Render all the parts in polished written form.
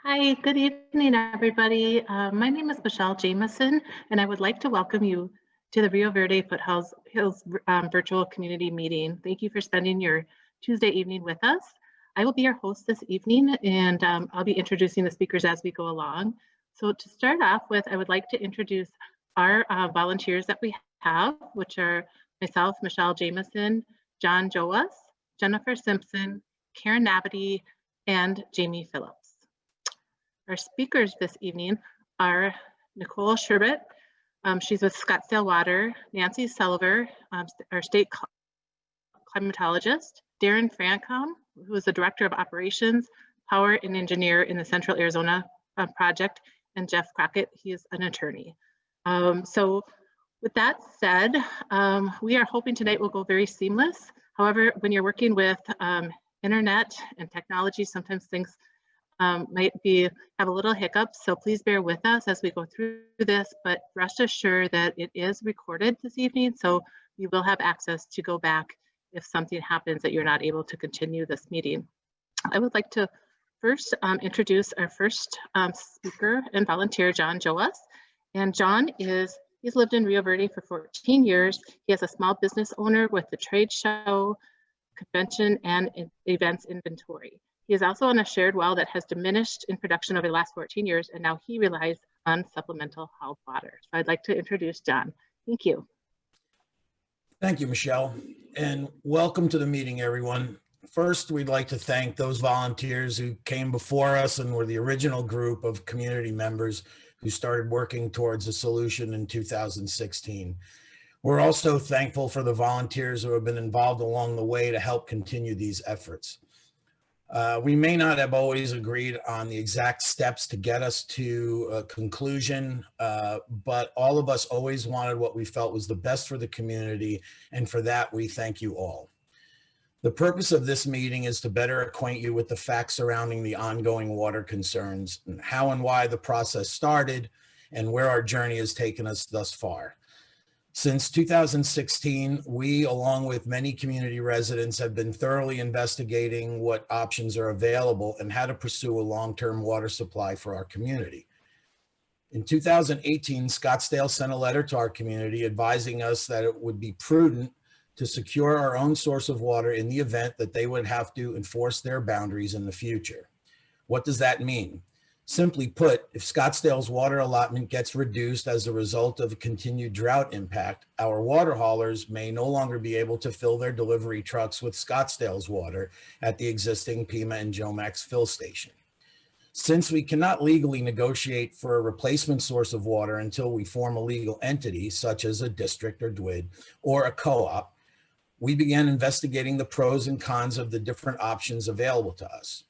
Hi, good evening, everybody. My name is Michelle Jameson, and I would like to welcome you to the Rio Verde Foothills virtual community meeting. Thank you for spending your Tuesday evening with us. I will be your host this evening, and I'll be introducing the speakers as we go along. So to start off with, I would like to introduce our volunteers that we have, which are myself, Michelle Jameson, John Joas, Jennifer Simpson, Karen Nabity, and Jamie Phillips. Our speakers this evening are Nicole Sherbet, she's with Scottsdale Water, Nancy Selover, our state climatologist, Darren Francom, who is the Director of Operations, Power and Engineer in the Central Arizona project, and Jeff Crockett, he is an attorney. So with that said, we are hoping tonight will go very seamless. However, when you're working with internet and technology, sometimes things might have a little hiccup, so please bear with us as we go through this, but rest assured that it is recorded this evening, so you will have access to go back if something happens that you're not able to continue this meeting. I would like to first introduce our first speaker and volunteer, John Joas. And John he's lived in Rio Verde for 14 years. He is a small business owner with the trade show, convention, and events inventory. He is also on a shared well that has diminished in production over the last 14 years, and now he relies on supplemental hauled water. So I'd like to introduce John. Thank you. Thank you, Michelle, and welcome to the meeting, everyone. First, we'd like to thank those volunteers who came before us and were the original group of community members who started working towards a solution in 2016. We're also thankful for the volunteers who have been involved along the way to help continue these efforts. We may not have always agreed on the exact steps to get us to a conclusion, but all of us always wanted what we felt was the best for the community, and for that, we thank you all. The purpose of this meeting is to better acquaint you with the facts surrounding the ongoing water concerns, and how and why the process started, and where our journey has taken us thus far. Since 2016, we, along with many community residents, have been thoroughly investigating what options are available and how to pursue a long-term water supply for our community. In 2018, Scottsdale sent a letter to our community advising us that it would be prudent to secure our own source of water in the event that they would have to enforce their boundaries in the future. What does that mean? Simply put, if Scottsdale's water allotment gets reduced as a result of continued drought impact, our water haulers may no longer be able to fill their delivery trucks with Scottsdale's water at the existing Pima and Jomax fill station. Since we cannot legally negotiate for a replacement source of water until we form a legal entity, such as a district or DWID or a co-op, we began investigating the pros and cons of the different options available to us.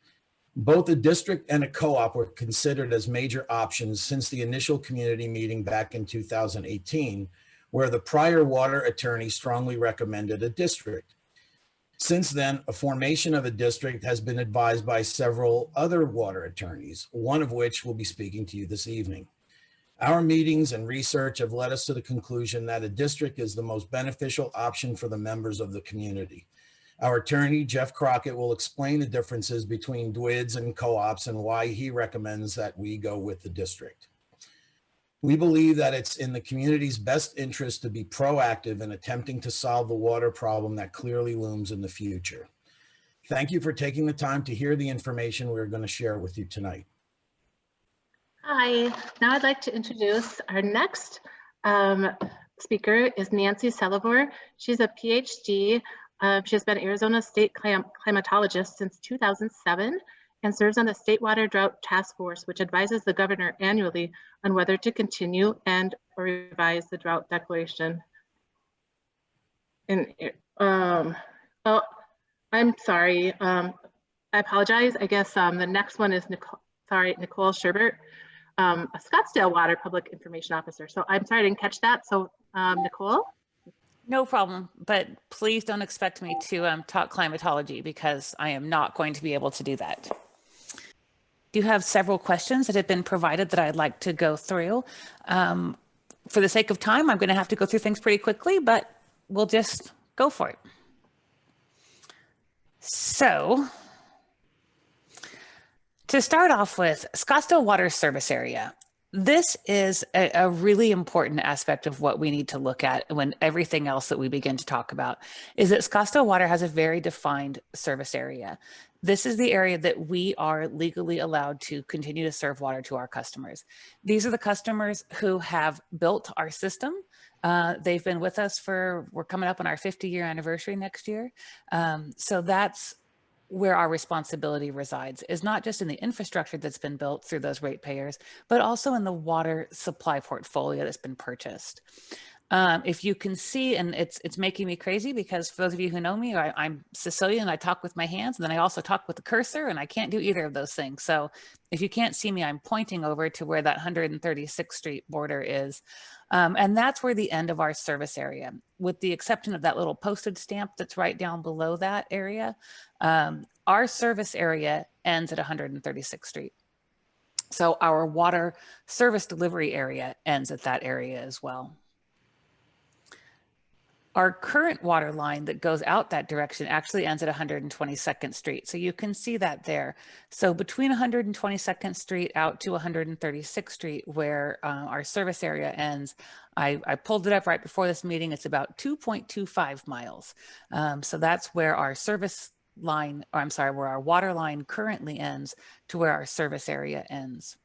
Both a district and a co-op were considered as major options since the initial community meeting back in 2018, where the prior water attorney strongly recommended a district. Since then, a formation of a district has been advised by several other water attorneys, one of which will be speaking to you this evening. Our meetings and research have led us to the conclusion that a district is the most beneficial option for the members of the community. Our attorney, Jeff Crockett, will explain the differences between DWIDs and co-ops and why he recommends that we go with the district. We believe that it's in the community's best interest to be proactive in attempting to solve the water problem that clearly looms in the future. Thank you for taking the time to hear the information we're going to share with you tonight. Hi, now I'd like to introduce our next speaker is Nancy Selover. She's a PhD. She has been Arizona State Climatologist since 2007 and serves on the State Water Drought Task Force, which advises the governor annually on whether to continue and or revise the drought declaration. And oh, I'm sorry. I apologize. I guess the next one is Nicole Sherbert, a Scottsdale Water Public Information Officer. So I'm sorry I didn't catch that. So Nicole. No problem, but please don't expect me to talk climatology because I am not going to be able to do that. Do have several questions that have been provided that I'd like to go through. For the sake of time, I'm going to have to go through things pretty quickly, but we'll just go for it. So To start off with, Scottsdale Water Service Area. This is a really important aspect of what we need to look at when everything else that we begin to talk about is that Scottsdale Water has a very defined service area. This is the area that we are legally allowed to continue to serve water to our customers. These are the customers who have built our system. They've been with us we're coming up on our 50-year anniversary next year. So that's where our responsibility resides, is not just in the infrastructure that's been built through those ratepayers, but also in the water supply portfolio that's been purchased. If you can see, and it's making me crazy because for those of you who know me, I'm Sicilian, I talk with my hands, and then I also talk with the cursor, and I can't do either of those things. So if you can't see me, I'm pointing over to where that 136th Street border is. And that's where the end of our service area, with the exception of that little postage stamp that's right down below that area, our service area ends at 136th Street. So our water service delivery area ends at that area as well. Our current water line that goes out that direction actually ends at 122nd Street. So you can see that there. So between 122nd Street out to 136th Street, where our service area ends, I pulled it up right before this meeting. It's about 2.25 miles. So that's where our service line, or I'm sorry, where our water line currently ends to where our service area ends.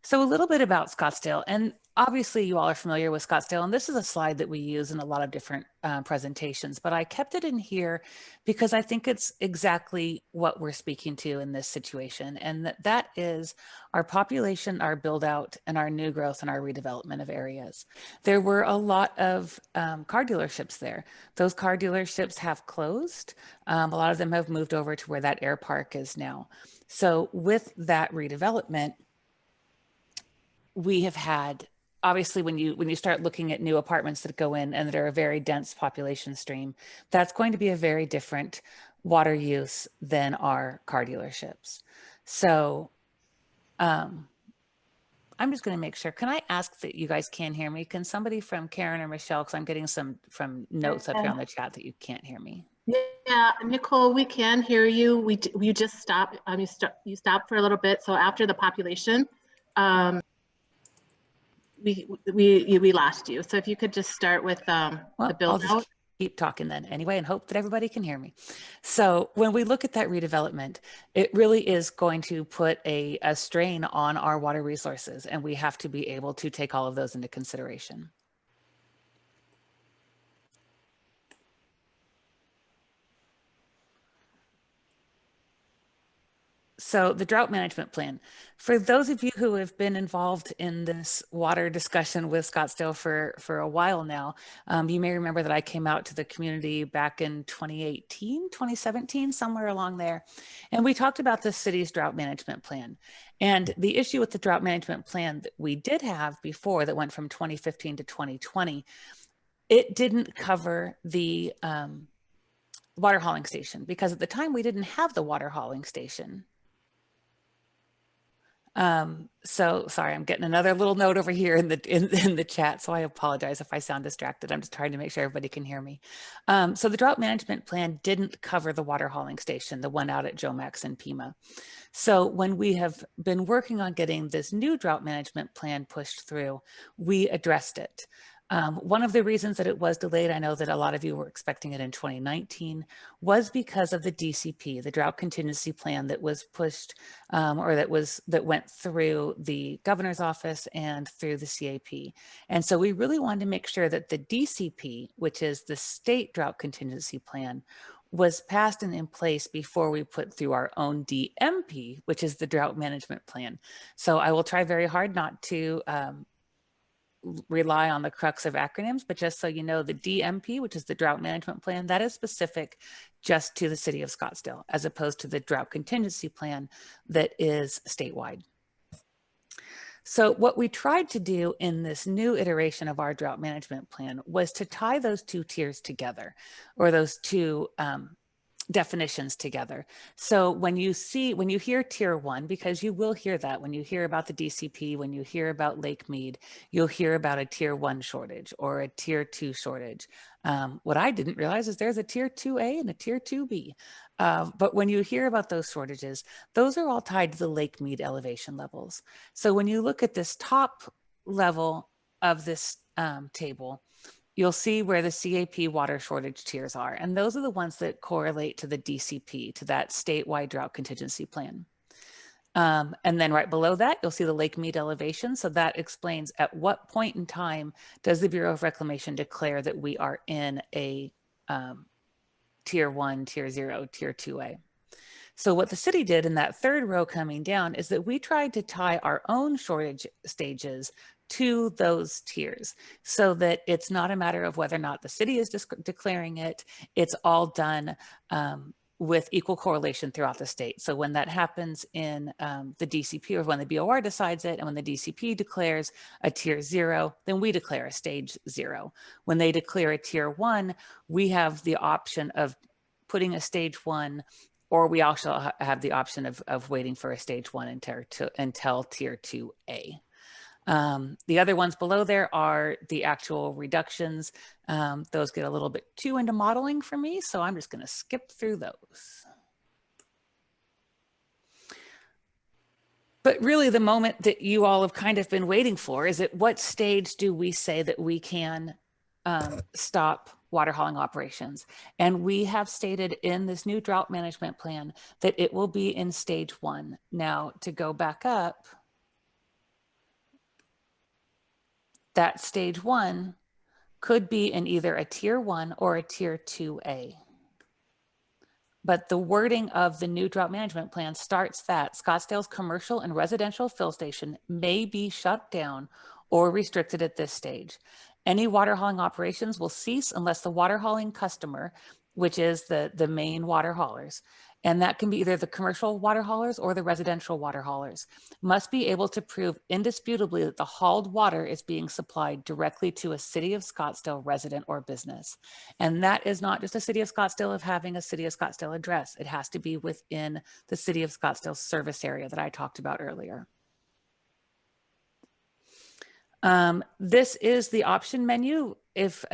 So a little bit about Scottsdale, and obviously you all are familiar with Scottsdale, and this is a slide that we use in a lot of different presentations, but I kept it in here because I think it's exactly what we're speaking to in this situation, and that is our population, our build out, and our new growth and our redevelopment of areas. There were a lot of car dealerships there. Those car dealerships have closed. A lot of them have moved over to where that air park is now. So with that redevelopment, we have had, obviously, when you start looking at new apartments that go in and that are a very dense population stream, that's going to be a very different water use than our car dealerships. So I'm just going to make sure. Can I ask that you guys can hear me? Can somebody from Karen or Michelle, because I'm getting some from notes up here on the chat that you can't hear me. Yeah, Nicole, we can hear you. We just stopped. You stopped for a little bit. So after the population, we lost you. So if you could just start with the build I'll out. just keep talking then anyway and hope that everybody can hear me. So when we look at that redevelopment, it really is going to put a strain on our water resources, and we have to be able to take all of those into consideration. So the drought management plan, for those of you who have been involved in this water discussion with Scottsdale for a while now, you may remember that I came out to the community back in 2018, 2017, somewhere along there. And we talked about the city's drought management plan. And the issue with the drought management plan that we did have before that went from 2015 to 2020, it didn't cover the water hauling station, because at the time we didn't have the water hauling station. So sorry, I'm getting another little note over here in the chat. So I apologize if I sound distracted. I'm just trying to make sure everybody can hear me. So the drought management plan didn't cover the water hauling station, the one out at Jomax and Pima. So when we have been working on getting this new drought management plan pushed through, we addressed it. One of the reasons that it was delayed, I know that a lot of you were expecting it in 2019, was because of the DCP, the drought contingency plan that was pushed, or that went through the governor's office and through the CAP. And so we really wanted to make sure that the DCP, which is the state drought contingency plan, was passed and in place before we put through our own DMP, which is the drought management plan. So I will try very hard not to rely on the crux of acronyms, but just so you know, the DMP, which is the drought management plan, that is specific just to the city of Scottsdale, as opposed to the drought contingency plan that is statewide. So what we tried to do in this new iteration of our drought management plan was to tie those two tiers together, or those two definitions together. So when you hear tier 1, because you will hear that when you hear about the DCP, when you hear about Lake Mead, you'll hear about a tier 1 shortage or a tier 2 shortage. What I didn't realize is there's a tier 2A and a tier 2B. But when you hear about those shortages, those are all tied to the Lake Mead elevation levels. So when you look at this top level of this table, you'll see where the CAP water shortage tiers are. And those are the ones that correlate to the DCP, to that statewide drought contingency plan. And then right below that, you'll see the Lake Mead elevation. So that explains at what point in time does the Bureau of Reclamation declare that we are in a tier 1, tier 0, tier 2A. So what the city did in that third row coming down is that we tried to tie our own shortage stages to those tiers so that it's not a matter of whether or not the city is declaring it. It's all done with equal correlation throughout the state. So when that happens in the DCP, or when the BOR decides it, and when the DCP declares a tier 0, then we declare a stage 0. When they declare a tier 1, we have the option of putting a stage 1, or we also have the option of waiting for a stage 1 until tier 2A. The other ones below there are the actual reductions. Those get a little bit too into modeling for me, so I'm just going to skip through those. But really the moment that you all have kind of been waiting for is at what stage do we say that we can stop water hauling operations? And we have stated in this new drought management plan that it will be in stage 1. Now, to go back up, that stage 1 could be in either a tier 1 or a tier 2A. But the wording of the new drought management plan starts that Scottsdale's commercial and residential fill station may be shut down or restricted at this stage. Any water hauling operations will cease unless the water hauling customer, which is the main water haulers, and that can be either the commercial water haulers or the residential water haulers, must be able to prove indisputably that the hauled water is being supplied directly to a City of Scottsdale resident or business. And that is not just a City of Scottsdale of having a City of Scottsdale address. It has to be within the City of Scottsdale service area that I talked about earlier. This is the option menu. If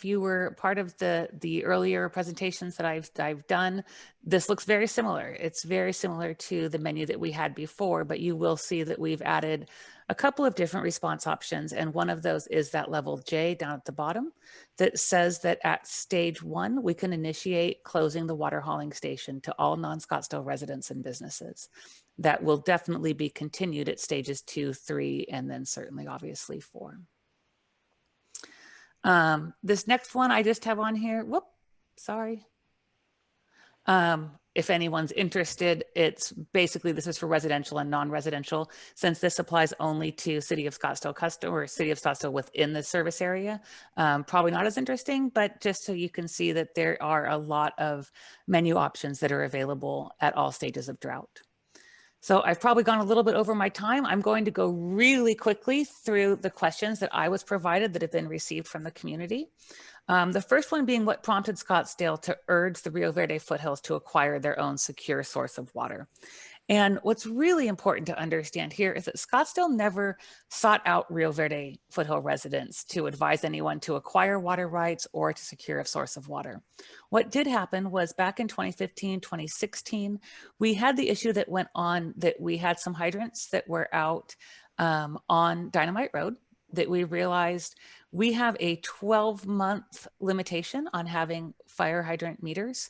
you were part of the earlier presentations that I've done, this looks very similar. It's very similar to the menu that we had before, but you will see that we've added a couple of different response options. And one of those is that level J down at the bottom that says that at stage 1, we can initiate closing the water hauling station to all non-Scottsdale residents and businesses. That will definitely be continued at stages 2, 3, and then certainly obviously 4. This next one I just have on here, sorry. If anyone's interested, it's basically, this is for residential and non-residential. Since this applies only to City of Scottsdale customer or City of Scottsdale within the service area, probably not as interesting, but just so you can see that there are a lot of menu options that are available at all stages of drought. So I've probably gone a little bit over my time. I'm going to go really quickly through the questions that I was provided that have been received from the community. The first one being what prompted Scottsdale to urge the Rio Verde Foothills to acquire their own secure source of water. And what's really important to understand here is that Scottsdale never sought out Rio Verde Foothill residents to advise anyone to acquire water rights or to secure a source of water. What did happen was back in 2015, 2016, we had the issue that went on that we had some hydrants that were out on Dynamite Road that we realized we have a 12-month limitation on having fire hydrant meters.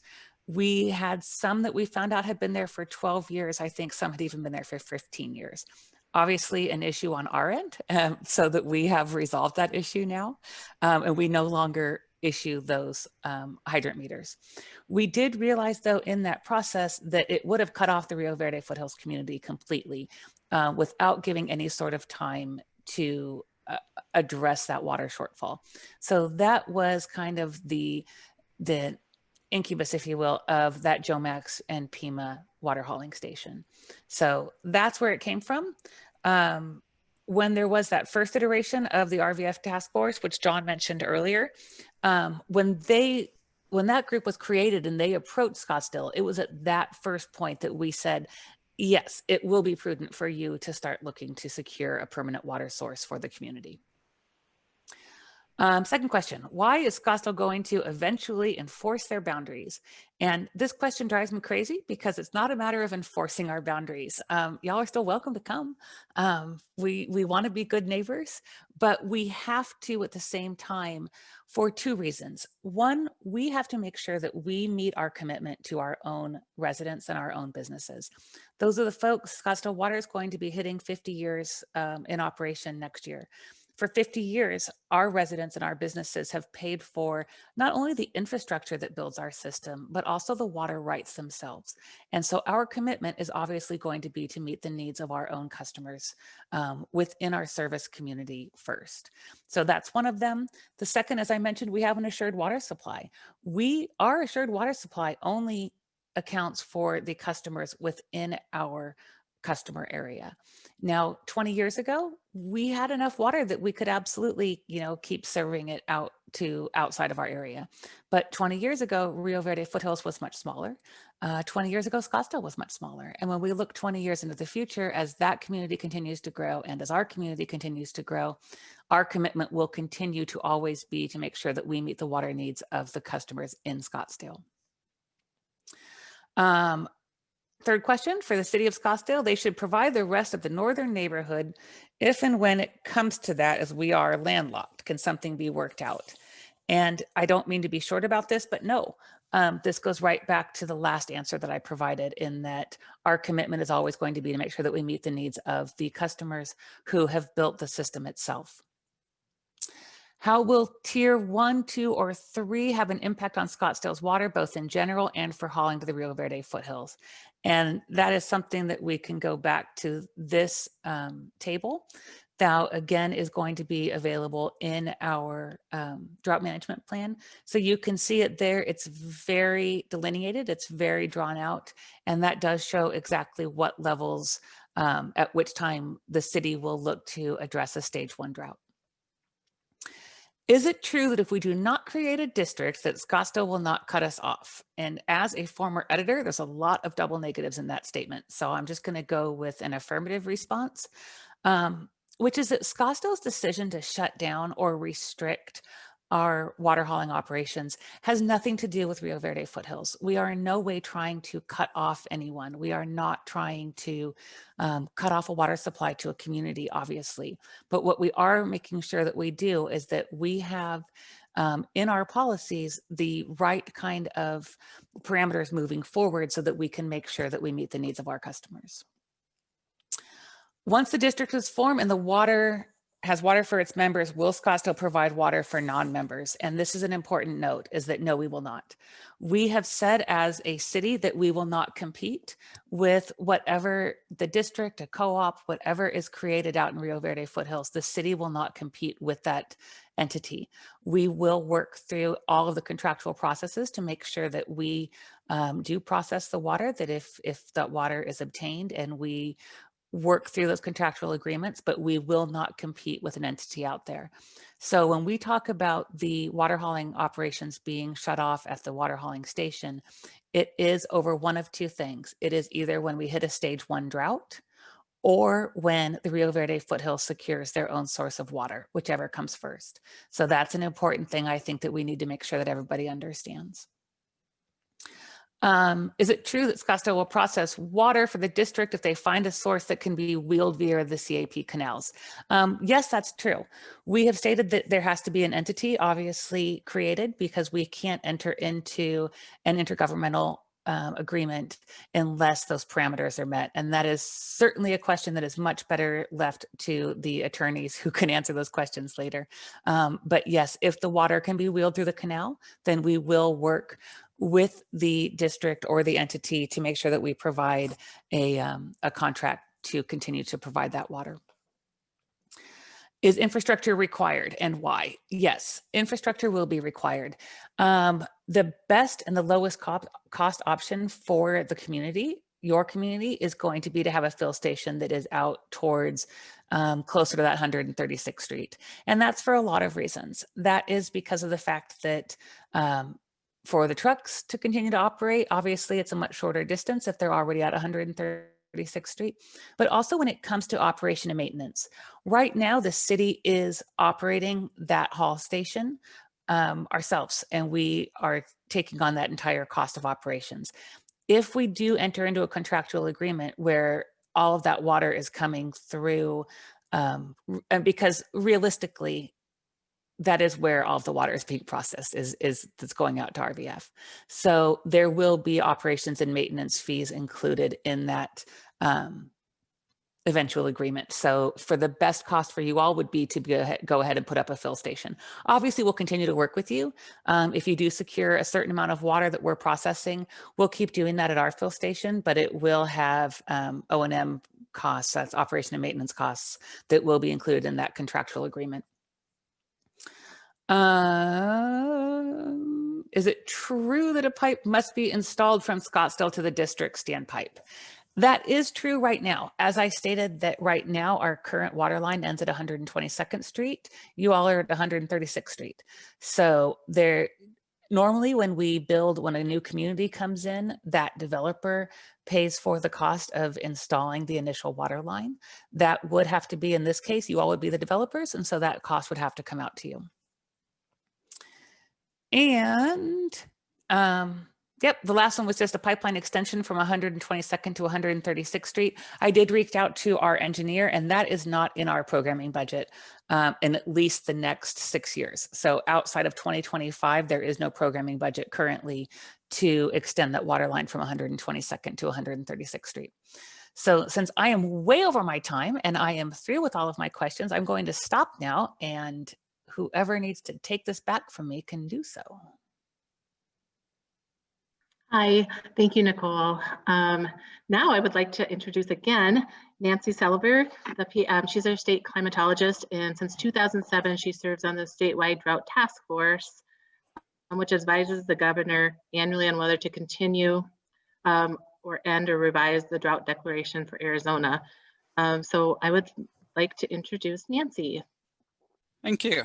We had some that we found out had been there for 12 years. I think some had even been there for 15 years. Obviously an issue on our end, so that we have resolved that issue now, and we no longer issue those hydrant meters. We did realize though in that process that it would have cut off the Rio Verde Foothills community completely without giving any sort of time to address that water shortfall. So that was kind of the incubus, if you will, of that Jomax and Pima water hauling station. So that's where it came from. When there was that first iteration of the RVF task force, which John mentioned earlier, when they when that group was created and they approached Scottsdale, it was at that first point that we said, yes, it will be prudent for you to start looking to secure a permanent water source for the community. Second question, why is Scottsdale going to eventually enforce their boundaries? And this question drives me crazy because it's not a matter of enforcing our boundaries. Y'all are still welcome to come. We want to be good neighbors, but we have to at the same time for two reasons. One, we have to make sure that we meet our commitment to our own residents and our own businesses. Those are the folks. Scottsdale Water is going to be hitting 50 years in operation next year. For 50 years, our residents and our businesses have paid for not only the infrastructure that builds our system, but also the water rights themselves. And so our commitment is obviously going to be to meet the needs of our own customers within our service community first. So that's one of them. The second, as I mentioned, we have an assured water supply. Our assured water supply only accounts for the customers within our customer area. Now, 20 years ago, we had enough water that we could absolutely, keep serving it out to outside of our area. But 20 years ago, Rio Verde Foothills was much smaller. 20 years ago, Scottsdale was much smaller. And when we look 20 years into the future, as that community continues to grow and as our community continues to grow, our commitment will continue to always be to make sure that we meet the water needs of the customers in Scottsdale. Third question, for the City of Scottsdale, they should provide the rest of the northern neighborhood if and when it comes to that, as we are landlocked. Can something be worked out? And I don't mean to be short about this, but no, this goes right back to the last answer that I provided, in that our commitment is always going to be to make sure that we meet the needs of the customers who have built the system itself. How will tier 1, 2, or 3 have an impact on Scottsdale's water, both in general and for hauling to the Rio Verde foothills? And that is something that we can go back to this table. That again is going to be available in our drought management plan. So you can see it there. It's very delineated. It's very drawn out. And that does show exactly what levels at which time the city will look to address a stage 1 drought. Is it true that if we do not create a district, that Scottsdale will not cut us off? And as a former editor, there's a lot of double negatives in that statement. So I'm just going to go with an affirmative response, which is that Scottsdale's decision to shut down or restrict our water hauling operations has nothing to do with Rio Verde Foothills. We are in no way trying to cut off anyone. We are not trying to cut off a water supply to a community, obviously. But what we are making sure that we do is that we have in our policies the right kind of parameters moving forward so that we can make sure that we meet the needs of our customers. Once the district is formed and the water has water for its members, will Scottsdale provide water for non-members? And this is an important note, is that no, we will not. We have said as a city that we will not compete with whatever the district, a co-op, whatever is created out in Rio Verde Foothills. The city will not compete with that entity. We will work through all of the contractual processes to make sure that we do process the water, that if that water is obtained, and we work through those contractual agreements, but we will not compete with an entity out there. So when we talk about the water hauling operations being shut off at the water hauling station, it is over one of two things. It is either when we hit a stage 1 drought, or when the Rio Verde Foothills secures their own source of water, whichever comes first. So that's an important thing I think that we need to make sure that everybody understands. Is it true that Scottsdale will process water for the district if they find a source that can be wheeled via the CAP canals? Yes, that's true. We have stated that there has to be an entity obviously created, because we can't enter into an intergovernmental agreement unless those parameters are met. And that is certainly a question that is much better left to the attorneys who can answer those questions later. But yes, if the water can be wheeled through the canal, then we will work with the district or the entity to make sure that we provide a contract to continue to provide that water. Is infrastructure required, and why? Yes, infrastructure will be required. The best and the lowest cost option for the community, your community, is going to be to have a fill station that is out towards closer to that 136th Street. And that's for a lot of reasons. That is because of the fact that for the trucks to continue to operate. Obviously, it's a much shorter distance if they're already at 136th Street, but also when it comes to operation and maintenance. Right now, the city is operating that haul station ourselves, and we are taking on that entire cost of operations. If we do enter into a contractual agreement where all of that water is coming through, and because realistically, that is where all of the water is being processed, is that's going out to RVF. So there will be operations and maintenance fees included in that eventual agreement. So for the best cost for you all would be to go ahead and put up a fill station. Obviously, we'll continue to work with you. If you do secure a certain amount of water that we're processing, we'll keep doing that at our fill station, but it will have O&M costs, that's operation and maintenance costs, that will be included in that contractual agreement. Is it true that a pipe must be installed from Scottsdale to the district standpipe? That is true right now. As I stated, that right now our current water line ends at 122nd Street. You all are at 136th Street. So there, normally when a new community comes in, that developer pays for the cost of installing the initial water line. That would have to be, in this case, you all would be the developers, and so that cost would have to come out to you. And yep, the last one was just a pipeline extension from 122nd to 136th Street. I did reach out to our engineer, and that is not in our programming budget in at least the next 6 years. So outside of 2025, there is no programming budget currently to extend that water line from 122nd to 136th Street. So since I am way over my time and I am through with all of my questions, I'm going to stop now, and whoever needs to take this back from me can do so. Hi, thank you, Nicole. Now I would like to introduce again Nancy Selover. She's our state climatologist, and since 2007, she serves on the statewide drought task force, which advises the governor annually on whether to continue or end or revise the drought declaration for Arizona. So I would like to introduce Nancy. Thank you.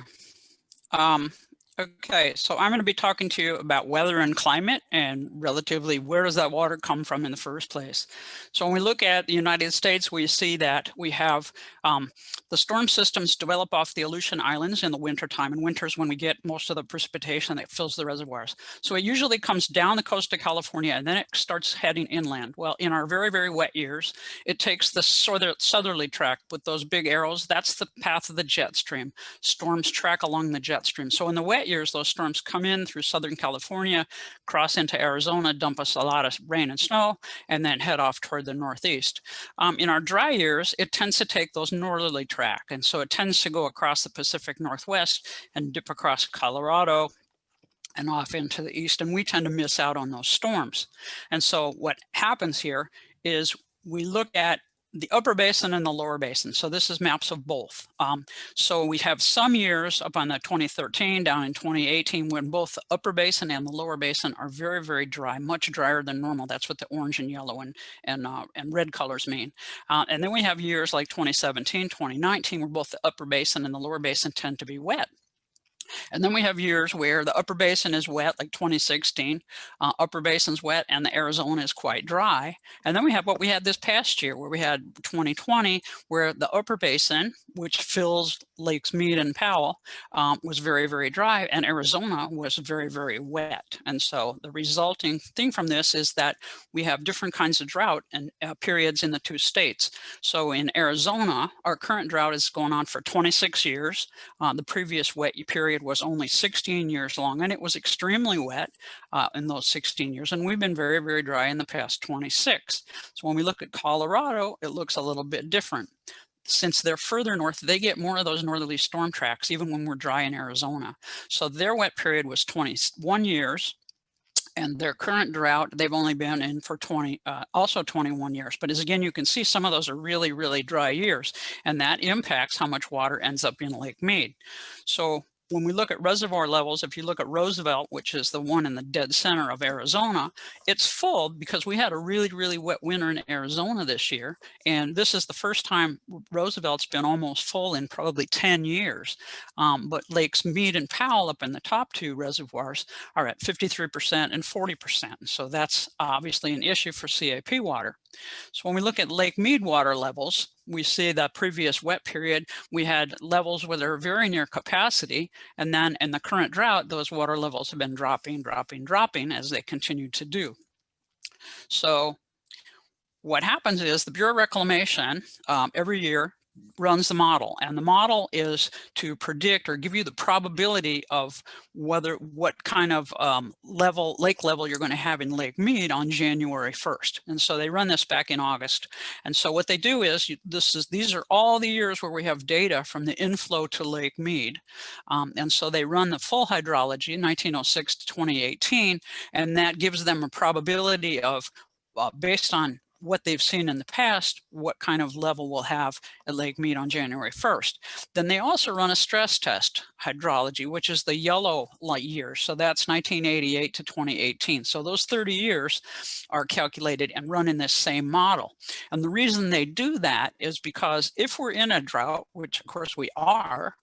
Okay, so I'm going to be talking to you about weather and climate, and relatively where does that water come from in the first place. So when we look at the United States, we see that we have the storm systems develop off the Aleutian Islands in the wintertime, and winter is when we get most of the precipitation that fills the reservoirs. So it usually comes down the coast of California, and then it starts heading inland. Well, in our very, very wet years, it takes the southerly track with those big arrows. That's the path of the jet stream. Storms track along the jet stream. So in the wet years, those storms come in through Southern California, cross into Arizona, dump us a lot of rain and snow, and then head off toward the northeast. In our dry years, it tends to take those northerly track. And so it tends to go across the Pacific Northwest and dip across Colorado and off into the east. And we tend to miss out on those storms. And so what happens here is we look at the upper basin and the lower basin. So this is maps of both. So we have some years up on the 2013 down in 2018 when both the upper basin and the lower basin are very, very dry, much drier than normal. That's what the orange and yellow and red colors mean. And then we have years like 2017, 2019, where both the upper basin and the lower basin tend to be wet. And then we have years where the upper basin is wet, like 2016, upper basin's wet, and the Arizona is quite dry. And then we have what we had this past year, where we had 2020, where the upper basin, which fills Lakes Meade and Powell, was very, very dry, and Arizona was very, very wet. And so the resulting thing from this is that we have different kinds of drought and periods in the two states. So in Arizona, our current drought is going on for 26 years. The previous wet period was only 16 years long, and it was extremely wet in those 16 years. And we've been very, very dry in the past 26. So when we look at Colorado, it looks a little bit different. Since they're further north, they get more of those northerly storm tracks, even when we're dry in Arizona. So their wet period was 21 years. And their current drought, they've only been in for 21 years. But as again, you can see some of those are really, really dry years. And that impacts how much water ends up in Lake Meade. So when we look at reservoir levels, if you look at Roosevelt, which is the one in the dead center of Arizona, it's full because we had a really, really wet winter in Arizona this year. And this is the first time Roosevelt's been almost full in probably 10 years. But Lakes Mead and Powell up in the top two reservoirs are at 53% and 40%. So that's obviously an issue for CAP water. So when we look at Lake Mead water levels, we see the previous wet period, we had levels where they're very near capacity. And then in the current drought, those water levels have been dropping as they continue to do. So what happens is the Bureau of Reclamation every year runs the model, and the model is to predict or give you the probability of what kind of lake level you're going to have in Lake Mead on January 1st. And so they run this back in August. And so what they do is these are all the years where we have data from the inflow to Lake Mead. And so they run the full hydrology 1906 to 2018, and that gives them a probability of based on what they've seen in the past, what kind of level we'll have at Lake Mead on January 1st. Then they also run a stress test hydrology, which is the yellow light years. So that's 1988 to 2018. So those 30 years are calculated and run in this same model. And the reason they do that is because if we're in a drought, which of course we are,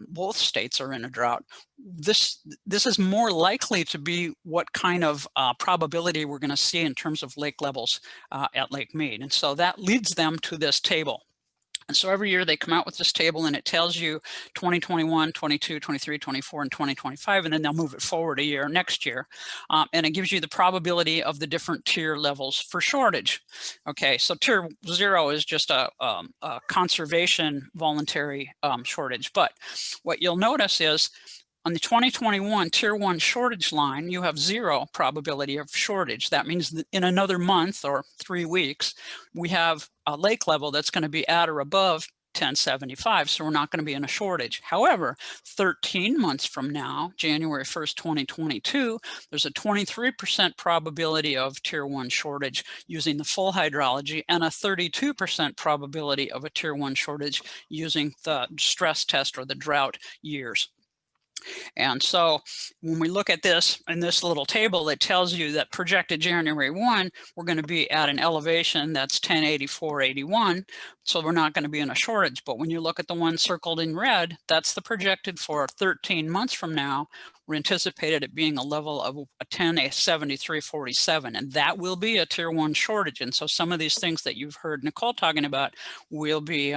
both states are in a drought, this is more likely to be what kind of probability we're going to see in terms of lake levels at Lake Mead. And so that leads them to this table. And so every year they come out with this table, and it tells you 2021, 22, 23, 24, and 2025, and then they'll move it forward a year next year. And it gives you the probability of the different tier levels for shortage. Okay, so tier 0 is just a conservation voluntary shortage. But what you'll notice is on the 2021 tier 1 shortage line, you have 0 probability of shortage. That means that in another month or 3 weeks, we have a lake level that's going to be at or above 1075, so we're not going to be in a shortage. However, 13 months from now, January 1st, 2022, there's a 23% probability of tier 1 shortage using the full hydrology, and a 32% probability of a tier 1 shortage using the stress test or the drought years. And so when we look at this in this little table, it tells you that projected January 1, we're going to be at an elevation that's 1084.81. So we're not going to be in a shortage. But when you look at the one circled in red, that's the projected for 13 months from now. We're anticipated it being a level of a 1073.47, and that will be a tier 1 shortage. And so some of these things that you've heard Nicole talking about will be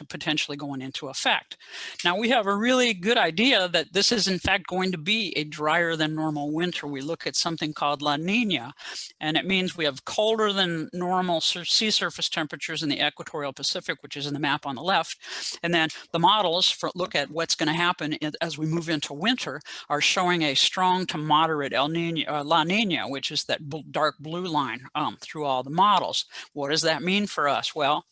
potentially going into effect. Now we have a really good idea that this is in fact going to be a drier than normal winter. We look at something called La Nina, and it means we have colder than normal sea surface temperatures in the equatorial Pacific, which is in the map on the left. And then the models look at what's going to happen as we move into winter are showing a strong to moderate La Nina, which is that dark blue line through all the models. What does that mean for us? Well,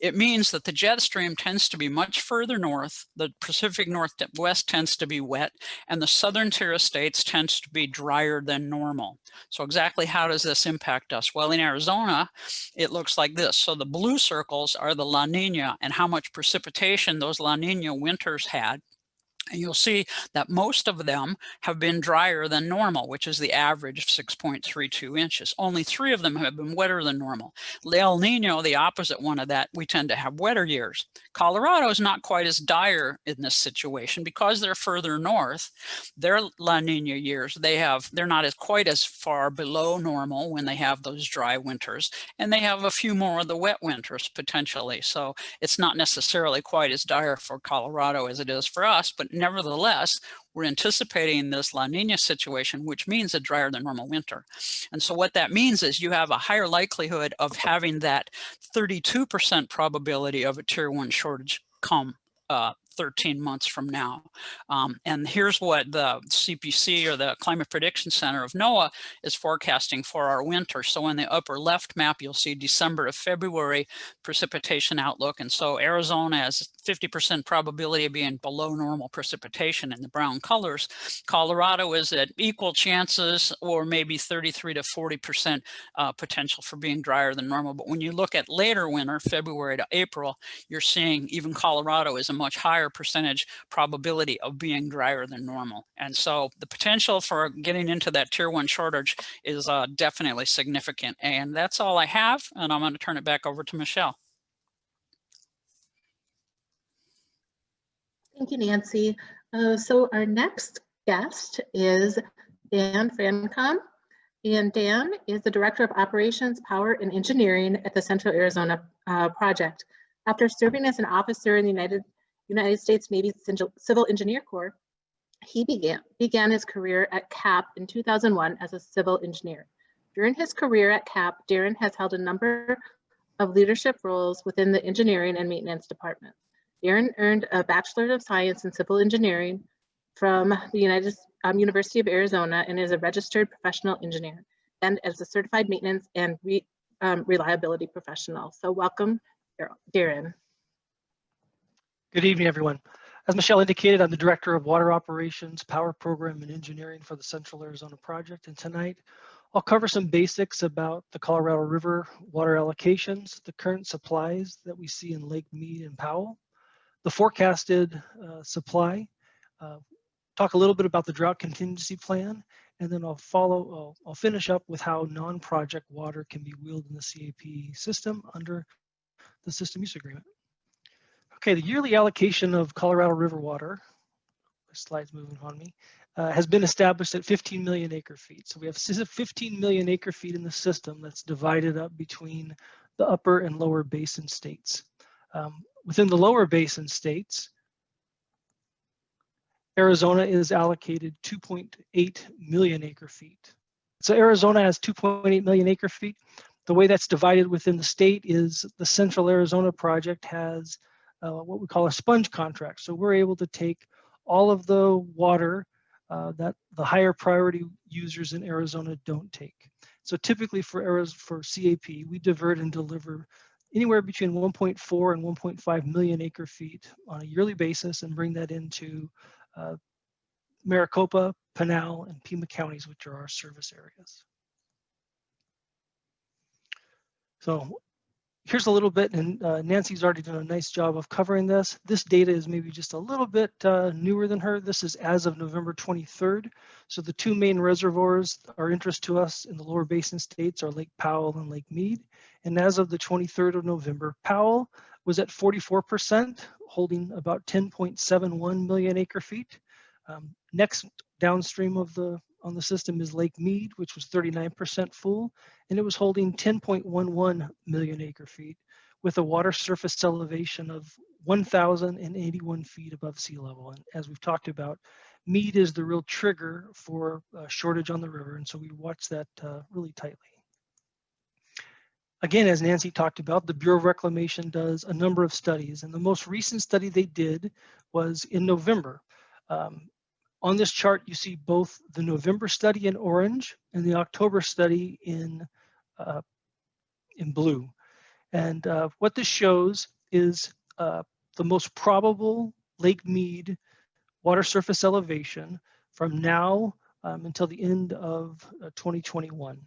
it means that the jet stream tends to be much further north, the Pacific Northwest tends to be wet, and the southern tier of states tends to be drier than normal. So exactly how does this impact us? Well, in Arizona, it looks like this. So the blue circles are the La Nina and how much precipitation those La Nina winters had. And you'll see that most of them have been drier than normal, which is the average of 6.32 inches. Only 3 of them have been wetter than normal. El Nino, the opposite one of that, we tend to have wetter years. Colorado is not quite as dire in this situation because they're further north. Their La Nina years, they're not quite as far below normal when they have those dry winters, and they have a few more of the wet winters potentially. So it's not necessarily quite as dire for Colorado as it is for us, but nevertheless, we're anticipating this La Nina situation, which means a drier than normal winter. And so what that means is you have a higher likelihood of having that 32% probability of a tier 1 shortage come 13 months from now. And here's what the CPC, or the Climate Prediction Center of NOAA, is forecasting for our winter. So in the upper left map, you'll see December to February precipitation outlook. And so Arizona has 50% probability of being below normal precipitation in the brown colors. Colorado is at equal chances, or maybe 33 to 40% potential for being drier than normal. But when you look at later winter, February to April, you're seeing even Colorado is a much higher higher percentage probability of being drier than normal. And so the potential for getting into that tier 1 shortage is definitely significant. And that's all I have, and I'm going to turn it back over to Michelle. Thank you, Nancy. So our next guest is Dan Francom. And Dan is the Director of Operations, Power, and Engineering at the Central Arizona Project. After serving as an officer in the United States Navy Civil Engineer Corps, he began his career at CAP in 2001 as a civil engineer. During his career at CAP, Darren has held a number of leadership roles within the engineering and maintenance department. Darren earned a Bachelor of Science in Civil Engineering from the University of Arizona and is a registered professional engineer and as a certified maintenance and reliability professional. So welcome, Darren. Good evening, everyone. As Michelle indicated, I'm the Director of Water Operations, Power Program, and Engineering for the Central Arizona Project. And tonight, I'll cover some basics about the Colorado River water allocations, the current supplies that we see in Lake Mead and Powell, the forecasted supply, talk a little bit about the drought contingency plan, and then I'll finish up with how non-project water can be wheeled in the CAP system under the system use agreement. Okay, the yearly allocation of Colorado River water, my slide's moving on me, has been established at 15 million acre feet. So we have 15 million acre feet in the system that's divided up between the upper and lower basin states. Within the lower basin states, Arizona is allocated 2.8 million acre feet. So Arizona has 2.8 million acre feet. The way that's divided within the state is the Central Arizona Project has what we call a sponge contract. So we're able to take all of the water that the higher priority users in Arizona don't take. So typically for CAP, we divert and deliver anywhere between 1.4 and 1.5 million acre feet on a yearly basis and bring that into Maricopa, Pinal, and Pima counties, which are our service areas. So here's a little bit, and Nancy's already done a nice job of covering this. This data is maybe just a little bit newer than her. This is as of November 23rd. So the two main reservoirs of interest to us in the lower basin states are Lake Powell and Lake Mead. And as of the 23rd of November, Powell was at 44%, holding about 10.71 million acre feet. Next downstream on the system is Lake Mead, which was 39% full, and it was holding 10.11 million acre feet with a water surface elevation of 1,081 feet above sea level. And as we've talked about, Mead is the real trigger for a shortage on the river, and so we watch that really tightly. Again, as Nancy talked about, the Bureau of Reclamation does a number of studies, and the most recent study they did was in November. On this chart, you see both the November study in orange and the October study in blue. And what this shows is the most probable Lake Mead water surface elevation from now until the end of 2021.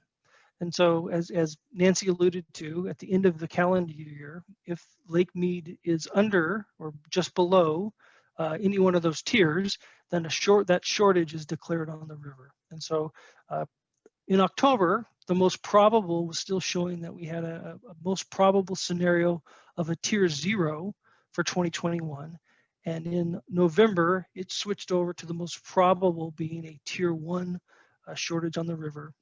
And so as Nancy alluded to, at the end of the calendar year, if Lake Mead is under or just below any one of those tiers, then that shortage is declared on the river. And so in October, the most probable was still showing that we had a most probable scenario of a tier 0 for 2021. And in November, it switched over to the most probable being a tier 1 shortage on the river.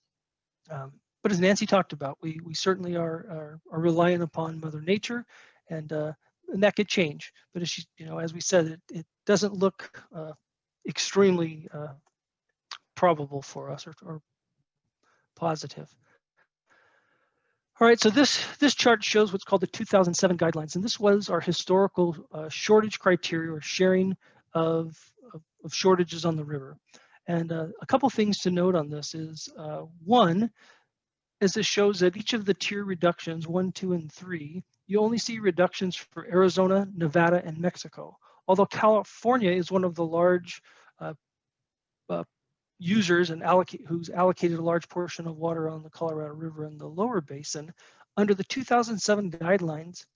But as Nancy talked about, we certainly are relying upon Mother Nature, and that could change. But as as we said, it doesn't look extremely probable for us or positive. All right, so this chart shows what's called the 2007 guidelines, and this was our historical shortage criteria or sharing of shortages on the river. And a couple things to note on this is one, as this shows that each of the tier reductions, 1, 2, and 3, you only see reductions for Arizona, Nevada, and Mexico. Although California is one of the large users and who's allocated a large portion of water on the Colorado River in the lower basin, under the 2007 guidelines,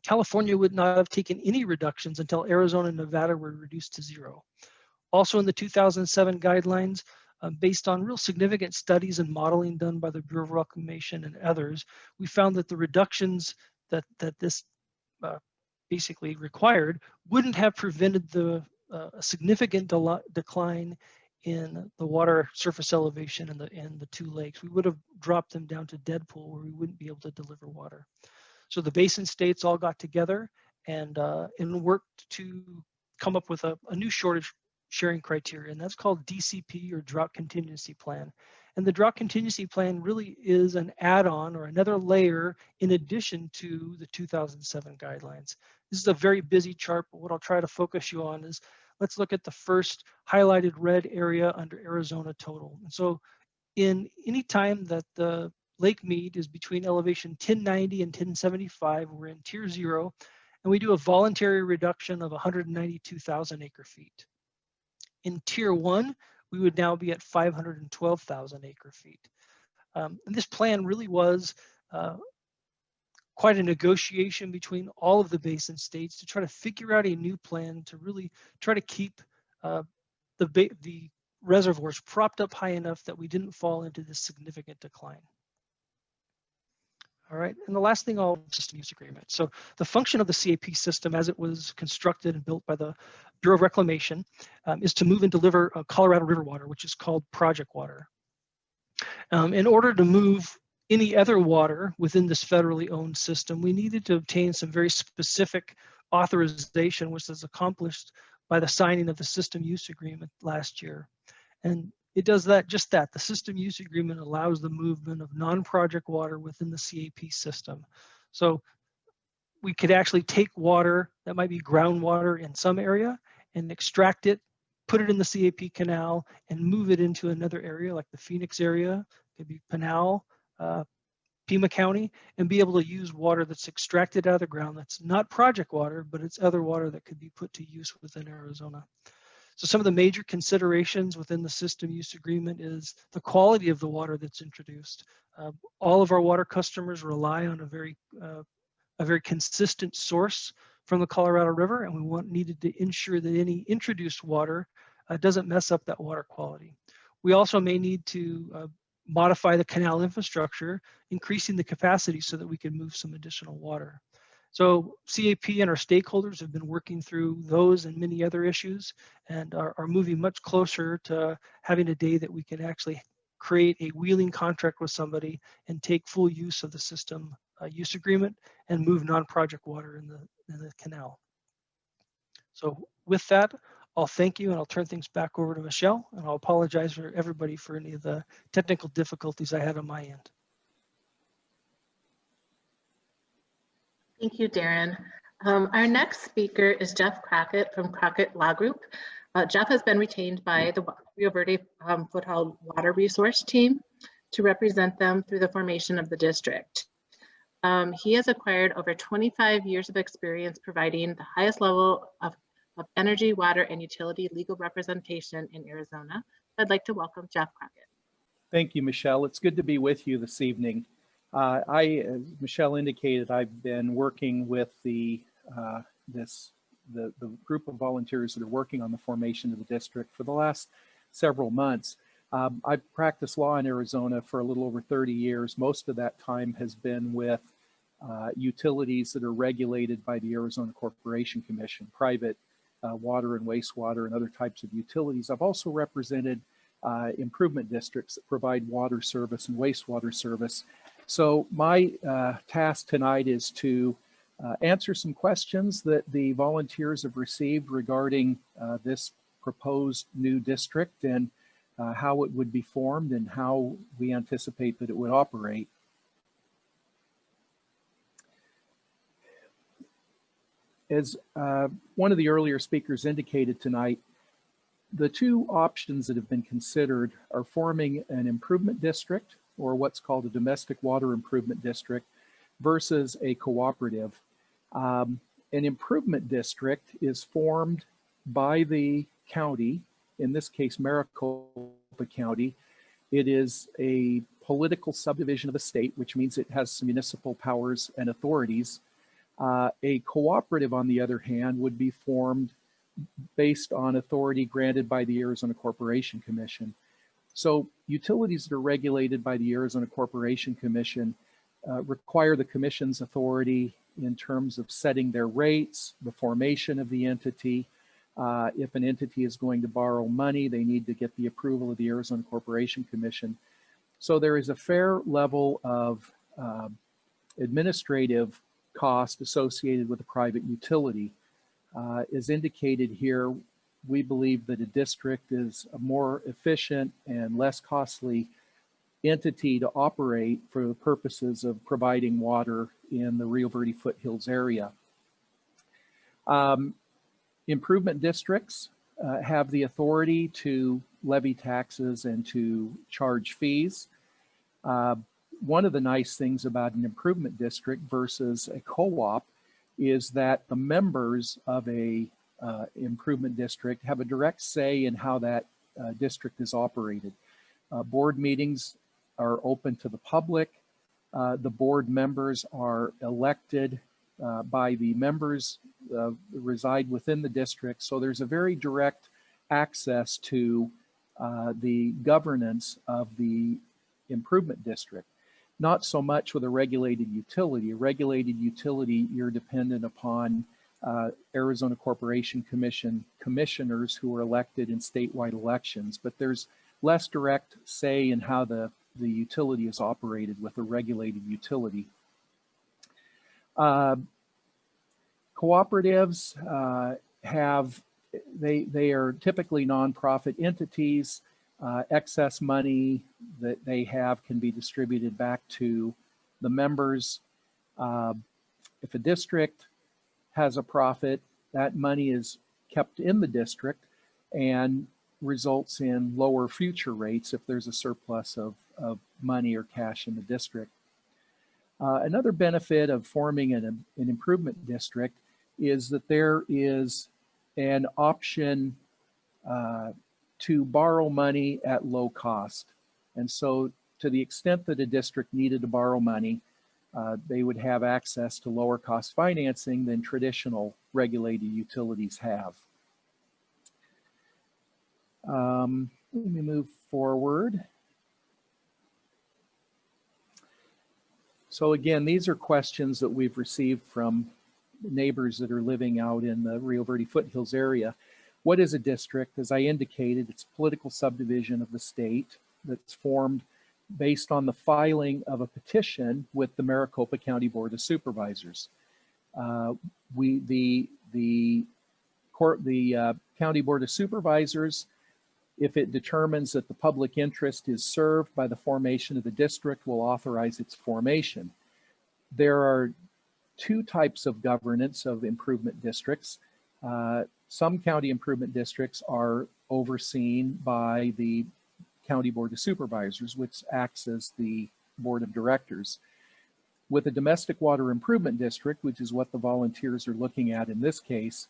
California would not have taken any reductions until Arizona and Nevada were reduced to 0. Also in the 2007 guidelines, based on real significant studies and modeling done by the Bureau of Reclamation and others, we found that the reductions that this basically required wouldn't have prevented the significant decline in the water surface elevation in the two lakes. We would have dropped them down to dead pool where we wouldn't be able to deliver water. So the basin states all got together and worked to come up with a new shortage sharing criteria, and that's called DCP, or Drought Contingency Plan. And the Drought Contingency Plan really is an add-on or another layer in addition to the 2007 guidelines. This is a very busy chart, but what I'll try to focus you on is, let's look at the first highlighted red area under Arizona total. And so in any time that the Lake Mead is between elevation 1090 and 1075, we're in tier 0, and we do a voluntary reduction of 192,000 acre feet. In tier 1, we would now be at 512,000 acre feet. And this plan really was quite a negotiation between all of the basin states to try to figure out a new plan to really try to keep the reservoirs propped up high enough that we didn't fall into this significant decline. All right, and the last thing, system use agreement. So the function of the CAP system as it was constructed and built by the Bureau of Reclamation is to move and deliver Colorado River water, which is called project water. In order to move any other water within this federally owned system, we needed to obtain some very specific authorization, which was accomplished by the signing of the system use agreement last year. And it does just that. The system use agreement allows the movement of non-project water within the CAP system. So we could actually take water that might be groundwater in some area and extract it, put it in the CAP canal, and move it into another area like the Phoenix area, could be Pinal, Pima County, and be able to use water that's extracted out of the ground that's not project water, but it's other water that could be put to use within Arizona. So some of the major considerations within the system use agreement is the quality of the water that's introduced. All of our water customers rely on a very consistent source from the Colorado River, and we needed to ensure that any introduced water doesn't mess up that water quality. We also may need to modify the canal infrastructure, increasing the capacity so that we can move some additional water. So CAP and our stakeholders have been working through those and many other issues and are moving much closer to having a day that we can actually create a wheeling contract with somebody and take full use of the system use agreement and move non-project water in the canal. So with that, I'll thank you and I'll turn things back over to Michelle, and I'll apologize for everybody for any of the technical difficulties I had on my end. Thank you, Darren. Our next speaker is Jeff Crockett from Crockett Law Group. Jeff has been retained by the Rio Verde Foothills Water Resource Team to represent them through the formation of the district. He has acquired over 25 years of experience providing the highest level of energy, water, and utility legal representation in Arizona. I'd like to welcome Jeff Crockett. Thank you, Michelle. It's good to be with you this evening. As Michelle indicated, I've been working with the group of volunteers that are working on the formation of the district for the last several months. I've practiced law in Arizona for a little over 30 years. Most of that time has been with utilities that are regulated by the Arizona Corporation Commission, private water and wastewater and other types of utilities. I've also represented improvement districts that provide water service and wastewater service. So my task tonight is to answer some questions that the volunteers have received regarding this proposed new district and how it would be formed and how we anticipate that it would operate. As one of the earlier speakers indicated tonight, the two options that have been considered are forming an improvement district, or what's called a domestic water improvement district, versus a cooperative. An improvement district is formed by the county, in this case Maricopa County. It is a political subdivision of the state, which means it has some municipal powers and authorities. A cooperative, on the other hand, would be formed based on authority granted by the Arizona Corporation Commission. So utilities that are regulated by the Arizona Corporation Commission require the Commission's authority in terms of setting their rates, the formation of the entity. If an entity is going to borrow money, they need to get the approval of the Arizona Corporation Commission. So there is a fair level of administrative cost associated with a private utility. As indicated here, we believe that a district is a more efficient and less costly entity to operate for the purposes of providing water in the Rio Verde Foothills area. Improvement districts have the authority to levy taxes and to charge fees. One of the nice things about an improvement district versus a co-op is that the members of a improvement district have a direct say in how that district is operated. Board meetings are open to the public. The board members are elected by the members reside within the district. So there's a very direct access to the governance of the improvement district. Not so much with a regulated utility. A regulated utility, you're dependent upon Arizona Corporation Commission commissioners who are elected in statewide elections, but there's less direct say in how the utility is operated with a regulated utility. Cooperatives they are typically nonprofit entities. Excess money that they have can be distributed back to the members. If a district has a profit, that money is kept in the district and results in lower future rates if there's a surplus of money or cash in the district. Another benefit of forming an improvement district is that there is an option to borrow money at low cost. And so to the extent that a district needed to borrow money, they would have access to lower cost financing than traditional regulated utilities have. Let me move forward. So again, these are questions that we've received from neighbors that are living out in the Rio Verde Foothills area. What is a district? As I indicated, it's a political subdivision of the state that's formed based on the filing of a petition with the Maricopa County Board of Supervisors. The County Board of Supervisors, if it determines that the public interest is served by the formation of the district, will authorize its formation. There are two types of governance of improvement districts. Some county improvement districts are overseen by the County Board of Supervisors, which acts as the board of directors. With a domestic water improvement district, which is what the volunteers are looking at in this case,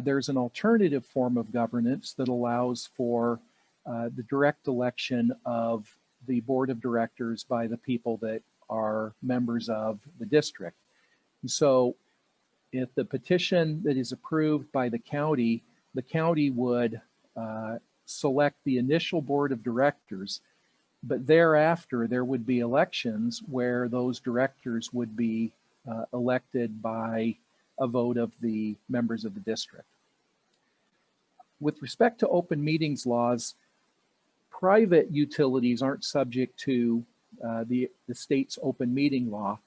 there's an alternative form of governance that allows for the direct election of the board of directors by the people that are members of the district. And so if the petition that is approved by the county would select the initial board of directors, but thereafter there would be elections where those directors would be elected by a vote of the members of the district. With respect to open meetings laws, private utilities aren't subject to the state's open meeting law,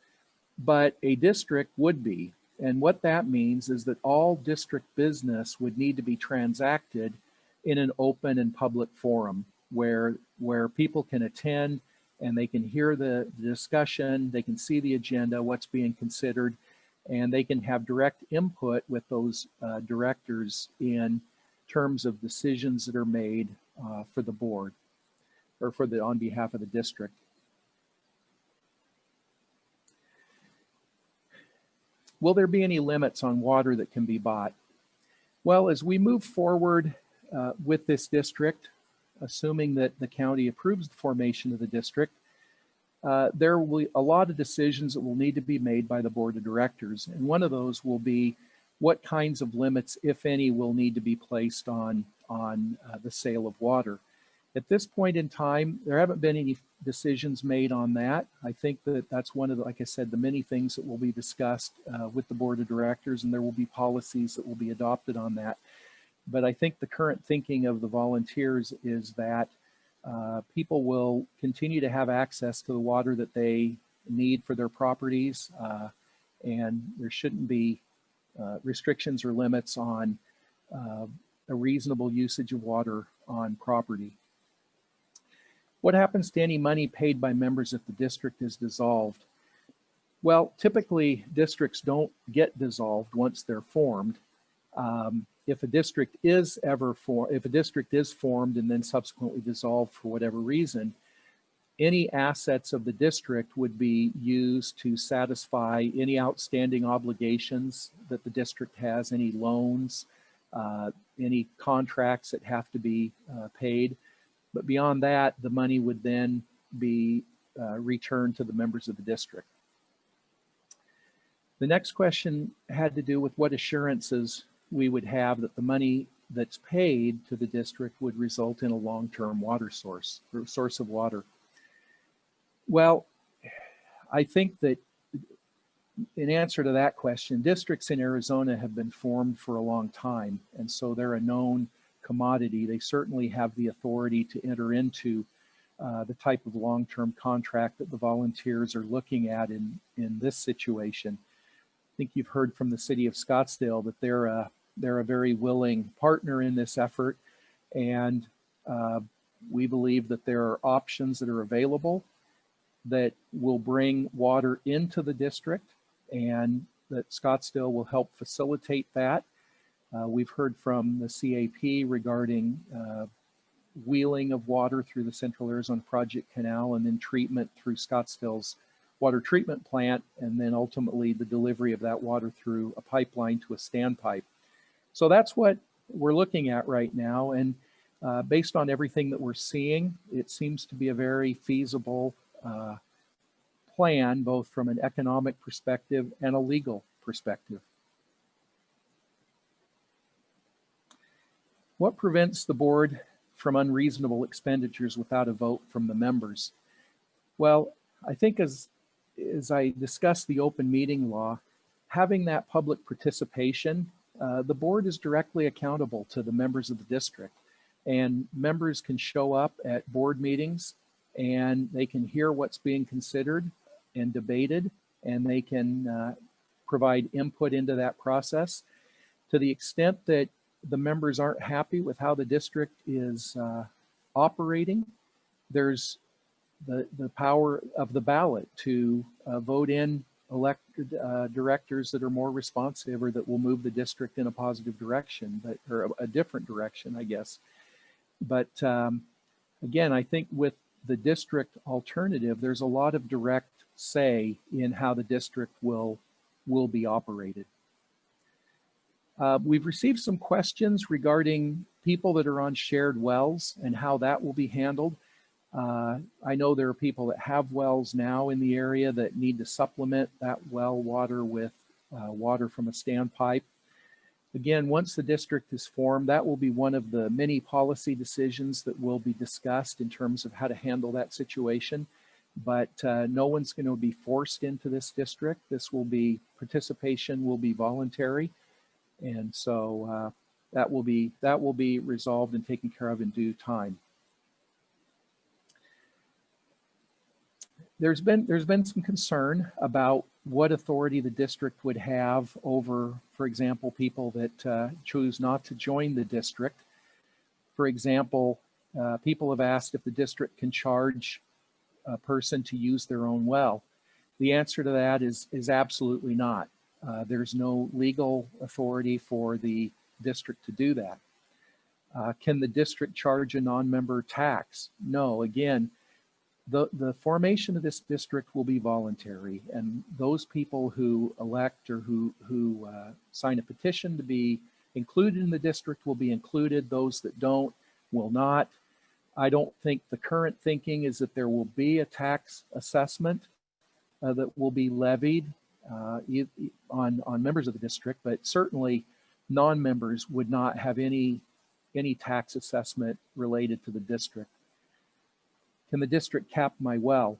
but a district would be. And what that means is that all district business would need to be transacted in an open and public forum where people can attend and they can hear the discussion, they can see the agenda, what's being considered, and they can have direct input with those directors in terms of decisions that are made for the board or on behalf of the district. Will there be any limits on water that can be bought? Well, as we move forward with this district, assuming that the county approves the formation of the district, there will be a lot of decisions that will need to be made by the board of directors. And one of those will be what kinds of limits, if any, will need to be placed on the sale of water. At this point in time, there haven't been any decisions made on that. I think that that's one of the, like I said, the many things that will be discussed with the board of directors, and there will be policies that will be adopted on that. But I think the current thinking of the volunteers is that people will continue to have access to the water that they need for their properties, and there shouldn't be restrictions or limits on a reasonable usage of water on property. What happens to any money paid by members if the district is dissolved? Well, typically districts don't get dissolved once they're formed. If a district is formed and then subsequently dissolved for whatever reason, any assets of the district would be used to satisfy any outstanding obligations that the district has, any loans, any contracts that have to be paid. But beyond that, the money would then be returned to the members of the district. The next question had to do with what assurances we would have that the money that's paid to the district would result in a long-term water source, or source of water. Well, I think that in answer to that question, districts in Arizona have been formed for a long time, and so they're a known commodity. They certainly have the authority to enter into the type of long-term contract that the volunteers are looking at in this situation. I think you've heard from the City of Scottsdale that they're a very willing partner in this effort, and we believe that there are options that are available that will bring water into the district, and that Scottsdale will help facilitate that. We've heard from the CAP regarding wheeling of water through the Central Arizona Project Canal, and then treatment through Scottsdale's water treatment plant, and then ultimately the delivery of that water through a pipeline to a standpipe. So that's what we're looking at right now, and based on everything that we're seeing, it seems to be a very feasible plan, both from an economic perspective and a legal perspective. What prevents the board from unreasonable expenditures without a vote from the members? Well, I think as I discussed the open meeting law, having that public participation, the board is directly accountable to the members of the district, and members can show up at board meetings and they can hear what's being considered and debated, and they can provide input into that process. To the extent that the members aren't happy with how the district is operating, there's the power of the ballot to vote in elected directors that are more responsive, or that will move the district in a positive direction, or a different direction, I guess. But again, I think with the district alternative, there's a lot of direct say in how the district will be operated. We've received some questions regarding people that are on shared wells and how that will be handled. I know there are people that have wells now in the area that need to supplement that well water with water from a standpipe. Again, once the district is formed, that will be one of the many policy decisions that will be discussed in terms of how to handle that situation. But no one's going to be forced into this district. Participation will be voluntary. And so that will be resolved and taken care of in due time. There's been some concern about what authority the district would have over, for example, people that choose not to join the district. For example, people have asked if the district can charge a person to use their own well. The answer to that is absolutely not. There's no legal authority for the district to do that. Can the district charge a non-member tax? No. Again, the formation of this district will be voluntary, and those people who elect or who sign a petition to be included in the district will be included. Those that don't will not. I don't think the current thinking is that there will be a tax assessment that will be levied on members of the district, but certainly non-members would not have any tax assessment related to the district. Can the district cap my well?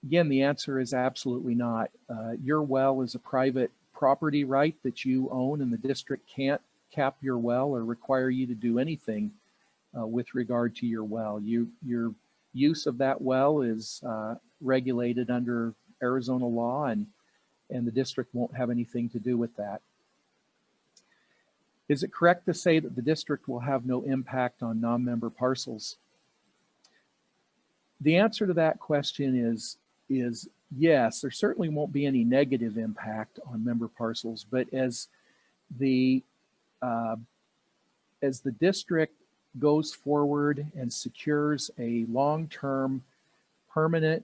Again, the answer is absolutely not. Your well is a private property right that you own, and the district can't cap your well or require you to do anything with regard to your well. Your use of that well is regulated under Arizona law, and the district won't have anything to do with that. Is it correct to say that the district will have no impact on non-member parcels? The answer to that question is yes. There certainly won't be any negative impact on member parcels, but as the district goes forward and secures a long-term permanent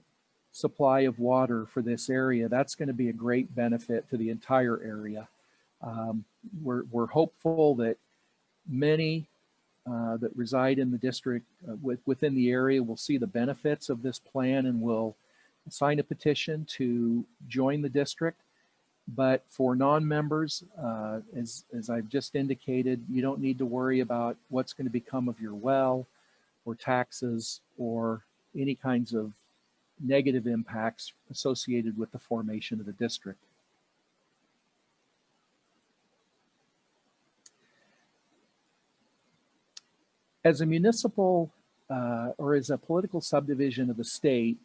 supply of water for this area, that's going to be a great benefit to the entire area. We're hopeful that many that reside in the district within the area will see the benefits of this plan and will sign a petition to join the district. But for non-members, as I've just indicated, you don't need to worry about what's going to become of your well or taxes or any kinds of negative impacts associated with the formation of the district. As a municipal or as a political subdivision of the state,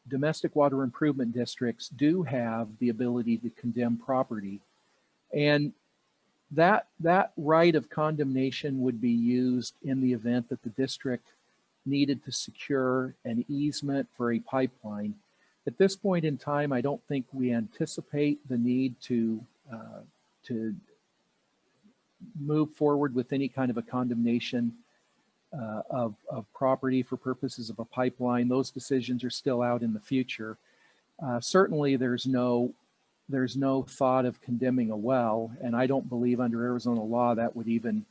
domestic water improvement districts do have the ability to condemn property. And that right of condemnation would be used in the event that the district needed to secure an easement for a pipeline. At this point in time, I don't think we anticipate the need to move forward with any kind of a condemnation of property for purposes of a pipeline. Those decisions are still out in the future. Certainly there's no thought of condemning a well, and I don't believe under Arizona law that would even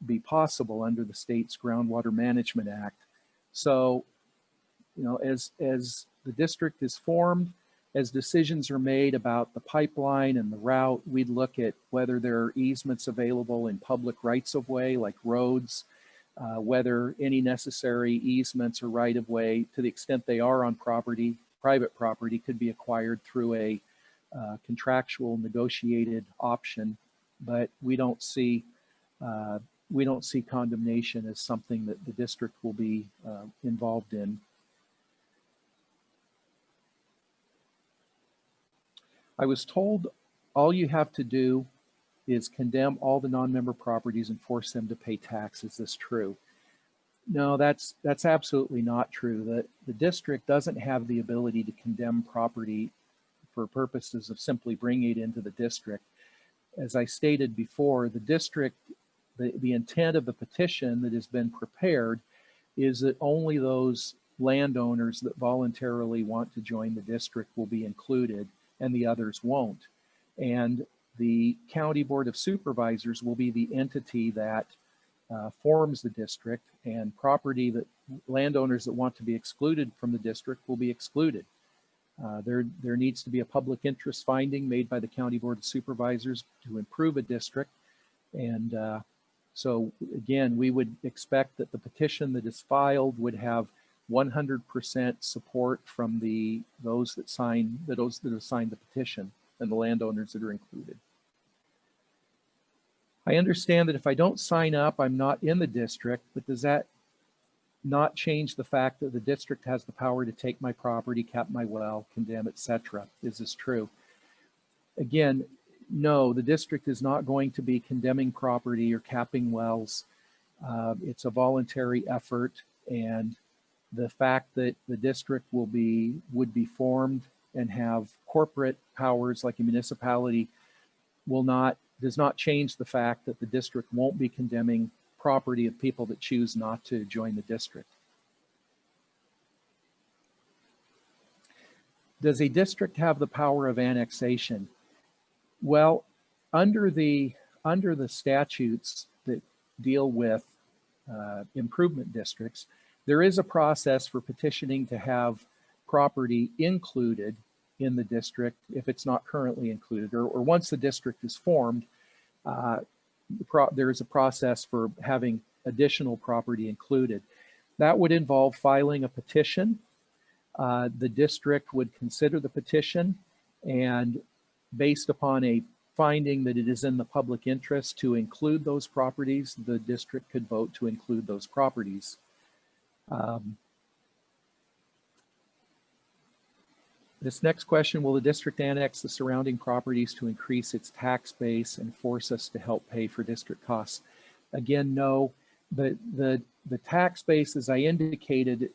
be possible under the state's Groundwater Management Act. So, you know, as the district is formed, as decisions are made about the pipeline and the route, we'd look at whether there are easements available in public rights of way like roads, whether any necessary easements or right of way, to the extent they are on property, private property, could be acquired through a contractual negotiated option. But we don't see condemnation as something that the district will be involved in. I was told all you have to do is condemn all the non-member properties and force them to pay tax. Is this true? No, that's absolutely not true. The district doesn't have the ability to condemn property for purposes of simply bringing it into the district. As I stated before, the district, the intent of the petition that has been prepared is that only those landowners that voluntarily want to join the district will be included and the others won't. And the County Board of Supervisors will be the entity that forms the district, and property that landowners that want to be excluded from the district will be excluded. There needs to be a public interest finding made by the County Board of Supervisors to improve a district. And so again, we would expect that the petition that is filed would have 100% support from those that have signed the petition and the landowners that are included. I understand that if I don't sign up, I'm not in the district, but does that not change the fact that the district has the power to take my property, cap my well, condemn, etc.? Is this true? Again, no, the district is not going to be condemning property or capping wells. It's a voluntary effort, and the fact that the district would be formed and have corporate powers like a municipality does not change the fact that the district won't be condemning property of people that choose not to join the district. Does a district have the power of annexation? Well, under the statutes that deal with improvement districts, There is a process for petitioning to have property included in the district if it's not currently included, or once the district is formed, there is a process for having additional property included. That would involve filing a petition. The district would consider the petition, and based upon a finding that it is in the public interest to include those properties, the district could vote to include those properties. This next question, will the district annex the surrounding properties to increase its tax base and force us to help pay for district costs? Again, no. The tax base, as I indicated,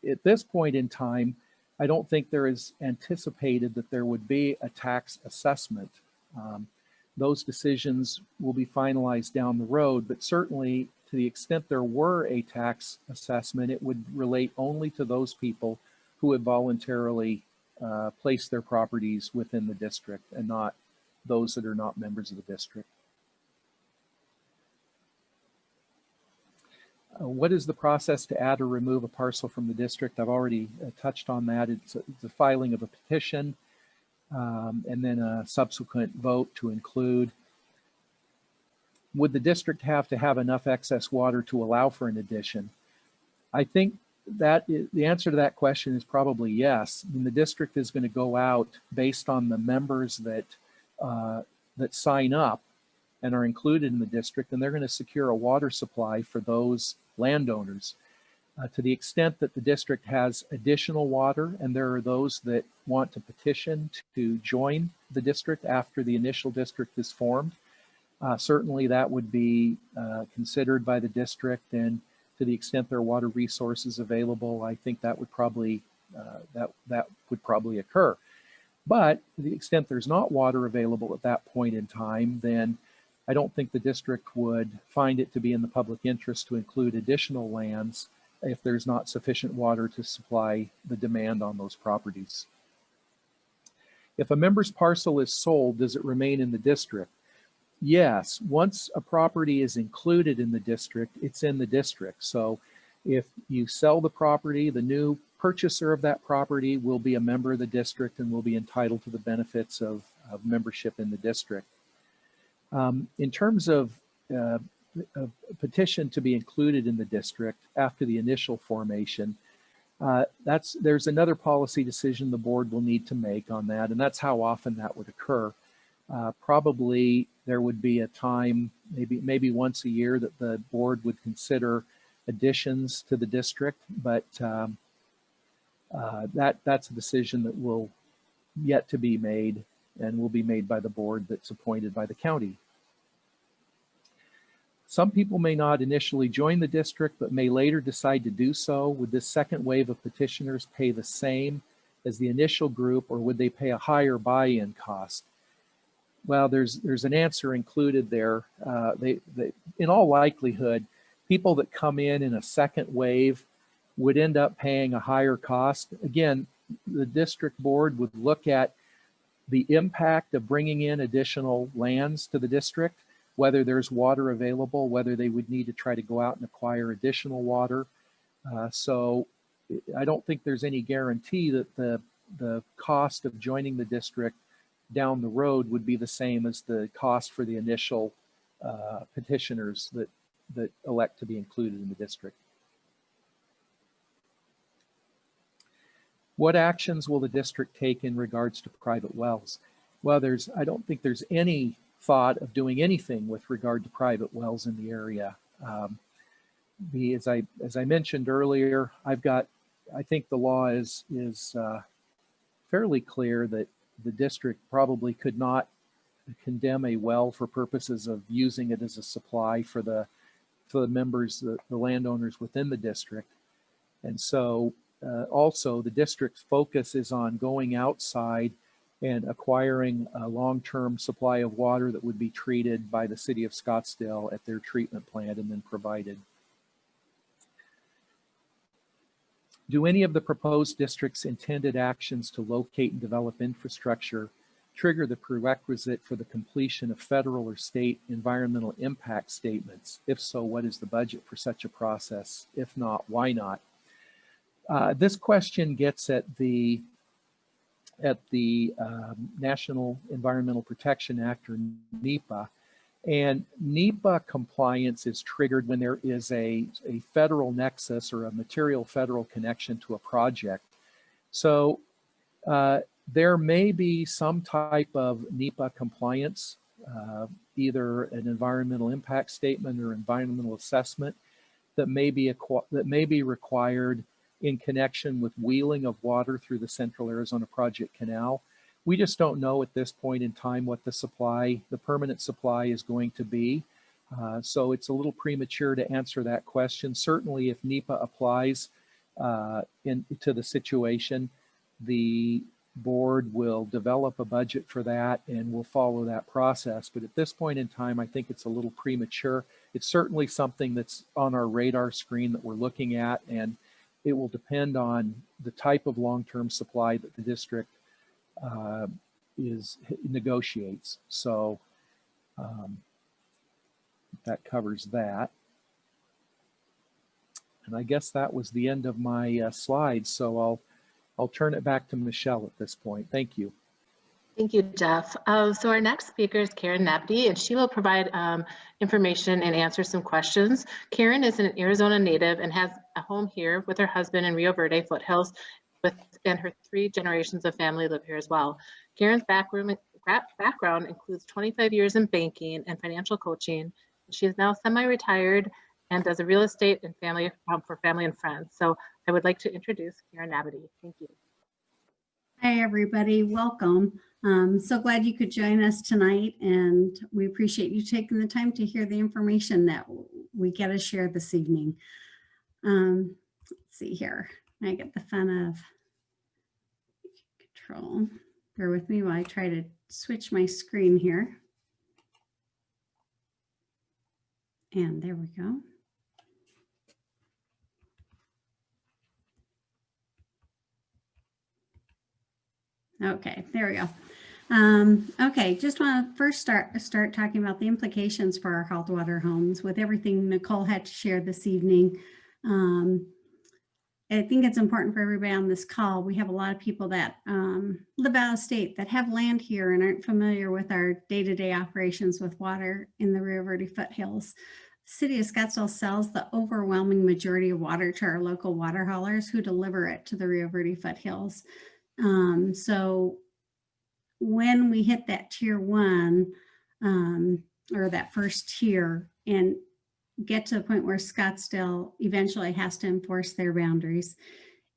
at this point in time, I don't think there is anticipated that there would be a tax assessment. Those decisions will be finalized down the road, but certainly to the extent there were a tax assessment, it would relate only to those people who would voluntarily place their properties within the district and not those that are not members of the district. What is the process to add or remove a parcel from the district? I've already touched on that. It's the filing of a petition and then a subsequent vote to include. Would the district have to have enough excess water to allow for an addition? I think that the answer to that question is probably yes. I mean, the district is going to go out based on the members that that sign up and are included in the district, and they're going to secure a water supply for those landowners. To the extent that the district has additional water, and there are those that want to petition to join the district after the initial district is formed, certainly that would be considered by the district, and to the extent there are water resources available, I think that would probably occur. But to the extent there's not water available at that point in time, then I don't think the district would find it to be in the public interest to include additional lands if there's not sufficient water to supply the demand on those properties. If a member's parcel is sold, does it remain in the district? Yes, once a property is included in the district, it's in the district. So if you sell the property, the new purchaser of that property will be a member of the district and will be entitled to the benefits of membership in the district. In terms of a petition to be included in the district after the initial formation, there's another policy decision the board will need to make on that, and that's how often that would occur. Probably there would be a time, maybe once a year, that the board would consider additions to the district, but that's a decision that will yet to be made and will be made by the board that's appointed by the county. Some people may not initially join the district, but may later decide to do so. Would this second wave of petitioners pay the same as the initial group, or would they pay a higher buy-in cost? Well, there's an answer included there. In all likelihood, people that come in a second wave would end up paying a higher cost. Again, the district board would look at the impact of bringing in additional lands to the district, whether there's water available, whether they would need to try to go out and acquire additional water. So I don't think there's any guarantee that the cost of joining the district down the road would be the same as the cost for the initial petitioners that elect to be included in the district. What actions will the district take in regards to private wells? Well, I don't think there's any thought of doing anything with regard to private wells in the area. As I mentioned earlier, I think the law is fairly clear that the district probably could not condemn a well for purposes of using it as a supply for the members, the landowners within the district. And so also the district's focus is on going outside and acquiring a long-term supply of water that would be treated by the City of Scottsdale at their treatment plant and then provided. Do any of the proposed district's intended actions to locate and develop infrastructure trigger the prerequisite for the completion of federal or state environmental impact statements? If so, what is the budget for such a process? If not, why not? This question gets at the National Environmental Protection Act, or NEPA. And NEPA compliance is triggered when there is a federal nexus or a material federal connection to a project. So there may be some type of NEPA compliance, either an environmental impact statement or environmental assessment that may be required in connection with wheeling of water through the Central Arizona Project Canal. We just don't know at this point in time what the permanent supply is going to be. So it's a little premature to answer that question. Certainly if NEPA applies to the situation, the board will develop a budget for that and we'll follow that process. But at this point in time, I think it's a little premature. It's certainly something that's on our radar screen that we're looking at, and it will depend on the type of long-term supply that the district negotiates. So that covers that. And I guess that was the end of my slides. So I'll turn it back to Michelle at this point. Thank you. Thank you, Jeff. So our next speaker is Karen Nappi, and she will provide information and answer some questions. Karen is an Arizona native and has a home here with her husband in Rio Verde Foothills, and her 3 generations of family live here as well. Karen's background includes 25 years in banking and financial coaching. She is now semi-retired and does a real estate and family for family and friends. So I would like to introduce Karen Nappi. Thank you. Hi, everybody. Welcome. So glad you could join us tonight, and we appreciate you taking the time to hear the information that we get to share this evening. Let's see here. I get the fun of control. Bear with me while I try to switch my screen here. And there we go. Okay, there we go. Okay, just want to first start talking about the implications for our health water homes with everything Nicole had to share this evening. I think it's important for everybody on this call. We have a lot of people that live out of state that have land here and aren't familiar with our day-to-day operations with water in the Rio Verde Foothills. The City of Scottsdale sells the overwhelming majority of water to our local water haulers who deliver it to the Rio Verde Foothills. So when we hit that tier 1 or that first tier and get to the point where Scottsdale eventually has to enforce their boundaries,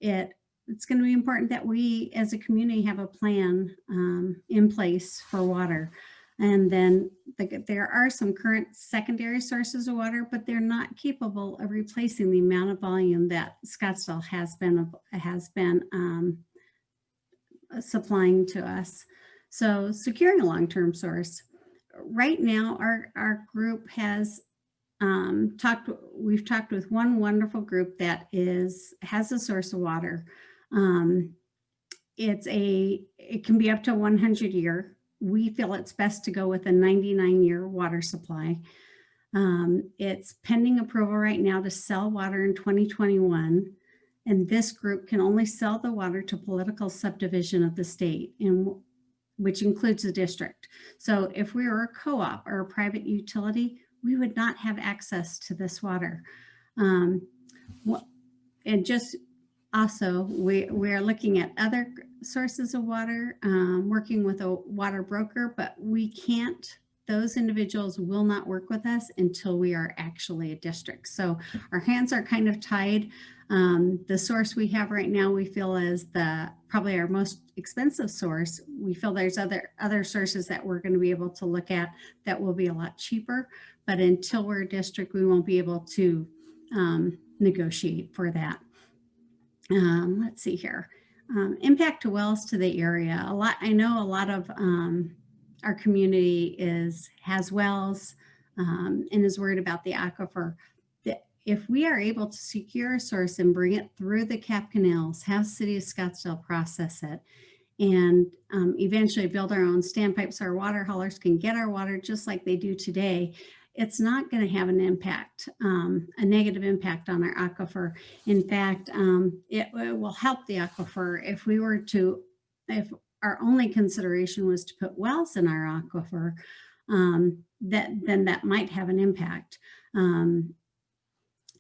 it's going to be important that we as a community have a plan in place for water. And then there are some current secondary sources of water, but they're not capable of replacing the amount of volume that Scottsdale has been supplying to us. So securing a long-term source. Right now, our group has we've talked with one wonderful group that has a source of water. It can be up to 100 year. We feel it's best to go with a 99-year water supply. It's pending approval right now to sell water in 2021. And this group can only sell the water to political subdivision of the state, which includes the district. So if we were a co-op or a private utility, we would not have access to this water. And just also, we're looking at other sources of water, working with a water broker, but those individuals will not work with us until we are actually a district. So our hands are kind of tied. The source we have right now, we feel is probably our most expensive source. We feel there's other sources that we're going to be able to look at that will be a lot cheaper, but until we're a district, we won't be able to negotiate for that. Let's see here. Impact to wells to the area. I know a lot of our community has wells and is worried about the aquifer. If we are able to secure a source and bring it through the cap canals, have City of Scottsdale process it, and eventually build our own standpipes so our water haulers can get our water just like they do today, it's not going to have an impact, a negative impact on our aquifer. In fact, it will help the aquifer if we were to, if our only consideration was to put wells in our aquifer, then that might have an impact.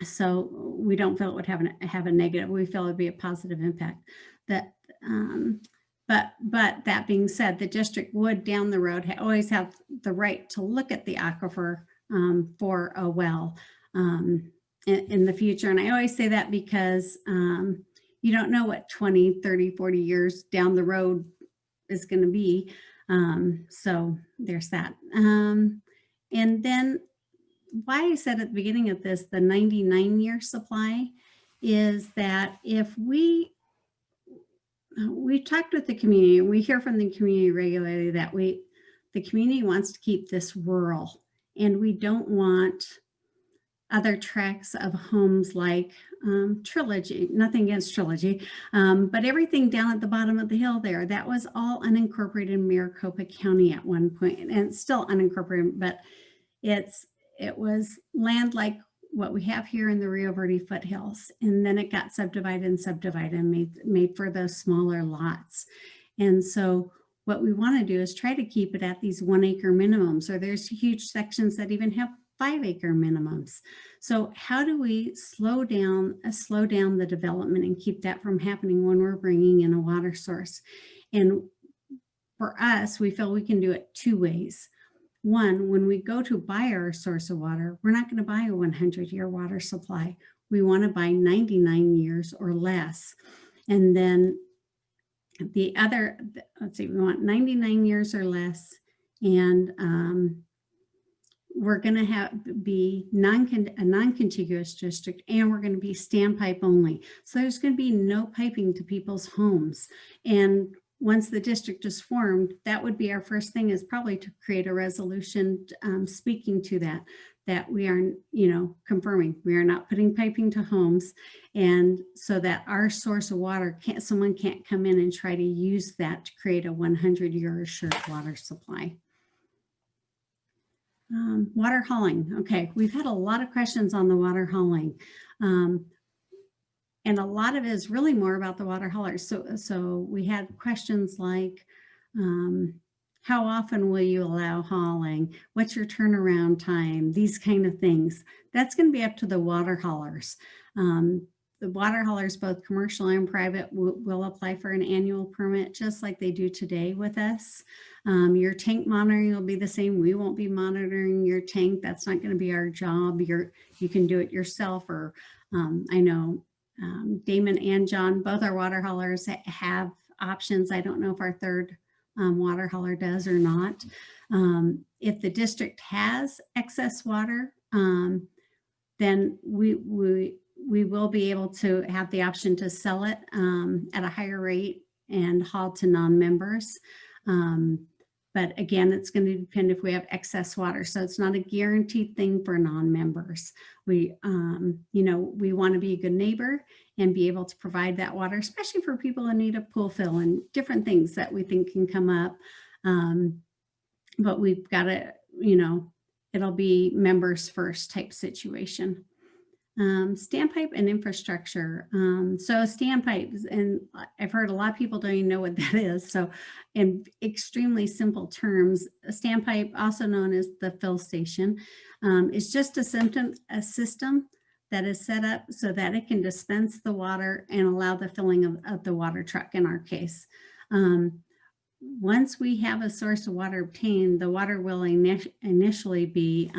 So we don't feel it would have a negative. We feel it would be a positive impact. That, but that being said, the district would down the road always have the right to look at the aquifer for a well in the future. And I always say that because you don't know what 20, 30, 40 years down the road is going to be. So there's that. And then why I said at the beginning of this, the 99-year supply is that if we talked with the community, we hear from the community regularly that the community wants to keep this rural, and we don't want other tracts of homes like Trilogy, nothing against Trilogy, but everything down at the bottom of the hill there, that was all unincorporated in Maricopa County at one point, and it's still unincorporated, but it was land like what we have here in the Rio Verde foothills. And then it got subdivided and made for those smaller lots. And so what we want to do is try to keep it at these 1 acre minimums, or there's huge sections that even have 5 acre minimums. So how do we slow down the development and keep that from happening when we're bringing in a water source? And for us, we feel we can do it 2 ways. One, when we go to buy our source of water, we're not going to buy a 100-year water supply. We want to buy 99 years or less. And then the other, let's see, we want 99 years or less. And we're going to be a non-contiguous district, and we're going to be standpipe only. So there's going to be no piping to people's homes. And once the district is formed, that would be our first thing, is probably to create a resolution speaking to that we are, confirming we are not putting piping to homes, and so that our source of water someone can't come in and try to use that to create a 100-year assured water supply. Water hauling. Okay, we've had a lot of questions on the water hauling. And a lot of it is really more about the water haulers. So we had questions like, how often will you allow hauling? What's your turnaround time? These kind of things. That's going to be up to the water haulers. The water haulers, both commercial and private, will apply for an annual permit, just like they do today with us. Your tank monitoring will be the same. We won't be monitoring your tank. That's not going to be our job. You can do it yourself, or I know Damon and John, both our water haulers, have options. I don't know if our third water hauler does or not. If the district has excess water, then we will be able to have the option to sell it at a higher rate and haul to non-members. But again, it's going to depend if we have excess water. So it's not a guaranteed thing for non-members. We want to be a good neighbor and be able to provide that water, especially for people in need of pool fill and different things that we think can come up. But we've got to, it'll be members first type situation. Standpipe and infrastructure. So standpipes, and I've heard a lot of people don't even know what that is. So in extremely simple terms, a standpipe, also known as the fill station, is just a system that is set up so that it can dispense the water and allow the filling of the water truck in our case. Once we have a source of water obtained, the water will initially be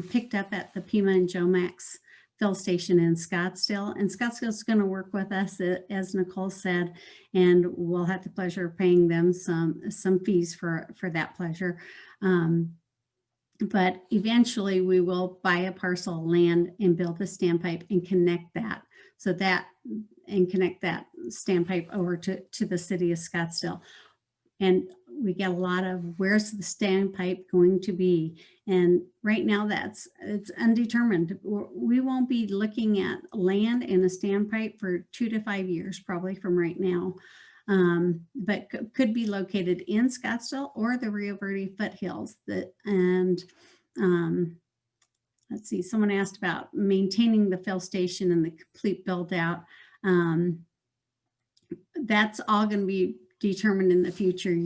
picked up at the Pima and Jomax fill station in Scottsdale, and Scottsdale is going to work with us, as Nicole said, and we'll have the pleasure of paying them some fees for that pleasure. But eventually we will buy a parcel of land and build a standpipe and connect that, connect that standpipe over to the city of Scottsdale. And we get a lot of, where's the standpipe going to be? And right now it's undetermined. We won't be looking at land in a standpipe for 2 to 5 years, probably from right now. but could be located in Scottsdale or the Rio Verde foothills. Let's see, someone asked about maintaining the fill station and the complete build out. That's all going to be determined in the future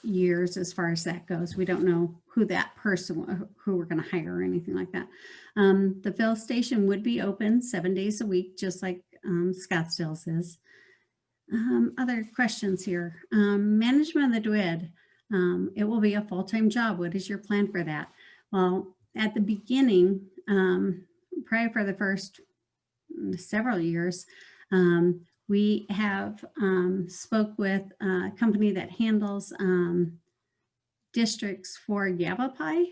years as far as that goes. We don't know who that person, who we're going to hire or anything like that. The fill station would be open 7 days a week, just like Scottsdale's is. Other questions here. Management of the DWID. It will be a full-time job. What is your plan for that? Well, at the beginning, probably for the first several years, we have spoke with a company that handles districts for Yavapai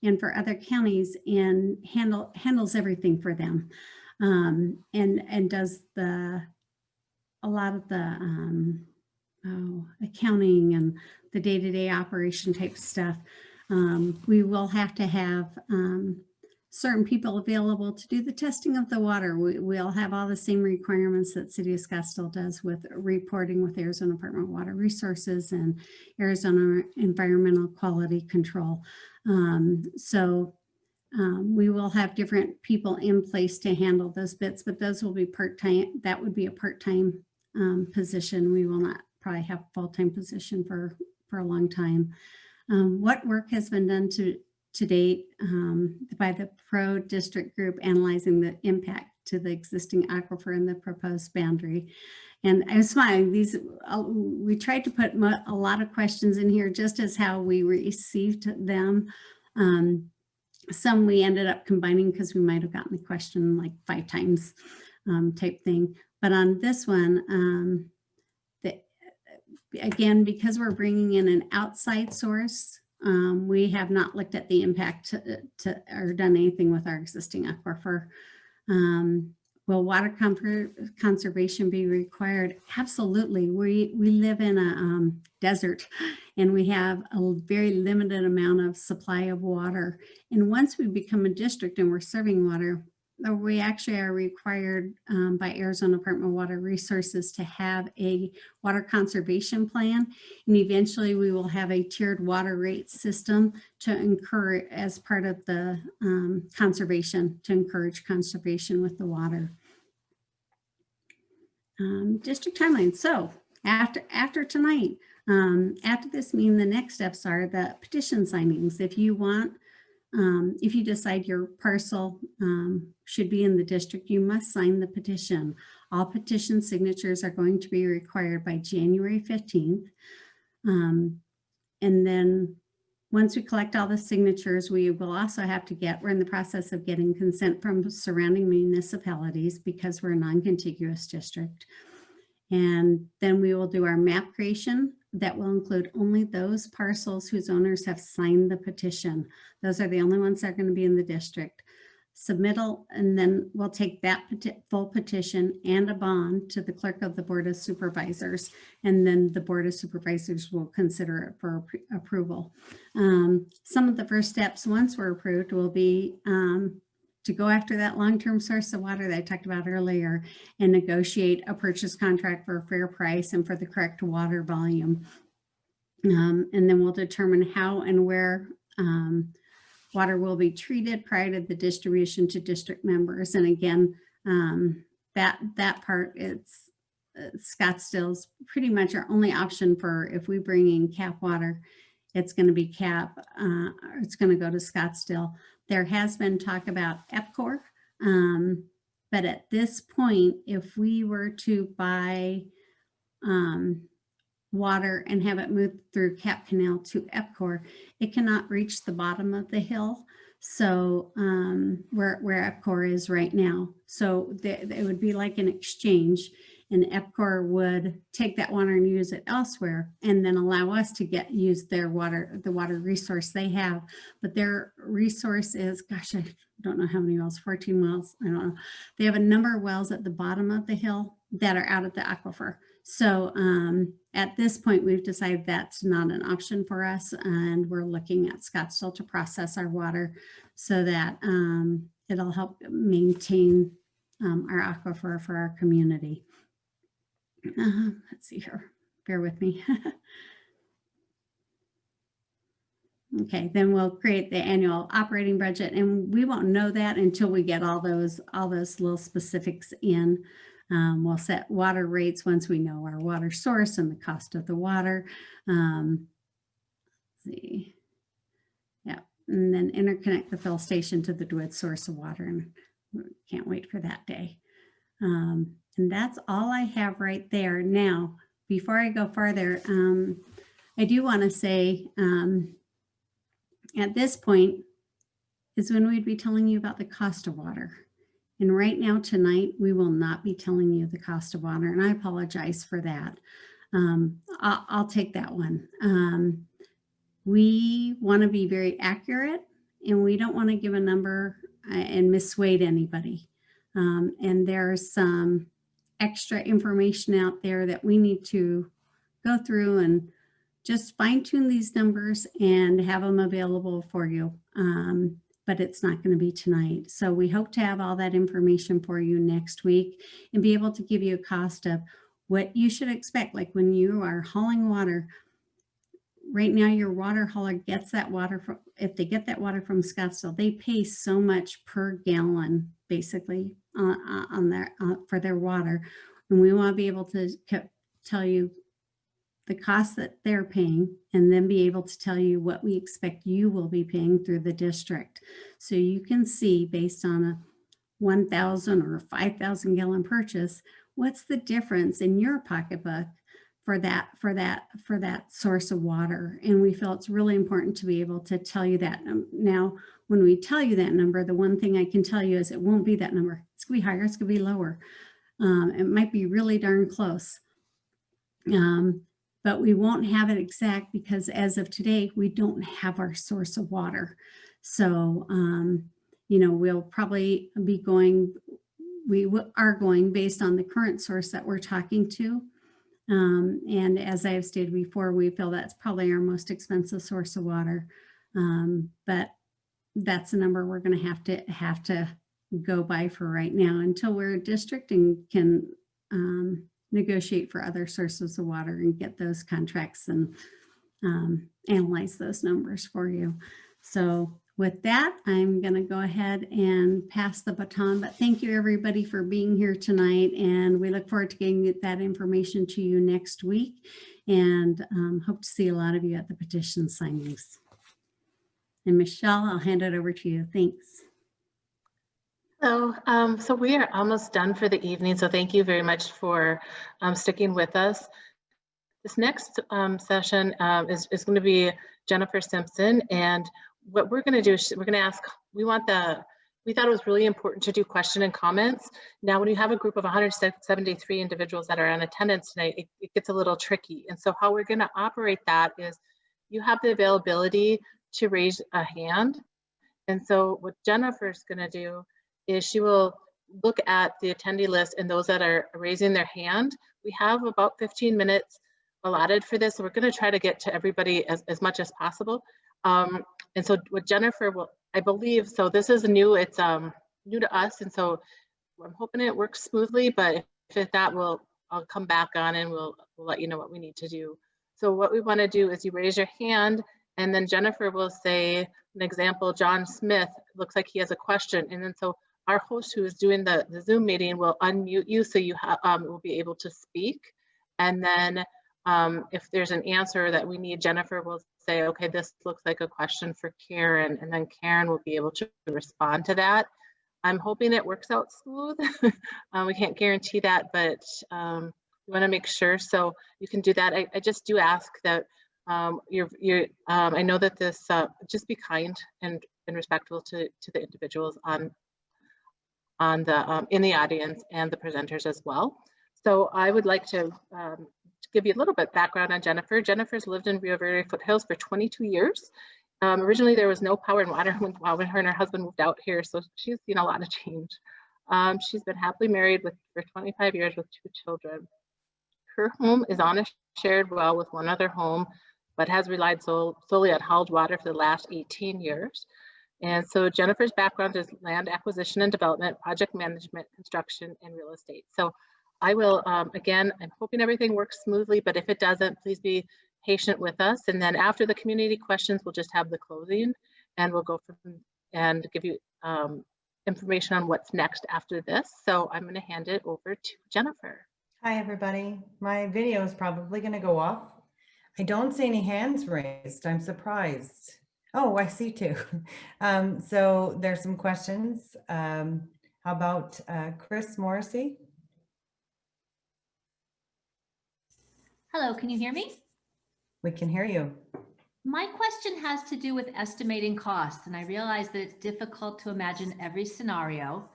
and for other counties, and handles everything for them, and does a lot of the accounting and the day-to-day operation type stuff. We will have to have certain people available to do the testing of the water. We'll have all the same requirements that City of Scottsdale does with reporting with Arizona Department of Water Resources and Arizona Environmental Quality Control. We will have different people in place to handle those bits, but those will be part-time. That would be a part-time position. We will not probably have a full-time position for a long time. What work has been done to date by the Pro District Group analyzing the impact to the existing aquifer and the proposed boundary? And I'm smiling. We tried to put a lot of questions in here just as how we received them. Some we ended up combining because we might have gotten the question like 5 times type thing. But on this one, again, because we're bringing in an outside source, we have not looked at the impact or done anything with our existing aquifer. Will water conservation be required? Absolutely. We live in a desert, and we have a very limited amount of supply of water. And once we become a district and we're serving water, we actually are required by Arizona Department of Water Resources to have a water conservation plan. And eventually we will have a tiered water rate system to encourage, as part of the conservation, to encourage conservation with the water. District timeline. So after tonight, after this meeting, the next steps are the petition signings. If you decide your parcel should be in the district, you must sign the petition. All petition signatures are going to be required by January 15th. And then once we collect all the signatures, we will also have to we're in the process of getting consent from surrounding municipalities because we're a non-contiguous district. And then we will do our map creation. That will include only those parcels whose owners have signed the petition. Those are the only ones that are going to be in the district. Submittal, and then we'll take that full petition and a bond to the clerk of the Board of Supervisors, and then the Board of Supervisors will consider it for approval. Some of the first steps, once we're approved, will be to go after that long-term source of water that I talked about earlier and negotiate a purchase contract for a fair price and for the correct water volume. And then we'll determine how and where water will be treated prior to the distribution to district members. And again, that part, it's Scottsdale's pretty much our only option for if we bring in cap water, it's going to be cap, it's going to go to Scottsdale. There has been talk about EPCOR, but at this point, if we were to buy water and have it moved through Cap Canal to EPCOR, it cannot reach the bottom of the hill. So where EPCOR is right now. So it would be like an exchange, and EPCOR would take that water and use it elsewhere and then allow us to use their water, the water resource they have. But their resource is, gosh, I don't know how many wells, 14 wells, I don't know. They have a number of wells at the bottom of the hill that are out of the aquifer. So at this point, we've decided that's not an option for us, and we're looking at Scottsdale to process our water so that it'll help maintain our aquifer for our community. Let's see here. bear with me. Okay, then we'll create the annual operating budget, and we won't know that until we get all those little specifics in. We'll set water rates once we know our water source and the cost of the water. Let's see. Yeah, and then interconnect the fill station to the DeWitt source of water, and can't wait for that day. And that's all I have right there. Now, before I go farther, I do want to say, at this point is when we'd be telling you about the cost of water. And right now, tonight, we will not be telling you the cost of water, and I apologize for that. I'll take that one. We want to be very accurate, and we don't want to give a number and mislead anybody. And there's some extra information out there that we need to go through and just fine tune these numbers and have them available for you. But it's not going to be tonight. So we hope to have all that information for you next week and be able to give you a cost of what you should expect. Like when you are hauling water, right now your water hauler gets that water from, if they get that water from Scottsdale, they pay so much per gallon basically for their water. And we want to be able to tell you the cost that they're paying, and then be able to tell you what we expect you will be paying through the district. So you can see, based on a 1,000 or 5,000 gallon purchase, what's the difference in your pocketbook for that source of water. And we feel it's really important to be able to tell you that. Now, when we tell you that number, the one thing I can tell you is it won't be that number. It's gonna be higher, it's gonna be lower. It might be really darn close. But we won't have it exact because as of today, we don't have our source of water. So, you know, we'll probably be going, we are going based on the current source that we're talking to. And as I have stated before, we feel that's probably our most expensive source of water. But that's a number we're going to have to go by for right now until we're a district and can negotiate for other sources of water and get those contracts and analyze those numbers for you. So with that, I'm going to go ahead and pass the baton, but thank you everybody for being here tonight, and we look forward to getting that information to you next week, and hope to see a lot of you at the petition signings. And Michelle, I'll hand it over to you. Thanks. So, so we are almost done for the evening, so thank you very much for sticking with us. This next session is going to be Jennifer Simpson, and what we're going to do is we're going to ask, we thought it was really important to do question and comments. Now, when you have a group of 173 individuals that are in attendance tonight, it gets a little tricky. And so how we're going to operate that is you have the availability to raise a hand. And so what Jennifer's going to do is she will look at the attendee list and those that are raising their hand. We have about 15 minutes allotted for this. So we're going to try to get to everybody as much as possible. And so what Jennifer will, I believe, so this is new, it's new to us. And so I'm hoping it works smoothly, but if not, I'll come back on and we'll let you know what we need to do. So what we want to do is you raise your hand, and then Jennifer will say an example. John Smith looks like he has a question. And then so our host who is doing the Zoom meeting will unmute you so you will be able to speak. And then if there's an answer that we need, Jennifer will say, okay, this looks like a question for Karen, and then Karen will be able to respond to that. I'm hoping it works out smooth. We can't guarantee that, but we want to make sure, so you can do that. I just do ask that I know that this, just be kind and respectful to the individuals in the audience and the presenters as well. So I would like to give you a little bit background on Jennifer. Jennifer's lived in Rio Verde Foothills for 22 years. Originally, there was no power and water when her and her husband moved out here, so she's seen a lot of change. She's been happily married for 25 years with 2 children. Her home is on a shared well with one other home, but has relied solely on hauled water for the last 18 years. And so Jennifer's background is land acquisition and development, project management, construction, and real estate. So I will, again, I'm hoping everything works smoothly, but if it doesn't, please be patient with us. And then after the community questions, we'll just have the closing and we'll go from and give you information on what's next after this. So I'm going to hand it over to Jennifer. Hi, everybody. My video is probably going to go off. I don't see any hands raised. I'm surprised. Oh, I see two. So there's some questions. How about Chris Morrissey? Hello, can you hear me? We can hear you. My question has to do with estimating costs, and I realize that it's difficult to imagine every scenario.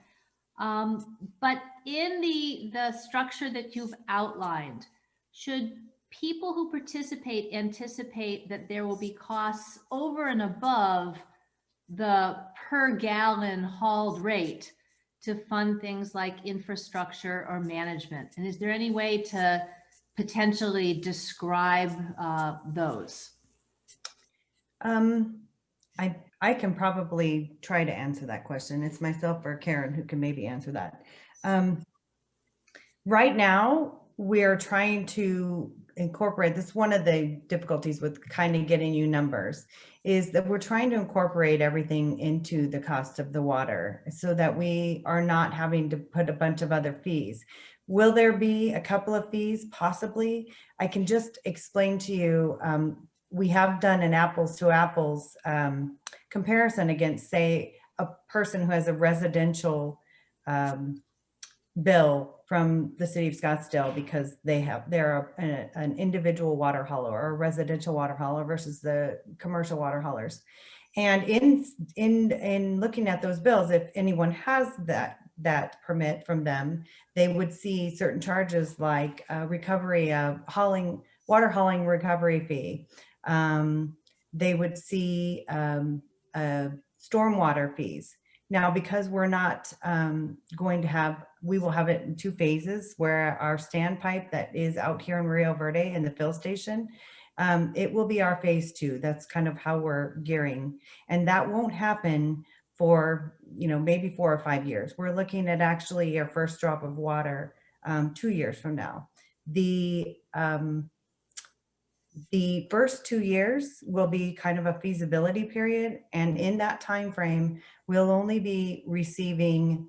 But in the structure that you've outlined, should people who participate anticipate that there will be costs over and above the per gallon hauled rate to fund things like infrastructure or management? And is there any way to potentially describe those? I can probably try to answer that question. It's myself or Karen who can maybe answer that. Right now, we're trying to incorporate, this is one of the difficulties with kind of getting you numbers, is that we're trying to incorporate everything into the cost of the water so that we are not having to put a bunch of other fees. Will there be a couple of fees? Possibly. I can just explain to you, we have done an apples to apples comparison against, say, a person who has a residential bill from the City of Scottsdale because they're an individual water hauler or a residential water hauler versus the commercial water haulers. And in looking at those bills, if anyone has that permit from them, they would see certain charges like recovery of water hauling recovery fee. They would see stormwater fees. Now, because we're not going to have, we will have it in two phases where our standpipe that is out here in Rio Verde in the fill station, it will be our phase 2. That's kind of how we're gearing. And that won't happen for, maybe 4 or 5 years. We're looking at actually our first drop of water 2 years from now. The first 2 years will be kind of a feasibility period. And in that time frame, we'll only be receiving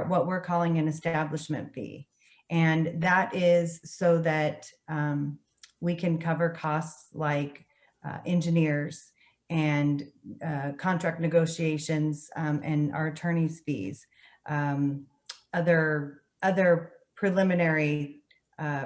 what we're calling an establishment fee. And that is so that we can cover costs like engineers and contract negotiations and our attorney's fees, other preliminary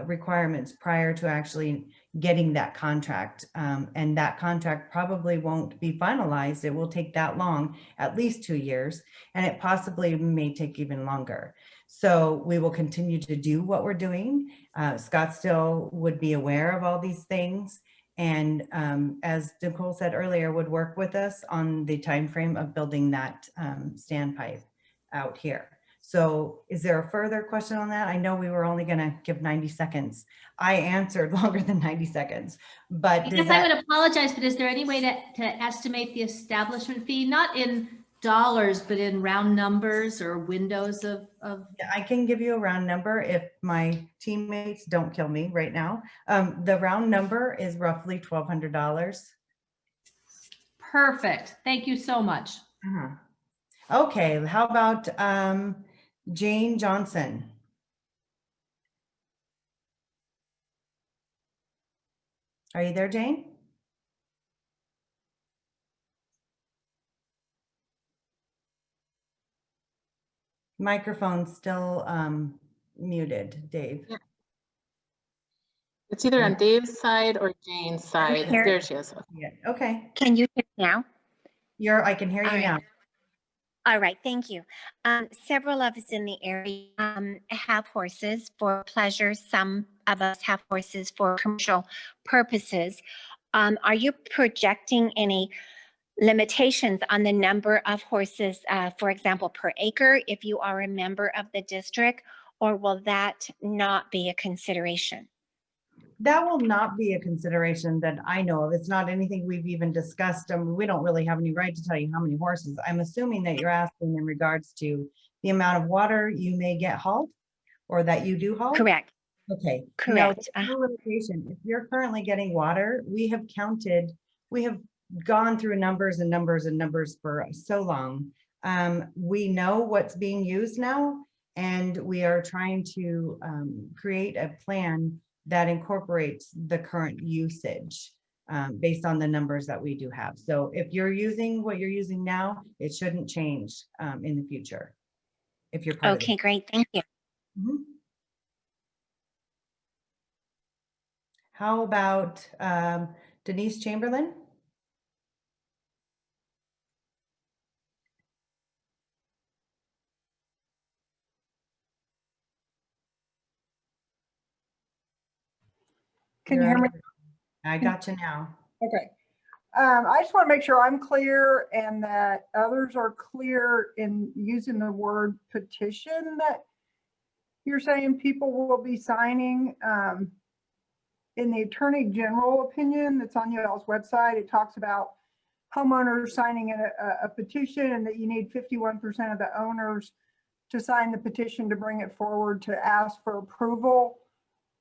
requirements prior to actually getting that contract. And that contract probably won't be finalized. It will take that long, at least 2 years, and it possibly may take even longer. So we will continue to do what we're doing. Scottsdale would be aware of all these things. And as Nicole said earlier, would work with us on the time frame of building that standpipe out here. So is there a further question on that? I know we were only going to give 90 seconds. I answered longer than 90 seconds, but I guess I would apologize, but is there any way to estimate the establishment fee, not in dollars, but in round numbers or windows of? Yeah, I can give you a round number if my teammates don't kill me right now. The round number is roughly $1,200. Perfect. Thank you so much. Okay, how about Jane Johnson? Are you there, Jane? Microphone's still muted, Dave. Yeah. It's either on Dave's side or Jane's side. There she is. Yeah. Okay. Can you hear me now? I can hear you now. All right, thank you. Several of us in the area have horses for pleasure. Some of us have horses for commercial purposes. Are you projecting any limitations on the number of horses, for example, per acre, if you are a member of the district, or will that not be a consideration? That will not be a consideration that I know of. It's not anything we've even discussed. We don't really have any right to tell you how many horses. I'm assuming that you're asking in regards to the amount of water you may get hauled, or that you do hold? Correct. Okay. Correct. No, no limitation. If you're currently getting water, we have gone through numbers and numbers and numbers for so long. We know what's being used now, and we are trying to create a plan that incorporates the current usage based on the numbers that we do have. So if you're using what you're using now, it shouldn't change in the future. If you're part Okay, great. Thank you. Mhm. How about Denise Chamberlain? Can you hear me? I got you now. Okay. I just want to make sure I'm clear and that others are clear in using the word petition that you're saying people will be signing. In the Attorney General opinion that's on y'all's website, it talks about homeowners signing a petition and that you need 51% of the owners to sign the petition to bring it forward to ask for approval.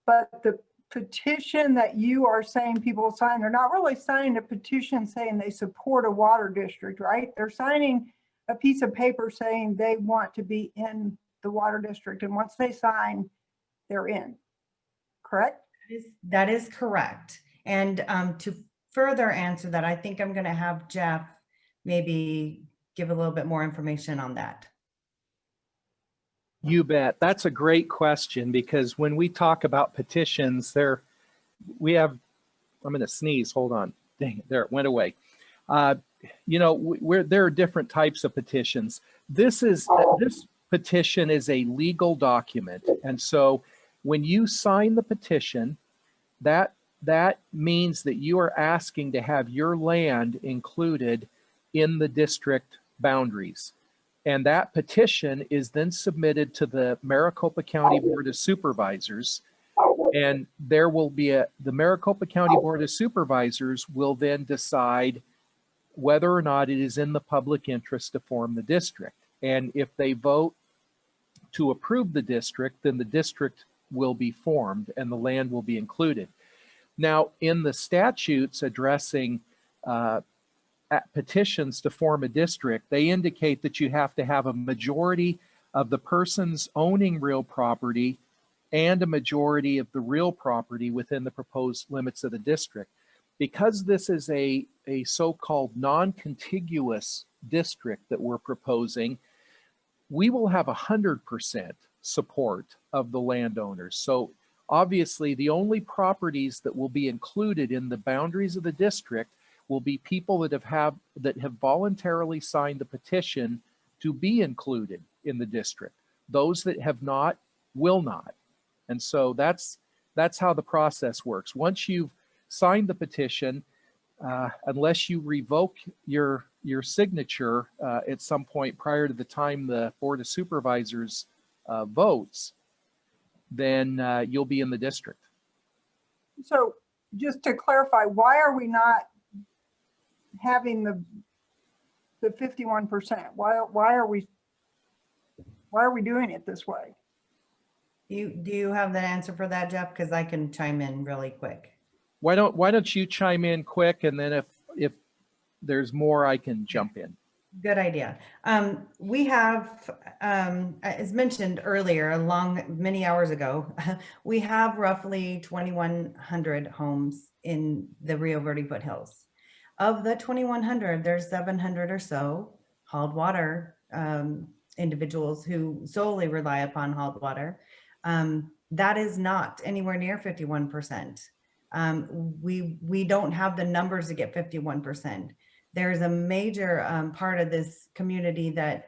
But the petition that you are saying people sign, they're not really signing a petition saying they support a water district, right? They're signing a piece of paper saying they want to be in the water district. And once they sign, they're in, correct? That is correct. And to further answer that, I think I'm going to have Jeff maybe give a little bit more information on that. You bet. That's a great question, because when we talk about petitions, I'm going to sneeze. Hold on. Dang it. There, it went away. There are different types of petitions. This petition is a legal document. And so when you sign the petition, that means that you are asking to have your land included in the district boundaries. And that petition is then submitted to the Maricopa County Board of Supervisors. And there will be the Maricopa County Board of Supervisors will then decide whether or not it is in the public interest to form the district. And if they vote to approve the district, then the district will be formed and the land will be included. Now, in the statutes addressing petitions to form a district, they indicate that you have to have a majority of the persons owning real property and a majority of the real property within the proposed limits of the district. Because this is a so-called non-contiguous district that we're proposing, we will have 100% support of the landowners. So obviously, the only properties that will be included in the boundaries of the district will be people that have voluntarily signed the petition to be included in the district. Those that have not will not. And so that's how the process works. Once you've signed the petition, unless you revoke your signature at some point prior to the time the Board of Supervisors votes, then you'll be in the district. So just to clarify, why are we not having the 51%? Why are we doing it this way? Do you have the answer for that, Jeff? Because I can chime in really quick. Why don't you chime in quick, and then if there's more, I can jump in. Good idea. We have, as mentioned earlier, many hours ago, we have roughly 2,100 homes in the Rio Verde foothills. Of the 2,100, there's 700 or so hauled water individuals who solely rely upon hauled water. That is not anywhere near 51%. We don't have the numbers to get 51%. There's a major part of this community that's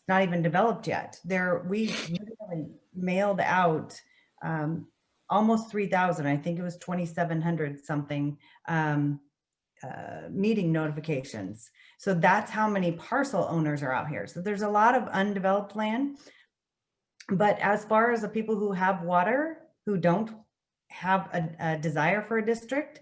not even developed yet. We literally mailed out almost 3,000, I think it was 2,700 something meeting notifications. So that's how many parcel owners are out here. So there's a lot of undeveloped land. But as far as the people who have water, who don't have a desire for a district,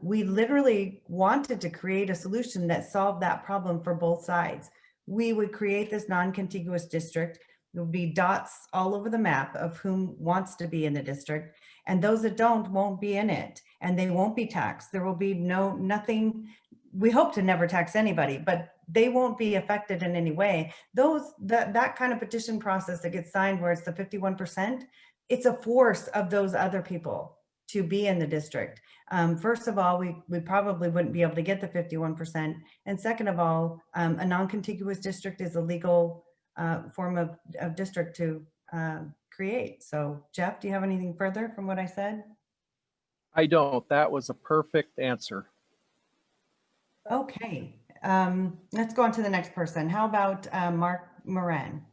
we literally wanted to create a solution that solved that problem for both sides. We would create this non-contiguous district. There'll be dots all over the map of whom wants to be in the district, and those that don't won't be in it, and they won't be taxed. There will be nothing. We hope to never tax anybody, but they won't be affected in any way. That kind of petition process that gets signed where it's the 51%, it's a force of those other people to be in the district. First of all, we probably wouldn't be able to get the 51%. And second of all, a non-contiguous district is a legal form of district to create. So Jeff, do you have anything further from what I said? I don't. That was a perfect answer. Okay, let's go on to the next person. How about Mark Moran?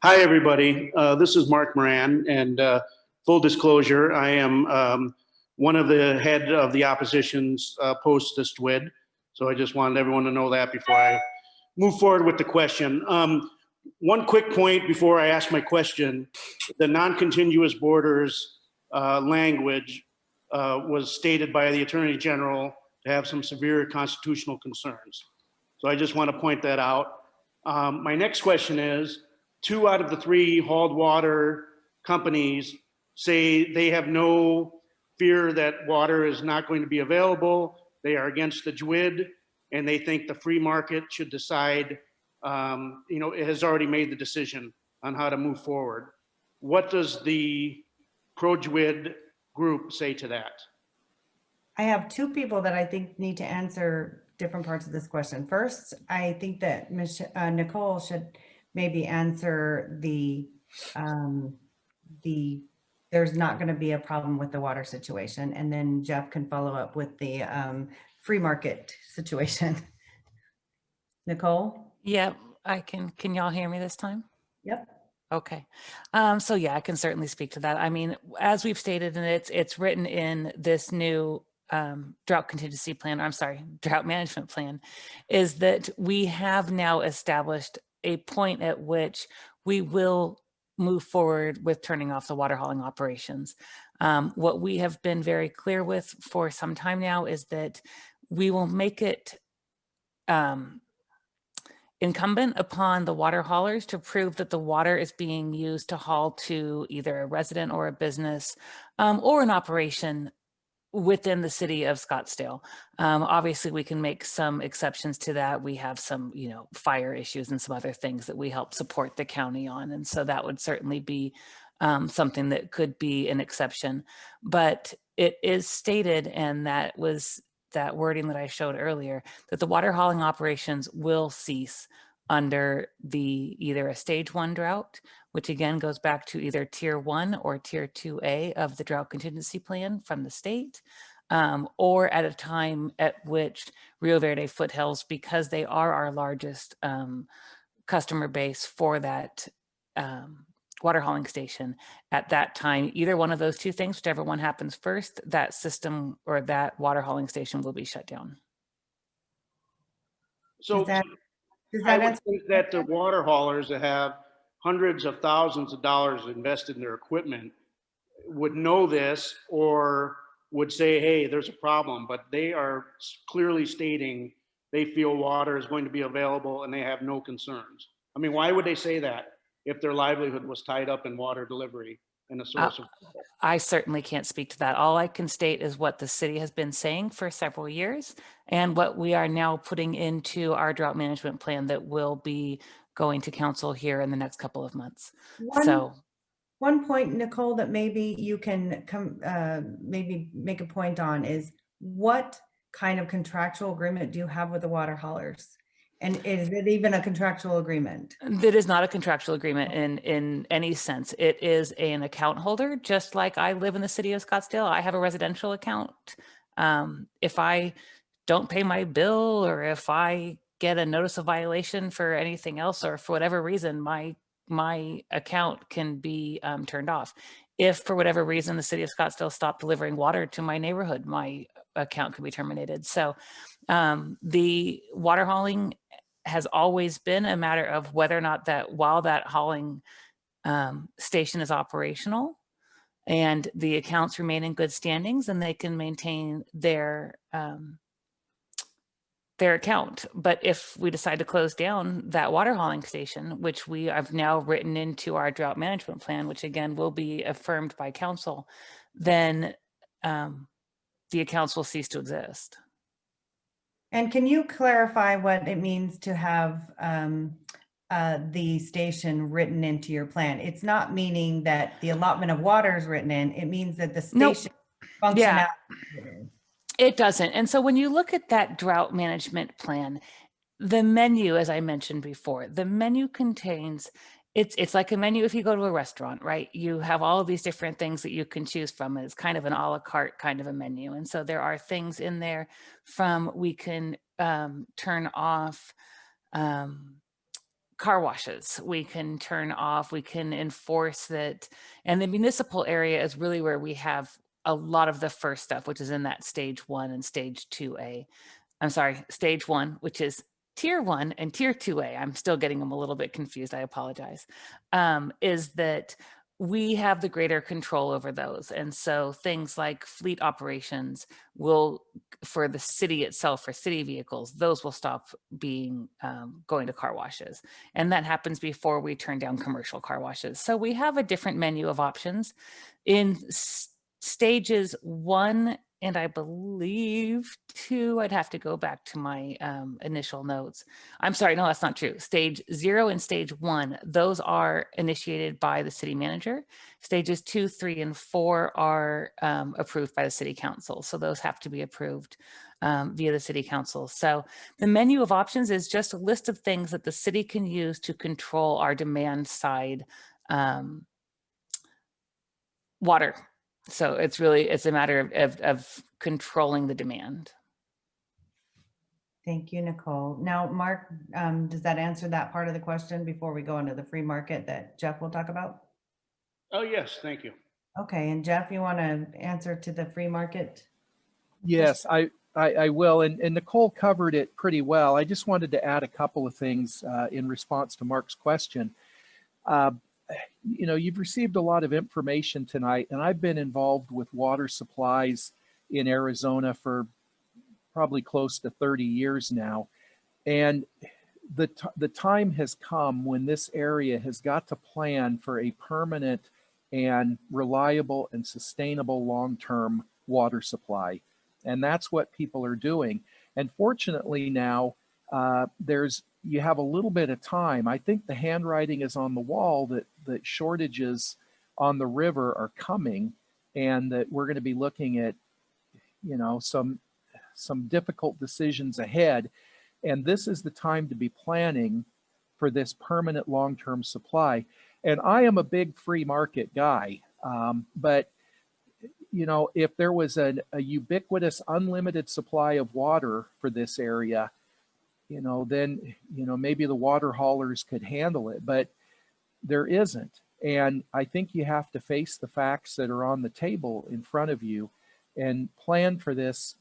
Hi, everybody. This is Mark Moran, and full disclosure, I am one of the head of the opposition's post this SWID. So I just wanted everyone to know that before I move forward with the question. One quick point before I ask my question: the non-contiguous borders language was stated by the Attorney General to have some severe constitutional concerns. So I just want to point that out. My next question is, 2 out of the 3 hauled water companies say they have no fear that water is not going to be available. They are against the JWID, and they think the free market should decide, it has already made the decision on how to move forward. What does the pro-JWID group say to that? I have 2 people that I think need to answer different parts of this question. First, I think that Nicole should maybe answer the there's not going to be a problem with the water situation, and then Jeff can follow up with the free market situation. Nicole? Yep, I can. Can y'all hear me this time? Yep. Okay. So yeah, I can certainly speak to that. I mean, as we've stated, and it's written in this new drought contingency plan, drought management plan, is that we have now established a point at which we will move forward with turning off the water hauling operations. What we have been very clear with for some time now is that we will make it incumbent upon the water haulers to prove that the water is being used to haul to either a resident or a business or an operation within the city of Scottsdale. Obviously, we can make some exceptions to that. We have some, fire issues and some other things that we help support the county on. And so that would certainly be something that could be an exception. But it is stated, and that was that wording that I showed earlier, that the water hauling operations will cease under either a stage 1 drought, which again goes back to either tier 1 or tier 2A of the drought contingency plan from the state, or at a time at which Rio Verde Foothills, because they are our largest customer base for that water hauling station, at that time, either one of those 2 things, whichever one happens first, that system or that water hauling station will be shut down. So I would think that the water haulers that have hundreds of thousands of dollars invested in their equipment would know this, or would say, hey, there's a problem, but they are clearly stating they feel water is going to be available and they have no concerns. I mean, why would they say that if their livelihood was tied up in water delivery and a source of water? I certainly can't speak to that. All I can state is what the city has been saying for several years and what we are now putting into our drought management plan that will be going to council here in the next couple of months. One point, Nicole, that maybe you can maybe make a point on is, what kind of contractual agreement do you have with the water haulers? And is it even a contractual agreement? It is not a contractual agreement in any sense. It is an account holder, just like I live in the city of Scottsdale. I have a residential account. If I don't pay my bill, or if I get a notice of violation for anything else, or for whatever reason, my account can be turned off. If for whatever reason the city of Scottsdale stopped delivering water to my neighborhood, my account can be terminated. So the water hauling has always been a matter of whether or not that while that hauling station is operational, and the accounts remain in good standings and they can maintain their account. But if we decide to close down that water hauling station, which we have now written into our drought management plan, which again will be affirmed by council, then the accounts will cease to exist. And can you clarify what it means to have the station written into your plan? It's not meaning that the allotment of water is written in. It means that the station functionality. It doesn't. And so when you look at that drought management plan, the menu, as I mentioned before, the menu contains, it's like a menu if you go to a restaurant, right? You have all of these different things that you can choose from. And it's kind of an a la carte kind of a menu. And so there are things in there from, we can turn off car washes, we can turn off, we can enforce that. And the municipal area is really where we have a lot of the first stuff, which is in that stage 1 and stage 2A. I'm sorry, stage 1, which is tier 1 and tier 2A. I'm still getting them a little bit confused. I apologize. Is that we have the greater control over those. And so things like fleet operations will, for the city itself, for city vehicles, those will stop being going to car washes. And that happens before we turn down commercial car washes. So we have a different menu of options. In stages 1 and I believe 2, I'd have to go back to my initial notes. I'm sorry, no, that's not true. Stage 0 and stage 1, those are initiated by the city manager. Stages 2, 3, and 4 are approved by the city council. So those have to be approved via the city council. So the menu of options is just a list of things that the city can use to control our demand side water. So it's a matter of controlling the demand. Thank you, Nicole. Now, Mark, does that answer that part of the question before we go into the free market that Jeff will talk about? Oh, yes, thank you. Okay, and Jeff, you want to answer to the free market? Yes, I will. And Nicole covered it pretty well. I just wanted to add a couple of things in response to Mark's question. You know, you've received a lot of information tonight, and I've been involved with water supplies in Arizona for probably close to 30 years now. And the time has come when this area has got to plan for a permanent and reliable and sustainable long-term water supply. And that's what people are doing. And fortunately now, you have a little bit of time. I think the handwriting is on the wall that shortages on the river are coming, and that we're going to be looking at, you know, some difficult decisions ahead. And this is the time to be planning for this permanent long-term supply. And I am a big free market guy, but you know, if there was a ubiquitous, unlimited supply of water for this area, you know, then, you know, maybe the water haulers could handle it, but there isn't. And I think you have to face the facts that are on the table in front of you and plan for this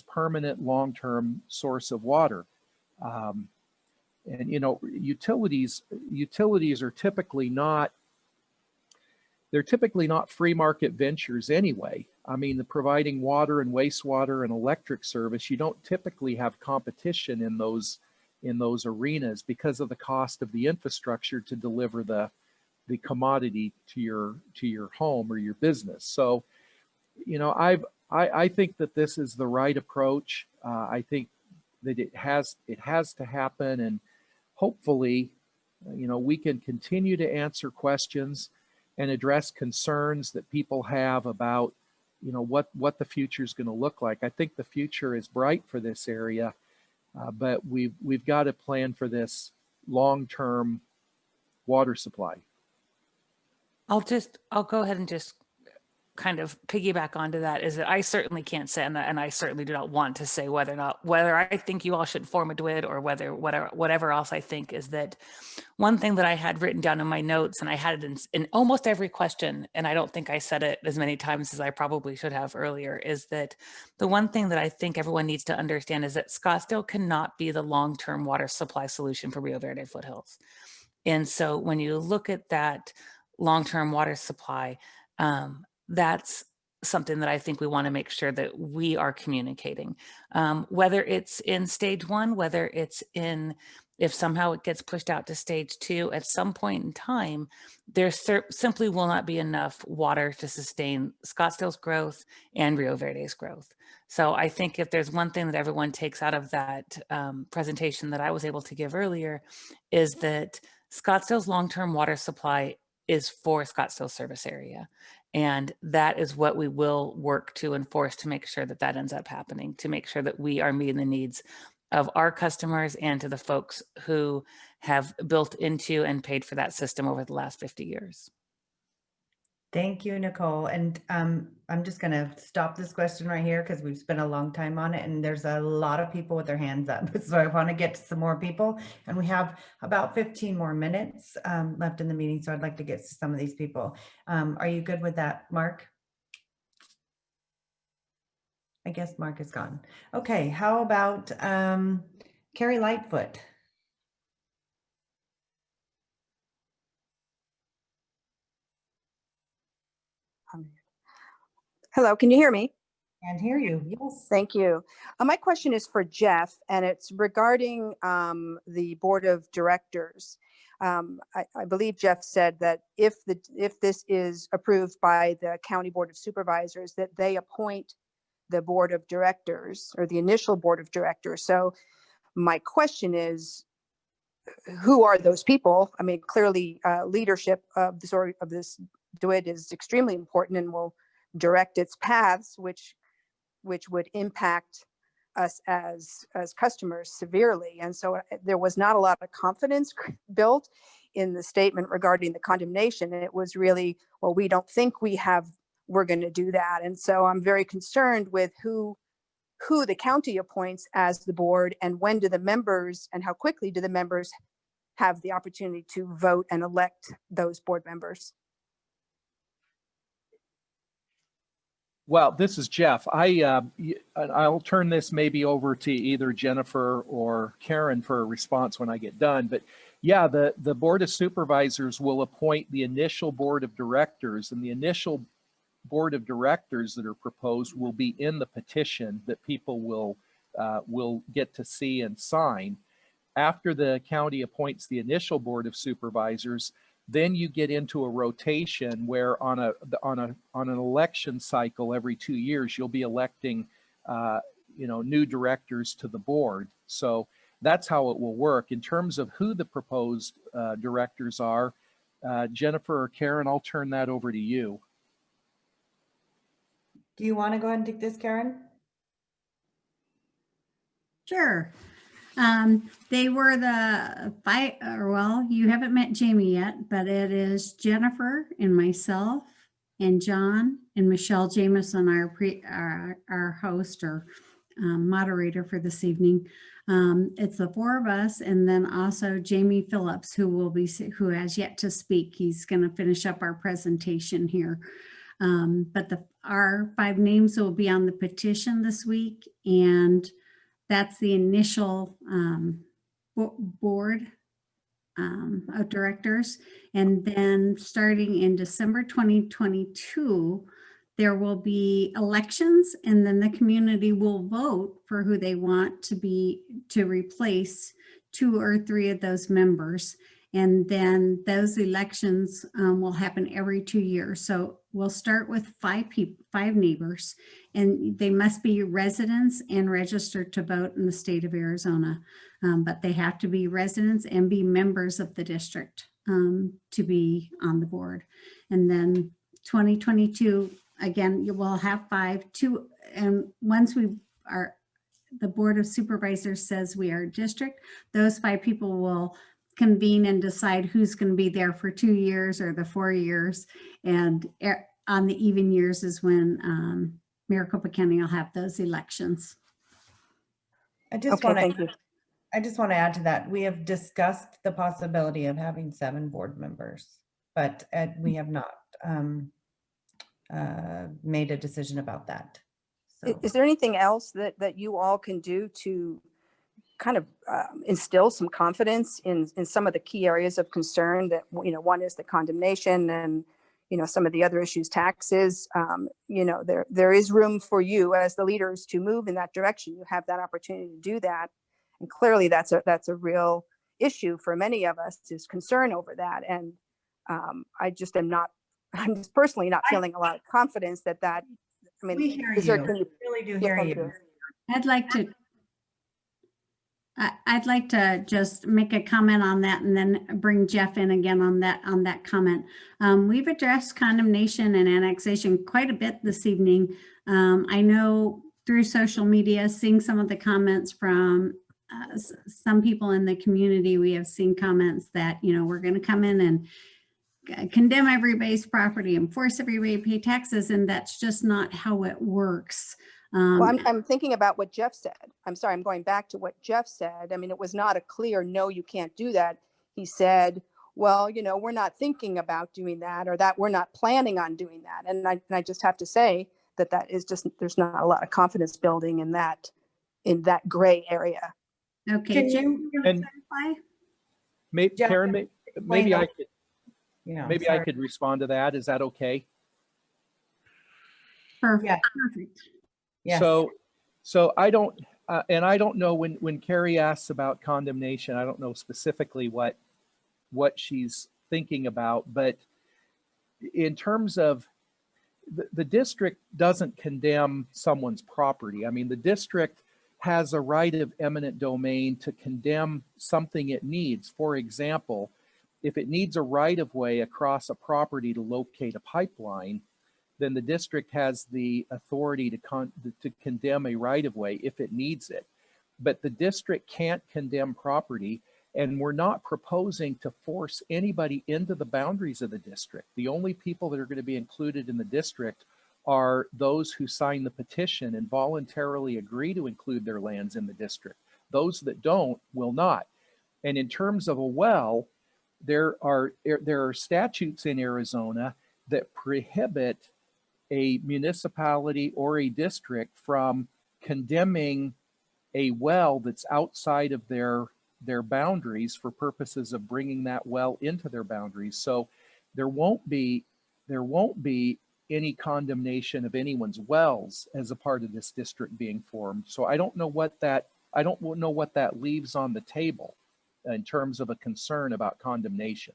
permanent long-term source of water. And, you know, utilities are typically not free market ventures anyway. I mean, the providing water and wastewater and electric service, you don't typically have competition in those arenas because of the cost of the infrastructure to deliver the commodity to your home or your business. So, you know, I think that this is the right approach. I think that it has to happen, and hopefully, you know, we can continue to answer questions and address concerns that people have about, you know, what the future is going to look like. I think the future is bright for this area, but we've got to plan for this long-term water supply. I'll go ahead and just kind of piggyback onto that, is that I certainly can't say, and I certainly do not want to say whether I think you all should form a DWID or whatever else I think, is that one thing that I had written down in my notes, and I had it in almost every question, and I don't think I said it as many times as I probably should have earlier, is that the one thing that I think everyone needs to understand is that Scottsdale cannot be the long-term water supply solution for Rio Verde Foothills. And so when you look at that long-term water supply, that's something that I think we want to make sure that we are communicating. Whether it's in stage 1, whether it's in, if somehow it gets pushed out to stage 2, at some point in time, there simply will not be enough water to sustain Scottsdale's growth and Rio Verde's growth. So I think if there's one thing that everyone takes out of that presentation that I was able to give earlier, is that Scottsdale's long-term water supply is for Scottsdale service area. And that is what we will work to enforce to make sure that that ends up happening, to make sure that we are meeting the needs of our customers and to the folks who have built into and paid for that system over the last 50 years. Thank you, Nicole. And I'm just going to stop this question right here because we've spent a long time on it and there's a lot of people with their hands up. So I want to get to some more people and we have about 15 more minutes left in the meeting. So I'd like to get to some of these people. Are you good with that, Mark? I guess Mark is gone. Okay, how about Carrie Lightfoot? Hello, can you hear me? Can't hear you. Yes. Thank you. My question is for Jeff, and it's regarding the board of directors. I believe Jeff said that if this is approved by the county board of supervisors, that they appoint the board of directors or the initial board of directors. So my question is, who are those people? I mean, clearly leadership of this DWID is extremely important and will direct its paths, which would impact us as customers severely. And so there was not a lot of confidence built in the statement regarding the condemnation. And it was really, well, we don't think we're going to do that. And so I'm very concerned with who the county appoints as the board, and when do the members and how quickly do the members have the opportunity to vote and elect those board members. Well, this is Jeff. I'll turn this maybe over to either Jennifer or Karen for a response when I get done. But yeah, the Board of Supervisors will appoint the initial Board of Directors, and the initial Board of Directors that are proposed will be in the petition that people will get to see and sign. After the county appoints the initial Board of Supervisors, then you get into a rotation where on an election cycle every 2 years, you'll be electing new directors to the board. So that's how it will work. In terms of who the proposed directors are, Jennifer or Karen, I'll turn that over to you. Do you want to go ahead and take this, Karen? Sure. They were the well, you haven't met Jamie yet, but it is Jennifer and myself and John and Michelle Jameson, our host or moderator for this evening. It's the four of us, and then also Jamie Phillips, who has yet to speak. He's going to finish up our presentation here. But our 5 names will be on the petition this week, and that's the initial board of directors. And then starting in December 2022, there will be elections, and then the community will vote for who they want to replace 2 or 3 of those members. And then those elections will happen every 2 years. So we'll start with 5 neighbors, and they must be residents and registered to vote in the state of Arizona. But they have to be residents and be members of the district to be on the board. And then 2022, again, you will have 5, and once the Board of Supervisors says we are a district, those 5 people will convene and decide who's going to be there for 2 years or the 4 years. And on the even years is when Maricopa County will have those elections. I just want to add to that. We have discussed the possibility of having 7 board members, but we have not made a decision about that. So. Is there anything else that you all can do to kind of instill some confidence in some of the key areas of concern that, one is the condemnation and, some of the other issues, taxes, there is room for you as the leaders to move in that direction. You have that opportunity to do that. And clearly that's a real issue for many of us, is concern over that. And I'm just personally not feeling a lot of confidence that, We hear you. We really do hear you. I'd like to just make a comment on that and then bring Jeff in again on that comment. We've addressed condemnation and annexation quite a bit this evening. I know through social media, seeing some of the comments from some people in the community, we have seen comments that, we're going to come in and condemn everybody's property and force everybody to pay taxes, and that's just not how it works. Well, I'm thinking about what Jeff said. I'm sorry, I'm going back to what Jeff said. I mean, it was not a clear, no, you can't do that. He said, well, we're not thinking about doing that, or that we're not planning on doing that. And I just have to say that is just, there's not a lot of confidence building in that gray area. Okay, Jeff, and Karen, maybe I could, maybe I could respond to that. Is that okay? Perfect. Yeah. Perfect. Yes. So I don't, and I don't know when Carrie asks about condemnation, I don't know specifically what she's thinking about, but in terms of the district doesn't condemn someone's property. I mean, the district has a right of eminent domain to condemn something it needs. For example, if it needs a right of way across a property to locate a pipeline, then the district has the authority to condemn a right-of-way if it needs it. But the district can't condemn property, and we're not proposing to force anybody into the boundaries of the district. The only people that are going to be included in the district are those who sign the petition and voluntarily agree to include their lands in the district. Those that don't will not. And in terms of a well, there are statutes in Arizona that prohibit a municipality or a district from condemning a well that's outside of their boundaries for purposes of bringing that well into their boundaries. So there won't be any condemnation of anyone's wells as a part of this district being formed. So I don't know what that leaves on the table in terms of a concern about condemnation.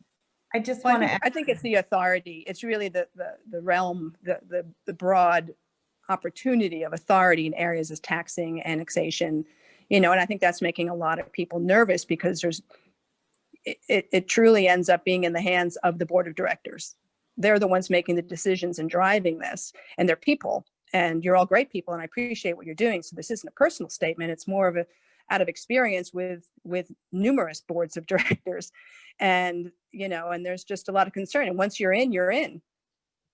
I just Well, want to. I think it's the authority. It's really the realm, the broad opportunity of authority in areas as taxing, annexation, and I think that's making a lot of people nervous, because it truly ends up being in the hands of the board of directors. They're the ones making the decisions and driving this, and they're people, and you're all great people, and I appreciate what you're doing. So this isn't a personal statement. It's more of out of experience with numerous boards of directors. And, and there's just a lot of concern. And once you're in, you're in.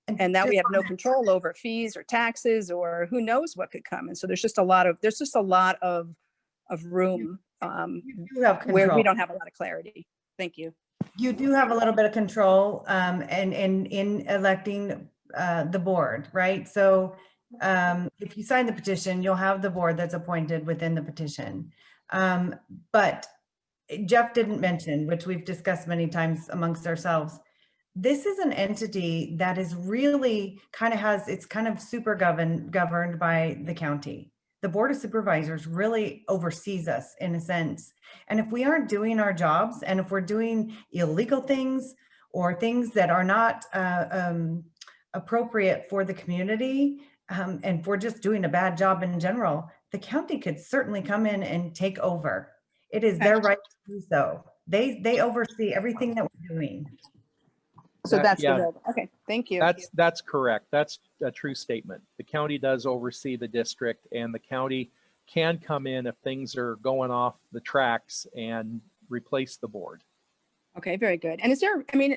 And now we have no control over fees or taxes or who knows what could come. And so there's just a lot of room where we don't have a lot of clarity. Thank you. You do have a little bit of control and in electing the board, right? So if you sign the petition, you'll have the board that's appointed within the petition. But Jeff didn't mention, which we've discussed many times amongst ourselves, this is an entity that is really it's kind of super governed by the county. The Board of Supervisors really oversees us in a sense. And if we aren't doing our jobs, and if we're doing illegal things or things that are not appropriate for the community, and if we're just doing a bad job in general, the county could certainly come in and take over. It is their right to do so. They oversee everything that we're doing. So okay, thank you. That's correct. That's a true statement. The county does oversee the district, and the county can come in if things are going off the tracks and replace the board. Okay, very good. And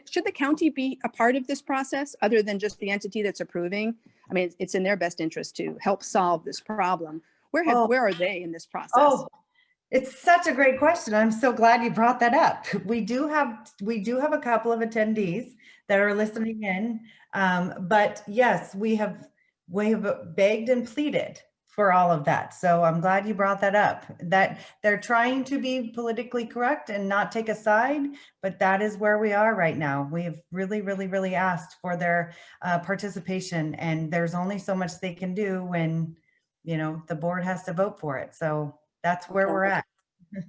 should the county be a part of this process other than just the entity that's approving? I mean, it's in their best interest to help solve this problem. Where are they in this process? Oh, it's such a great question. I'm so glad you brought that up. We do have a couple of attendees that are listening in, but yes, we have begged and pleaded for all of that. So I'm glad you brought that up, that they're trying to be politically correct and not take a side, but that is where we are right now. We've really, really, really asked for their participation, and there's only so much they can do when, you know, the board has to vote for it. So that's where we're at.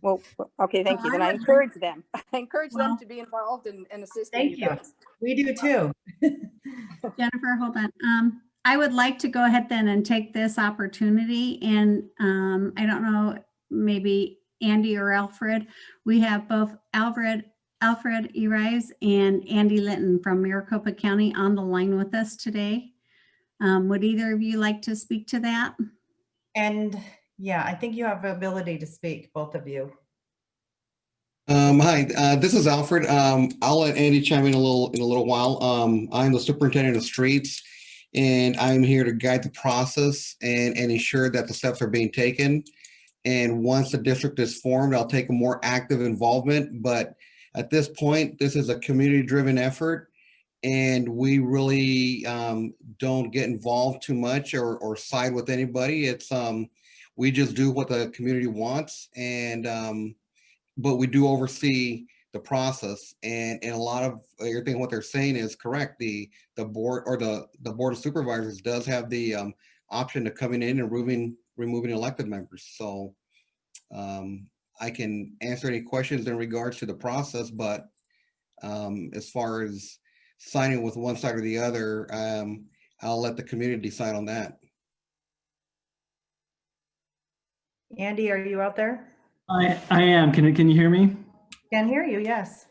Well, okay, thank you. Then I encourage them. I encourage them to be involved and assist you guys. We do too. Jennifer, hold on. I would like to go ahead then and take this opportunity, and I don't know, maybe Andy or Alfred. We have both Alfred Erise and Andy Linton from Maricopa County on the line with us today. Would either of you like to speak to that? And yeah, I think you have the ability to speak, both of you. Hi, this is Alfred. I'll let Andy chime in a little while. I'm the superintendent of streets, and I'm here to guide the process and ensure that the steps are being taken. And once the district is formed, I'll take a more active involvement. But at this point, this is a community-driven effort, and we really don't get involved too much or side with anybody. It's we just do what the community wants, and but we do oversee the process, and a lot of everything what they're saying is correct. The board or the board of supervisors does have the option to coming in and removing elected members. So I can answer any questions in regards to the process, but as far as signing with one side or the other, I'll let the community decide on that. Andy, are you out there? I am. Can you hear me? Can hear you, yes.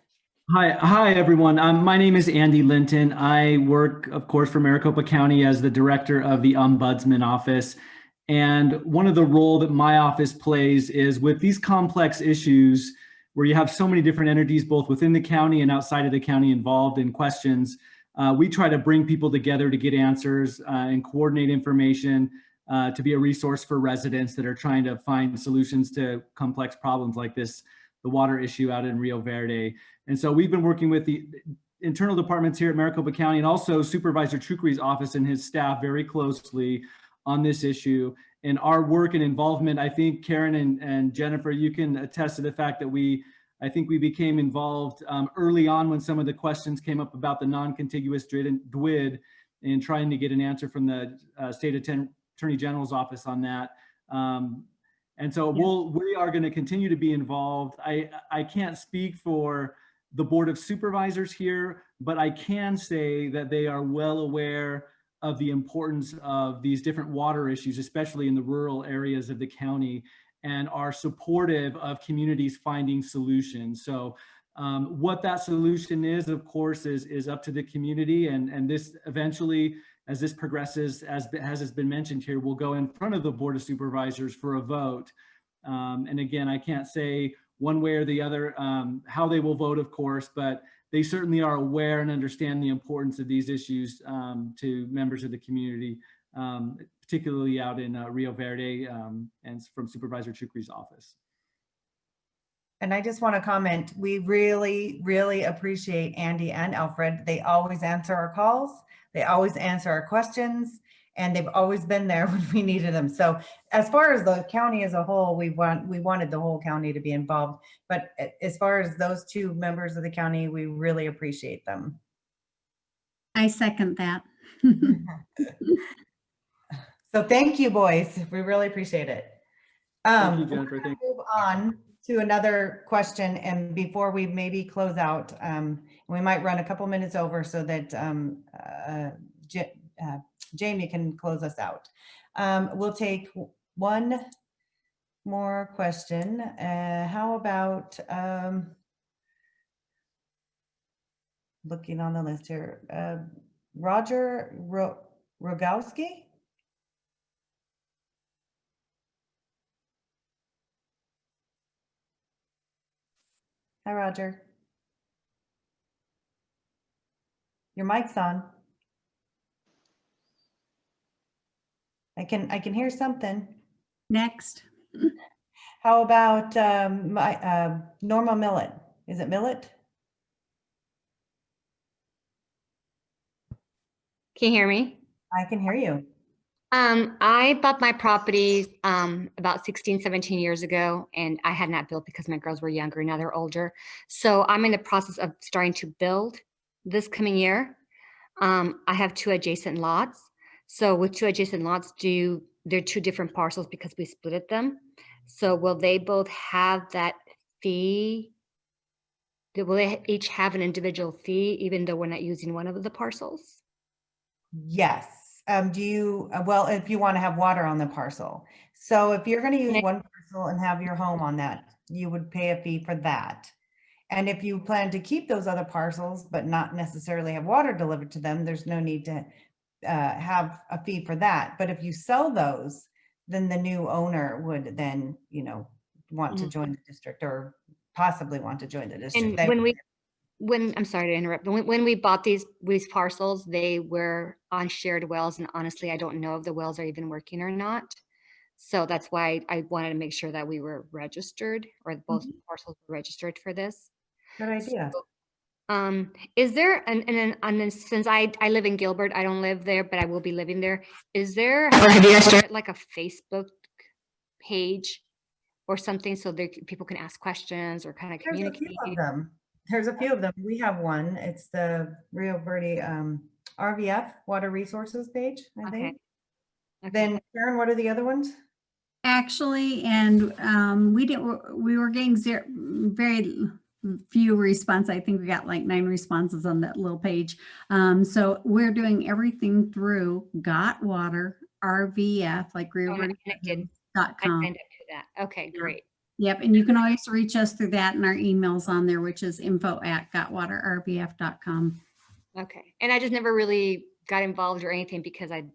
Hi everyone. My name is Andy Linton. I work, of course, for Maricopa County as the director of the Ombudsman Office. And one of the role that my office plays is with these complex issues where you have so many different entities, both within the county and outside of the county involved in questions. We try to bring people together to get answers and coordinate information to be a resource for residents that are trying to find solutions to complex problems like this, the water issue out in Rio Verde. And so we've been working with the internal departments here at Maricopa County and also Supervisor Chukri's office and his staff very closely on this issue. And our work and involvement, I think Karen and Jennifer, you can attest to the fact that I think we became involved early on when some of the questions came up about the non-contiguous DWID and trying to get an answer from the state Attorney General's office on that. And so we are going to continue to be involved. I can't speak for the Board of Supervisors here, but I can say that they are well aware of the importance of these different water issues, especially in the rural areas of the county, and are supportive of communities finding solutions. So what that solution is, of course, is up to the community. And this eventually, as this progresses, as has been mentioned here, will go in front of the Board of Supervisors for a vote. And again, I can't say one way or the other how they will vote, of course, but they certainly are aware and understand the importance of these issues to members of the community, particularly out in Rio Verde and from Supervisor Chukri's office. And I just want to comment, we really, really appreciate Andy and Alfred. They always answer our calls. They always answer our questions, and they've always been there when we needed them. So as far as the county as a whole, we wanted the whole county to be involved. But as far as those two members of the county, we really appreciate them. I second that. So thank you, boys. We really appreciate it. Thank you, Jennifer. Thank you. Move on to another question, and before we maybe close out, we might run a couple minutes over so that Jamie can close us out. We'll take one more question. How about looking on the list here, Roger Rogowski? Hi, Roger. Your mic's on. I can hear something. Next. How about Norma Millett? Is it Millett? Can you hear me? I can hear you. I bought my property about 16, 17 years ago, and I had not built because my girls were younger. Now they're older. So I'm in the process of starting to build this coming year. I have 2 adjacent lots. So with 2 adjacent lots, they're 2 different parcels because we split them. So will they both have that fee? Will they each have an individual fee, even though we're not using one of the parcels? Yes. Do you, well, if you want to have water on the parcel. So if you're going to use one parcel and have your home on that, you would pay a fee for that. And if you plan to keep those other parcels, but not necessarily have water delivered to them, there's no need to have a fee for that. But if you sell those, then the new owner would then, you know, want to join the district or possibly want to join the district. And I'm sorry to interrupt, but when we bought these parcels, they were on shared wells, and honestly, I don't know if the wells are even working or not. So that's why I wanted to make sure that we were registered, or both parcels were registered for this. Good idea. So, is there, and then since I live in Gilbert, I don't live there, but I will be living there. Is there, or have you guys started like a Facebook page or something so that people can ask questions or kind of communicate? There's a few of them. There's a few of them. We have one. It's the Rio Verde RVF Water Resources page, I think. Okay. Then Karen, what are the other ones? Actually, and we were getting very few responses. I think we got like 9 responses on that little page. So we're doing everything through Got Water, RVF, like Rio Verde.com. I signed up to that. Okay, great. Yep, and you can always reach us through that, and our email's on there, which is info@gotwaterrvf.com. Okay, and I just never really got involved or anything because there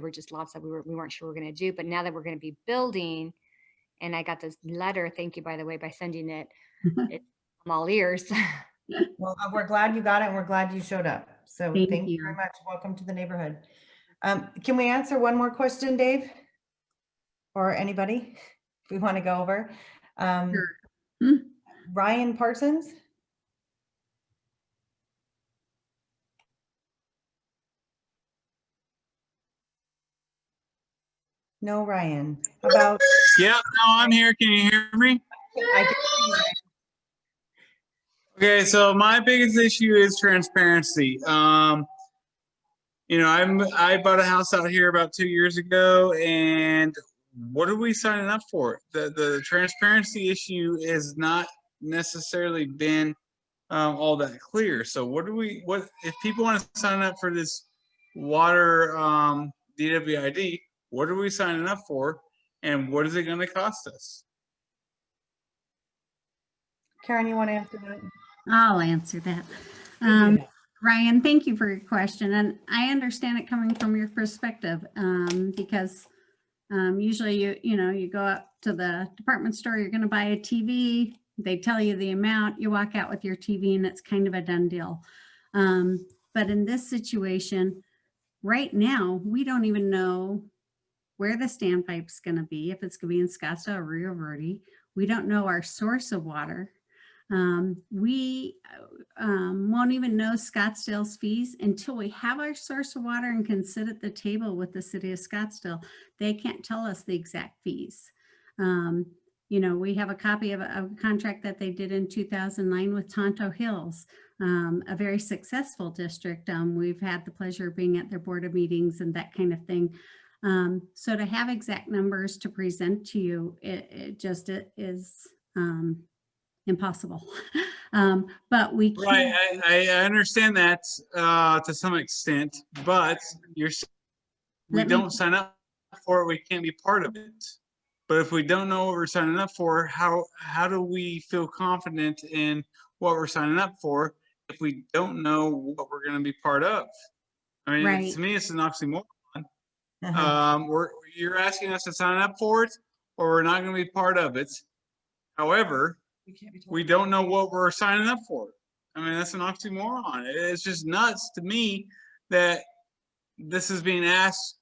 were just lots that we weren't sure we were going to do. But now that we're going to be building, and I got this letter, thank you, by the way, by sending it, I'm all ears. Well, we're glad you got it, and we're glad you showed up. So thank you very much. Welcome to the neighborhood. Can we answer one more question, Dave? Or anybody, if we want to go over? Sure. Ryan Parsons? No, Ryan. About. Yeah, no, I'm here. Can you hear me? I can hear you. Okay, so my biggest issue is transparency. I bought a house out here about 2 years ago, and what are we signing up for? The transparency issue has not necessarily been all that clear. So what if people want to sign up for this water DWID? What are we signing up for, and what is it going to cost us? Karen, you want to answer that? I'll answer that. Ryan, thank you for your question. And I understand it coming from your perspective because usually you go up to the department store, you're going to buy a TV, they tell you the amount, you walk out with your TV, and it's kind of a done deal. But in this situation, right now, we don't even know where the standpipe's going to be, if it's going to be in Scottsdale or Rio Verde. We don't know our source of water. We won't even know Scottsdale's fees until we have our source of water and can sit at the table with the City of Scottsdale. They can't tell us the exact fees. We have a copy of a contract that they did in 2009 with Tonto Hills, a very successful district. We've had the pleasure of being at their board of meetings and that kind of thing. So to have exact numbers to present to you, it just is impossible. But we can. Right, I understand that to some extent, but we don't sign up for it, we can't be part of it. But if we don't know what we're signing up for, how do we feel confident in what we're signing up for if we don't know what we're going to be part of? I mean, right. To me, it's an oxymoron. You're asking us to sign up for it, or we're not going to be part of it. However, we don't know what we're signing up for. I mean, that's an oxymoron. It's just nuts to me that this is being asked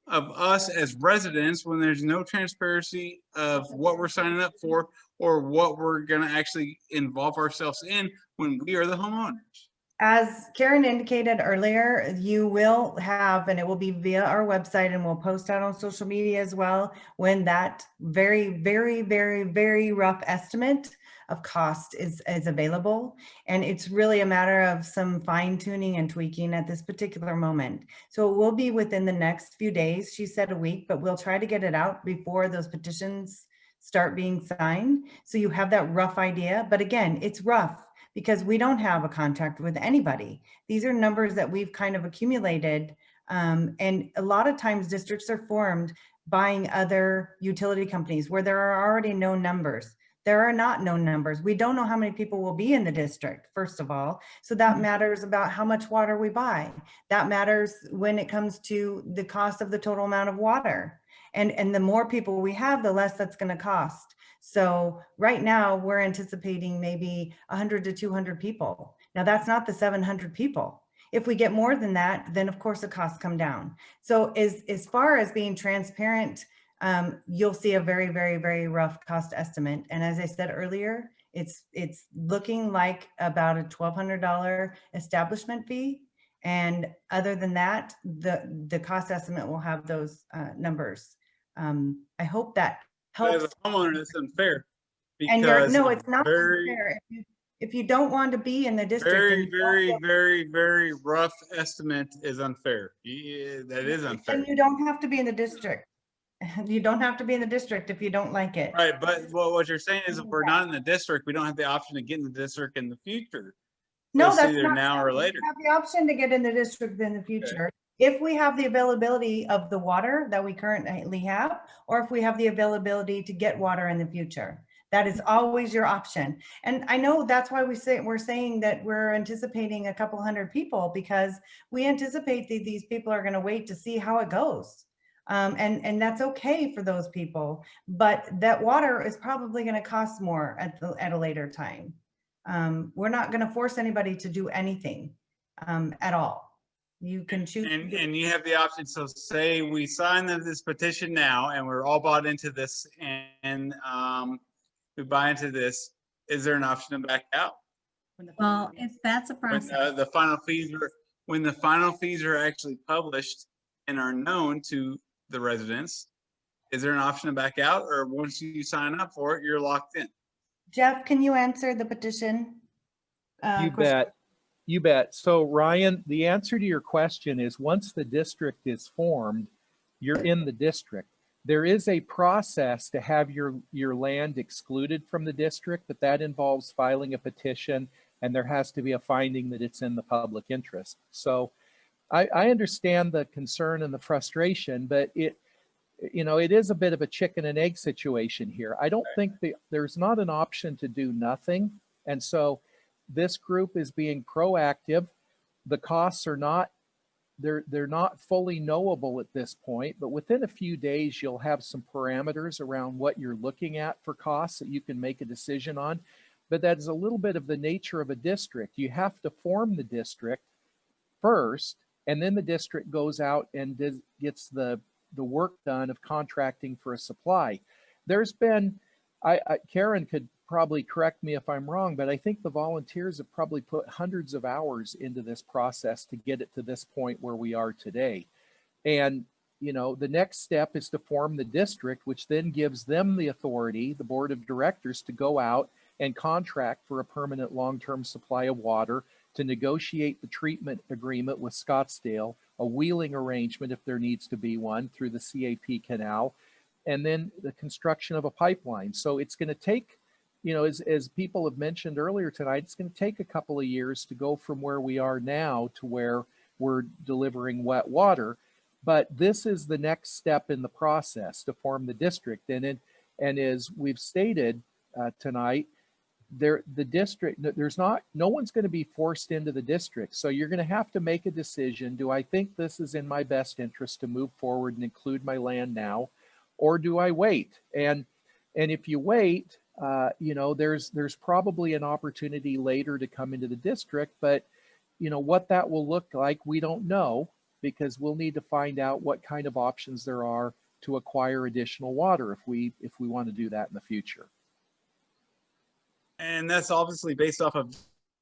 of us as residents when there's no transparency of what we're signing up for or what we're going to actually involve ourselves in when we are the homeowners. As Karen indicated earlier, you will have, and it will be via our website, and we'll post out on social media as well, when that very, very, very, very rough estimate of cost is available. And it's really a matter of some fine tuning and tweaking at this particular moment. So it will be within the next few days. She said a week, but we'll try to get it out before those petitions start being signed. So you have that rough idea. But again, it's rough, because we don't have a contract with anybody. These are numbers that we've kind of accumulated. And a lot of times districts are formed buying other utility companies where there are already known numbers. There are not known numbers. We don't know how many people will be in the district, first of all. So that matters about how much water we buy. That matters when it comes to the cost of the total amount of water. And the more people we have, the less that's going to cost. So right now we're anticipating maybe 100 to 200 people. Now that's not the 700 people. If we get more than that, then of course the costs come down. So as far as being transparent, you'll see a very, very, very rough cost estimate. And as I said earlier, it's looking like about a $1,200 establishment fee. And other than that, the cost estimate will have those numbers. I hope that helps. As a homeowner, it's unfair. And no, it's it's not unfair. If you don't want to be in the district. Very rough estimate is unfair. Yeah, that is unfair. And you don't have to be in the district. You don't have to be in the district if you don't like it. Right, but what you're saying is if we're not in the district, we don't have the option to get in the district in the future. No, it's that's either not now true. or later. We have the option to get in the district in the future. If we have the availability of the water that we currently have, or if we have the availability to get water in the future. That is always your option. And I know that's why we're saying that we're anticipating a couple hundred people, because we anticipate that these people are going to wait to see how it goes. And that's okay for those people, but that water is probably going to cost more at a later time. We're not going to force anybody to do anything at all. You can choose. And you have the option. So say we sign this petition now and we're all bought into this and we buy into this. Is there an option to back out? Well, if that's a process. When the final fees are actually published and are known to the residents, is there an option to back out, or once you sign up for it, you're locked in? Jeff, can you answer the petition? You bet. You bet. So Ryan, the answer to your question is once the district is formed, you're in the district. There is a process to have your land excluded from the district, but that involves filing a petition and there has to be a finding that it's in the public interest. So I understand the concern and the frustration, but it is a bit of a chicken and egg situation here. I don't think there's not an option to do nothing. And so this group is being proactive. The costs are not, they're not fully knowable at this point, but within a few days, you'll have some parameters around what you're looking at for costs that you can make a decision on. But that's a little bit of the nature of a district. You have to form the district first, and then the district goes out and gets the work done of contracting for a supply. There's been, Karen could probably correct me if I'm wrong, but I think the volunteers have probably put hundreds of hours into this process to get it to this point where we are today. And, the next step is to form the district, which then gives them the authority, the board of directors, to go out and contract for a permanent long-term supply of water, to negotiate the treatment agreement with Scottsdale, a wheeling arrangement if there needs to be one through the CAP canal, and then the construction of a pipeline. So it's going to take, as people have mentioned earlier tonight, it's going to take a couple of years to go from where we are now to where we're delivering wet water. But this is the next step in the process to form the district. And as we've stated tonight, no one's going to be forced into the district. So you're going to have to make a decision. Do I think this is in my best interest to move forward and include my land now, or do I wait? And if you wait, there's probably an opportunity later to come into the district, but what that will look like, we don't know, because we'll need to find out what kind of options there are to acquire additional water if we want to do that in the future. And that's obviously based off of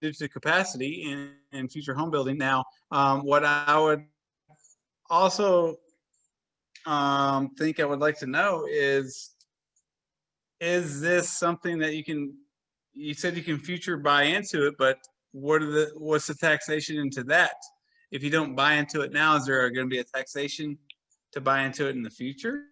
due to capacity in future home building. Now, what I would also think I would like to know is this something that you said you can future buy into it, but what's the taxation into that? If you don't buy into it now, is there going to be a taxation to buy into it in the future?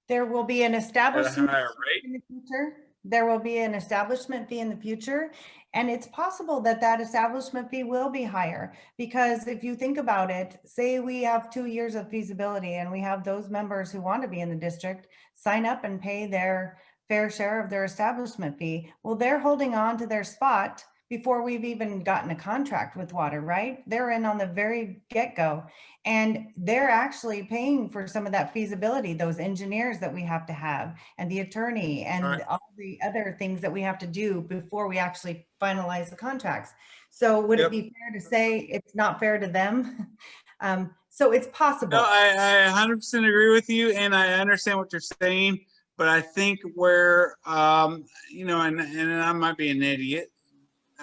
There will be an At a establishment higher rate? in the future. There will be an establishment fee in the future. And it's possible that that establishment fee will be higher, because if you think about it, say we have 2 years of feasibility and we have those members who want to be in the district sign up and pay their fair share of their establishment fee. Well, they're holding on to their spot before we've even gotten a contract with water, right? They're in on the very get-go, and they're actually paying for some of that feasibility, those engineers that we have to have, and the attorney, and all the other things that we have to do before we actually finalize the contracts. So would it be fair to say it's not fair to them? So it's possible. No, I 100% agree with you, and I understand what you're saying, but I think where, you know, and I might be an idiot.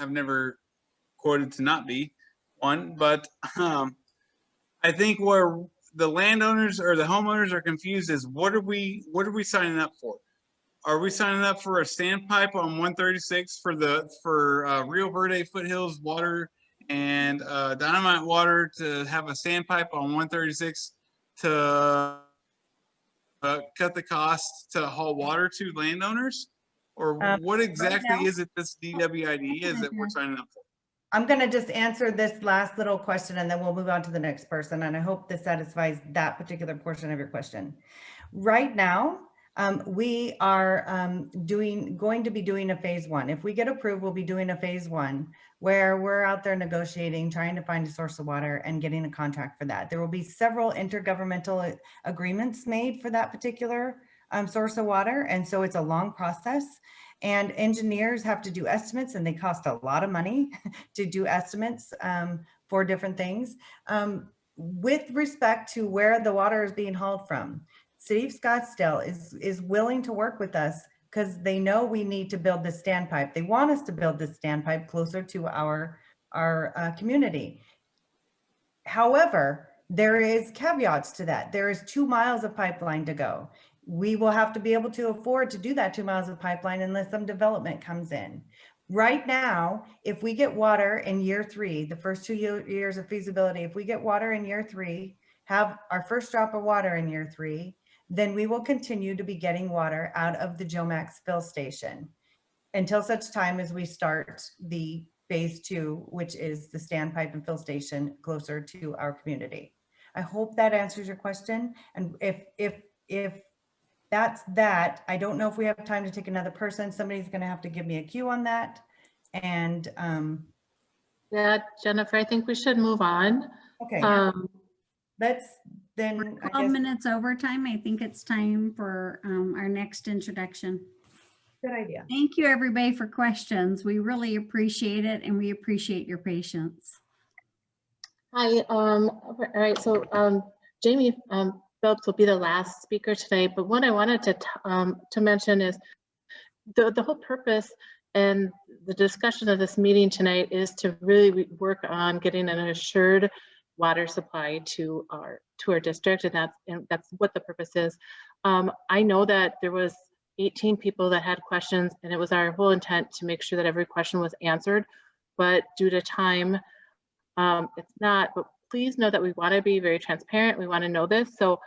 I've never quoted to not be one, but I think where the landowners or the homeowners are confused is what are we signing up for? Are we signing up for a standpipe on 136 for Rio Verde, Foothills water and Dynamite water to have a standpipe on 136 to cut the cost to haul water to landowners? Or what exactly right now, is it this DWID is that we're signing up for? I'm going to just answer this last little question and then we'll move on to the next person. And I hope this satisfies that particular portion of your question. Right now, we are going to be doing a phase 1. If we get approved, we'll be doing a phase 1 where we're out there negotiating, trying to find a source of water and getting a contract for that. There will be several intergovernmental agreements made for that particular source of water. And so it's a long process. And engineers have to do estimates, and they cost a lot of money to do estimates for different things. With respect to where the water is being hauled from, City of Scottsdale is willing to work with us because they know we need to build this standpipe. They want us to build this standpipe closer to our community. However, there is caveats to that. There is 2 miles of pipeline to go. We will have to be able to afford to do that 2 miles of pipeline unless some development comes in. Right now, if we get water in year 3, the first 2 years of feasibility, if we get water in year 3, have our first drop of water in year 3, then we will continue to be getting water out of the Jomax fill station until such time as we start the phase 2, which is the standpipe and fill station closer to our community. I hope that answers your question. And if that's that, I don't know if we have time to take another person. Somebody's going to have to give me a cue on that. And yeah, Jennifer, I think we should move on. Okay. Let's then. We're 12 minutes overtime. I think it's time for our next introduction. Good idea. Thank you, everybody, for questions. We really appreciate it, and we appreciate your patience. Hi. All right. So Jamie Phelps will be the last speaker today. But what I wanted to mention is the whole purpose and the discussion of this meeting tonight is to really work on getting an assured water supply to our district, and that's what the purpose is. I know that there was 18 people that had questions, and it was our whole intent to make sure that every question was answered, but due to time, it's not. But please know that we want to be very transparent. We want to know this. So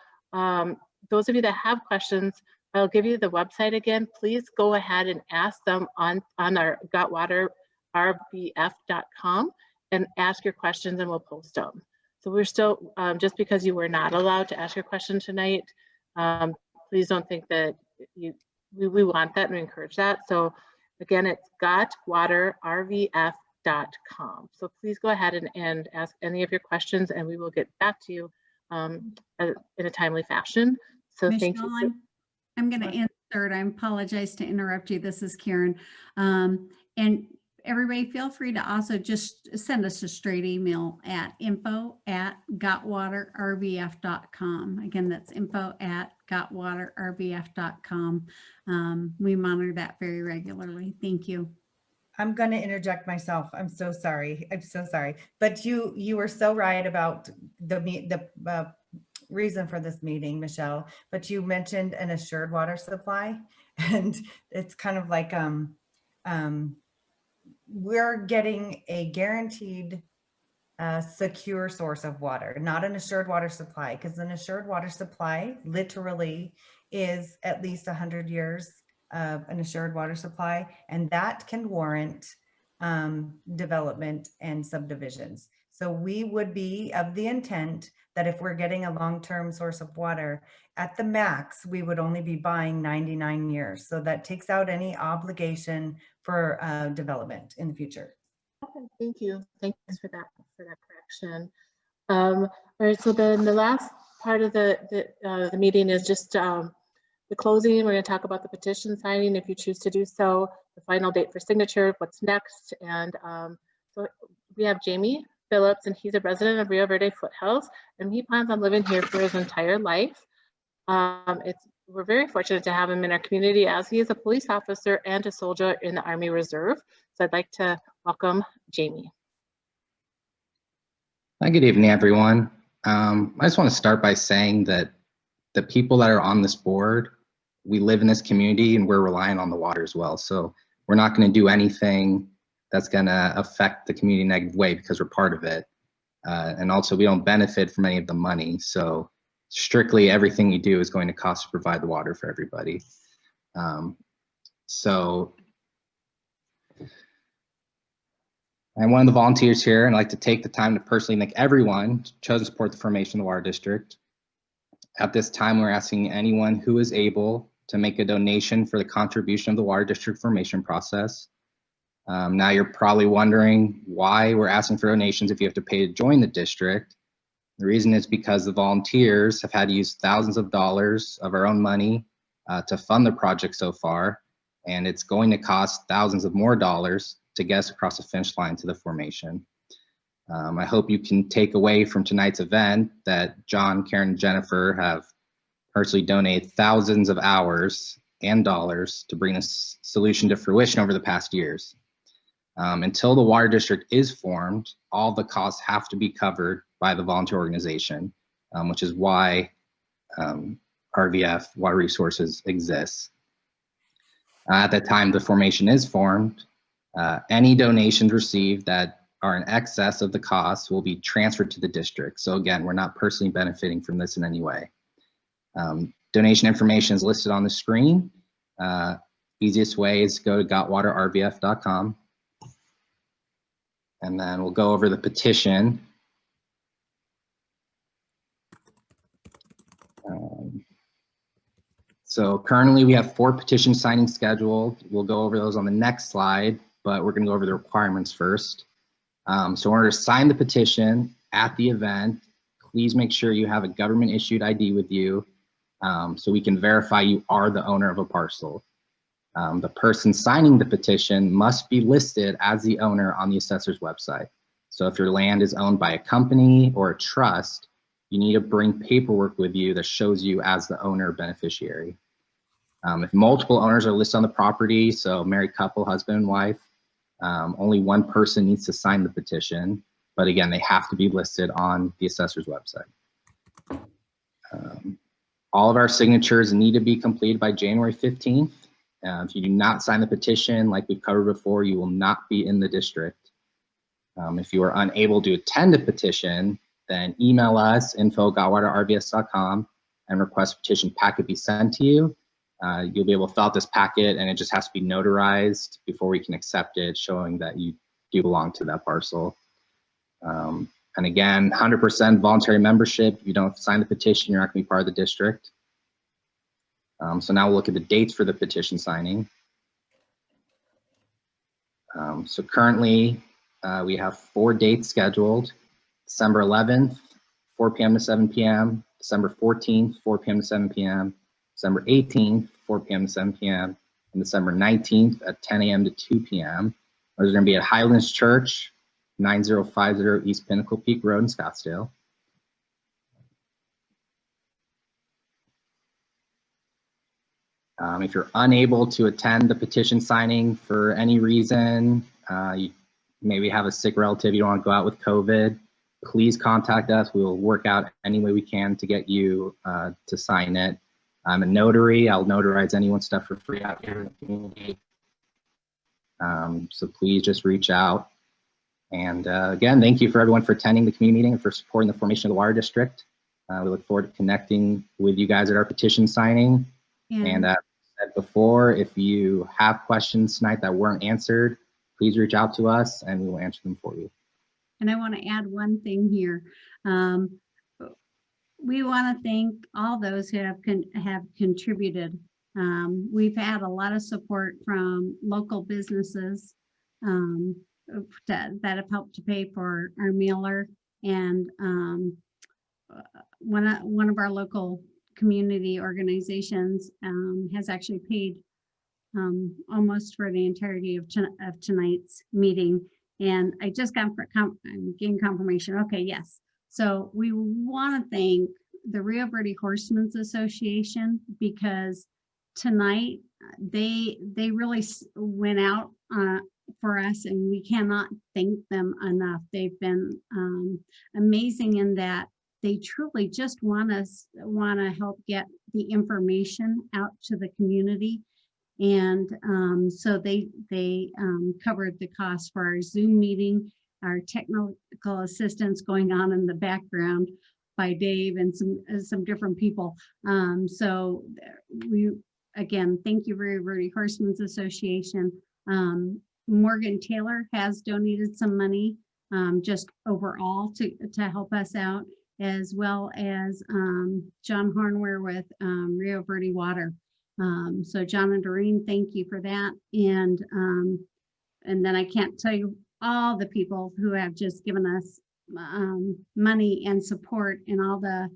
those of you that have questions, I'll give you the website again. Please go ahead and ask them on our gotwaterrvf.com and ask your questions, and we'll post them. So we're still, just because you were not allowed to ask your question tonight, please don't think that we want that and we encourage that. So again, it's gotwaterrvf.com. So please go ahead and ask any of your questions, and we will get back to you in a timely fashion. So Michelle, thank you. I'm going to insert. I apologize to interrupt you. This is Karen. And everybody feel free to also just send us a straight email at info@gotwaterrvf.com. Again, that's info@gotwaterrvf.com. We monitor that very regularly. Thank you. I'm going to interject myself. I'm so sorry. I'm so sorry. But you were so right about the reason for this meeting, Michelle. But you mentioned an assured water supply, and it's kind of like we're getting a guaranteed secure source of water, not an assured water supply, because an assured water supply literally is at least 100 years of an assured water supply, and that can warrant development and subdivisions. So we would be of the intent that if we're getting a long-term source of water, at the max, we would only be buying 99 years. So that takes out any obligation for development in the future. Okay, thank you. Thanks for that correction. All right, so then the last part of the meeting is just the closing. We're going to talk about the petition signing if you choose to do so, the final date for signature, what's next. And so we have Jamie Phillips, and he's a resident of Rio Verde Foothills, and he plans on living here for his entire life. We're very fortunate to have him in our community as he is a police officer and a soldier in the Army Reserve. So I'd like to welcome Jamie. Hi, good evening, everyone. I just want to start by saying that the people that are on this board, we live in this community and we're relying on the water as well. So we're not going to do anything that's going to affect the community in a negative way because we're part of it. And also we don't benefit from any of the money. So strictly everything we do is going to cost to provide the water for everybody. I'm one of the volunteers here, and I'd like to take the time to personally thank everyone who chose to support the formation of the Water District. At this time, we're asking anyone who is able to make a donation for the contribution of the Water District formation process. Now you're probably wondering why we're asking for donations if you have to pay to join the district. The reason is because the volunteers have had to use thousands of dollars of our own money to fund the project so far, and it's going to cost thousands of more dollars to get us across the finish line to the formation. I hope you can take away from tonight's event that John, Karen, and Jennifer have personally donated thousands of hours and dollars to bring this solution to fruition over the past years. Until the Water District is formed, all the costs have to be covered by the volunteer organization, which is why RVF Water Resources exists. At the time the formation is formed, any donations received that are in excess of the costs will be transferred to the district. So again, we're not personally benefiting from this in any way. Donation information is listed on the screen. Easiest way is to go to gotwaterrvf.com. And then we'll go over the petition. So currently we have 4 petition signings scheduled. We'll go over those on the next slide, but we're going to go over the requirements first. So in order to sign the petition at the event, please make sure you have a government issued ID with you so we can verify you are the owner of a parcel. The person signing the petition must be listed as the owner on the assessor's website. So if your land is owned by a company or a trust, you need to bring paperwork with you that shows you as the owner or beneficiary. If multiple owners are listed on the property, so married couple, husband and wife, only one person needs to sign the petition, but again, they have to be listed on the assessor's website. All of our signatures need to be completed by January 15th. If you do not sign the petition, like we've covered before, you will not be in the district. If you are unable to attend a petition, then email us, info@gotwaterrvs.com, and request a petition packet be sent to you. You'll be able to fill out this packet, and it just has to be notarized before we can accept it, showing that you do belong to that parcel. And again, 100% voluntary membership. If you don't sign the petition, you're not going to be part of the district. So now we'll look at the dates for the petition signing. So currently, we have 4 dates scheduled: December 11th, 4 p.m. to 7 p.m., December 14th, 4 p.m. to 7 p.m., December 18th, 4 p.m. to 7 p.m., and December 19th at 10 a.m. to 2 p.m. Those are going to be at Highlands Church, 9050 East Pinnacle Peak Road in Scottsdale. If you're unable to attend the petition signing for any reason, you maybe have a sick relative, you don't want to go out with COVID, please contact us. We will work out any way we can to get you to sign it. I'm a notary. I'll notarize anyone's stuff for free out here in the community. So please just reach out. And again, thank you for everyone for attending the community meeting and for supporting the formation of the water district. We look forward to connecting with you guys at our petition signing. And as I said before, if you have questions tonight that weren't answered, please reach out to us and we will answer them for you. And I want to add one thing here. We want to thank all those who have contributed. We've had a lot of support from local businesses that have helped to pay for our mailer, and one of our local community organizations has actually paid almost for the entirety of tonight's meeting. And I just got gained confirmation. Okay, yes. So we want to thank the Rio Verde Horsemen's Association, because tonight they really went out for us, and we cannot thank them enough. They've been amazing in that they truly just want to help get the information out to the community. And so they covered the cost for our Zoom meeting, our technical assistance going on in the background by Dave and some different people. So we, again, thank you, Rio Verde Horsemen's Association. Morgan Taylor has donated some money just overall to help us out, as well as John Hornware with Rio Verde Water. So John and Doreen, thank you for that. And then I can't tell you all the people who have just given us money and support, and all the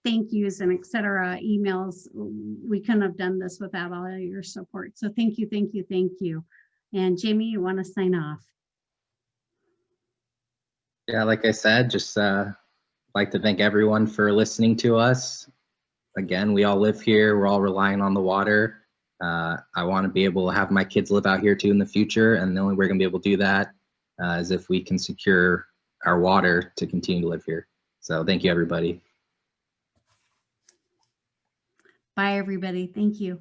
thank yous and etc. emails. We couldn't have done this without all of your support. So thank you, thank you, thank you. And Jamie, you want to sign off? Yeah, like I said, just like to thank everyone for listening to us. Again, we all live here. We're all relying on the water. I want to be able to have my kids live out here too in the future. And the only way we're going to be able to do that is if we can secure our water to continue to live here. So thank you, everybody. Bye, everybody. Thank you.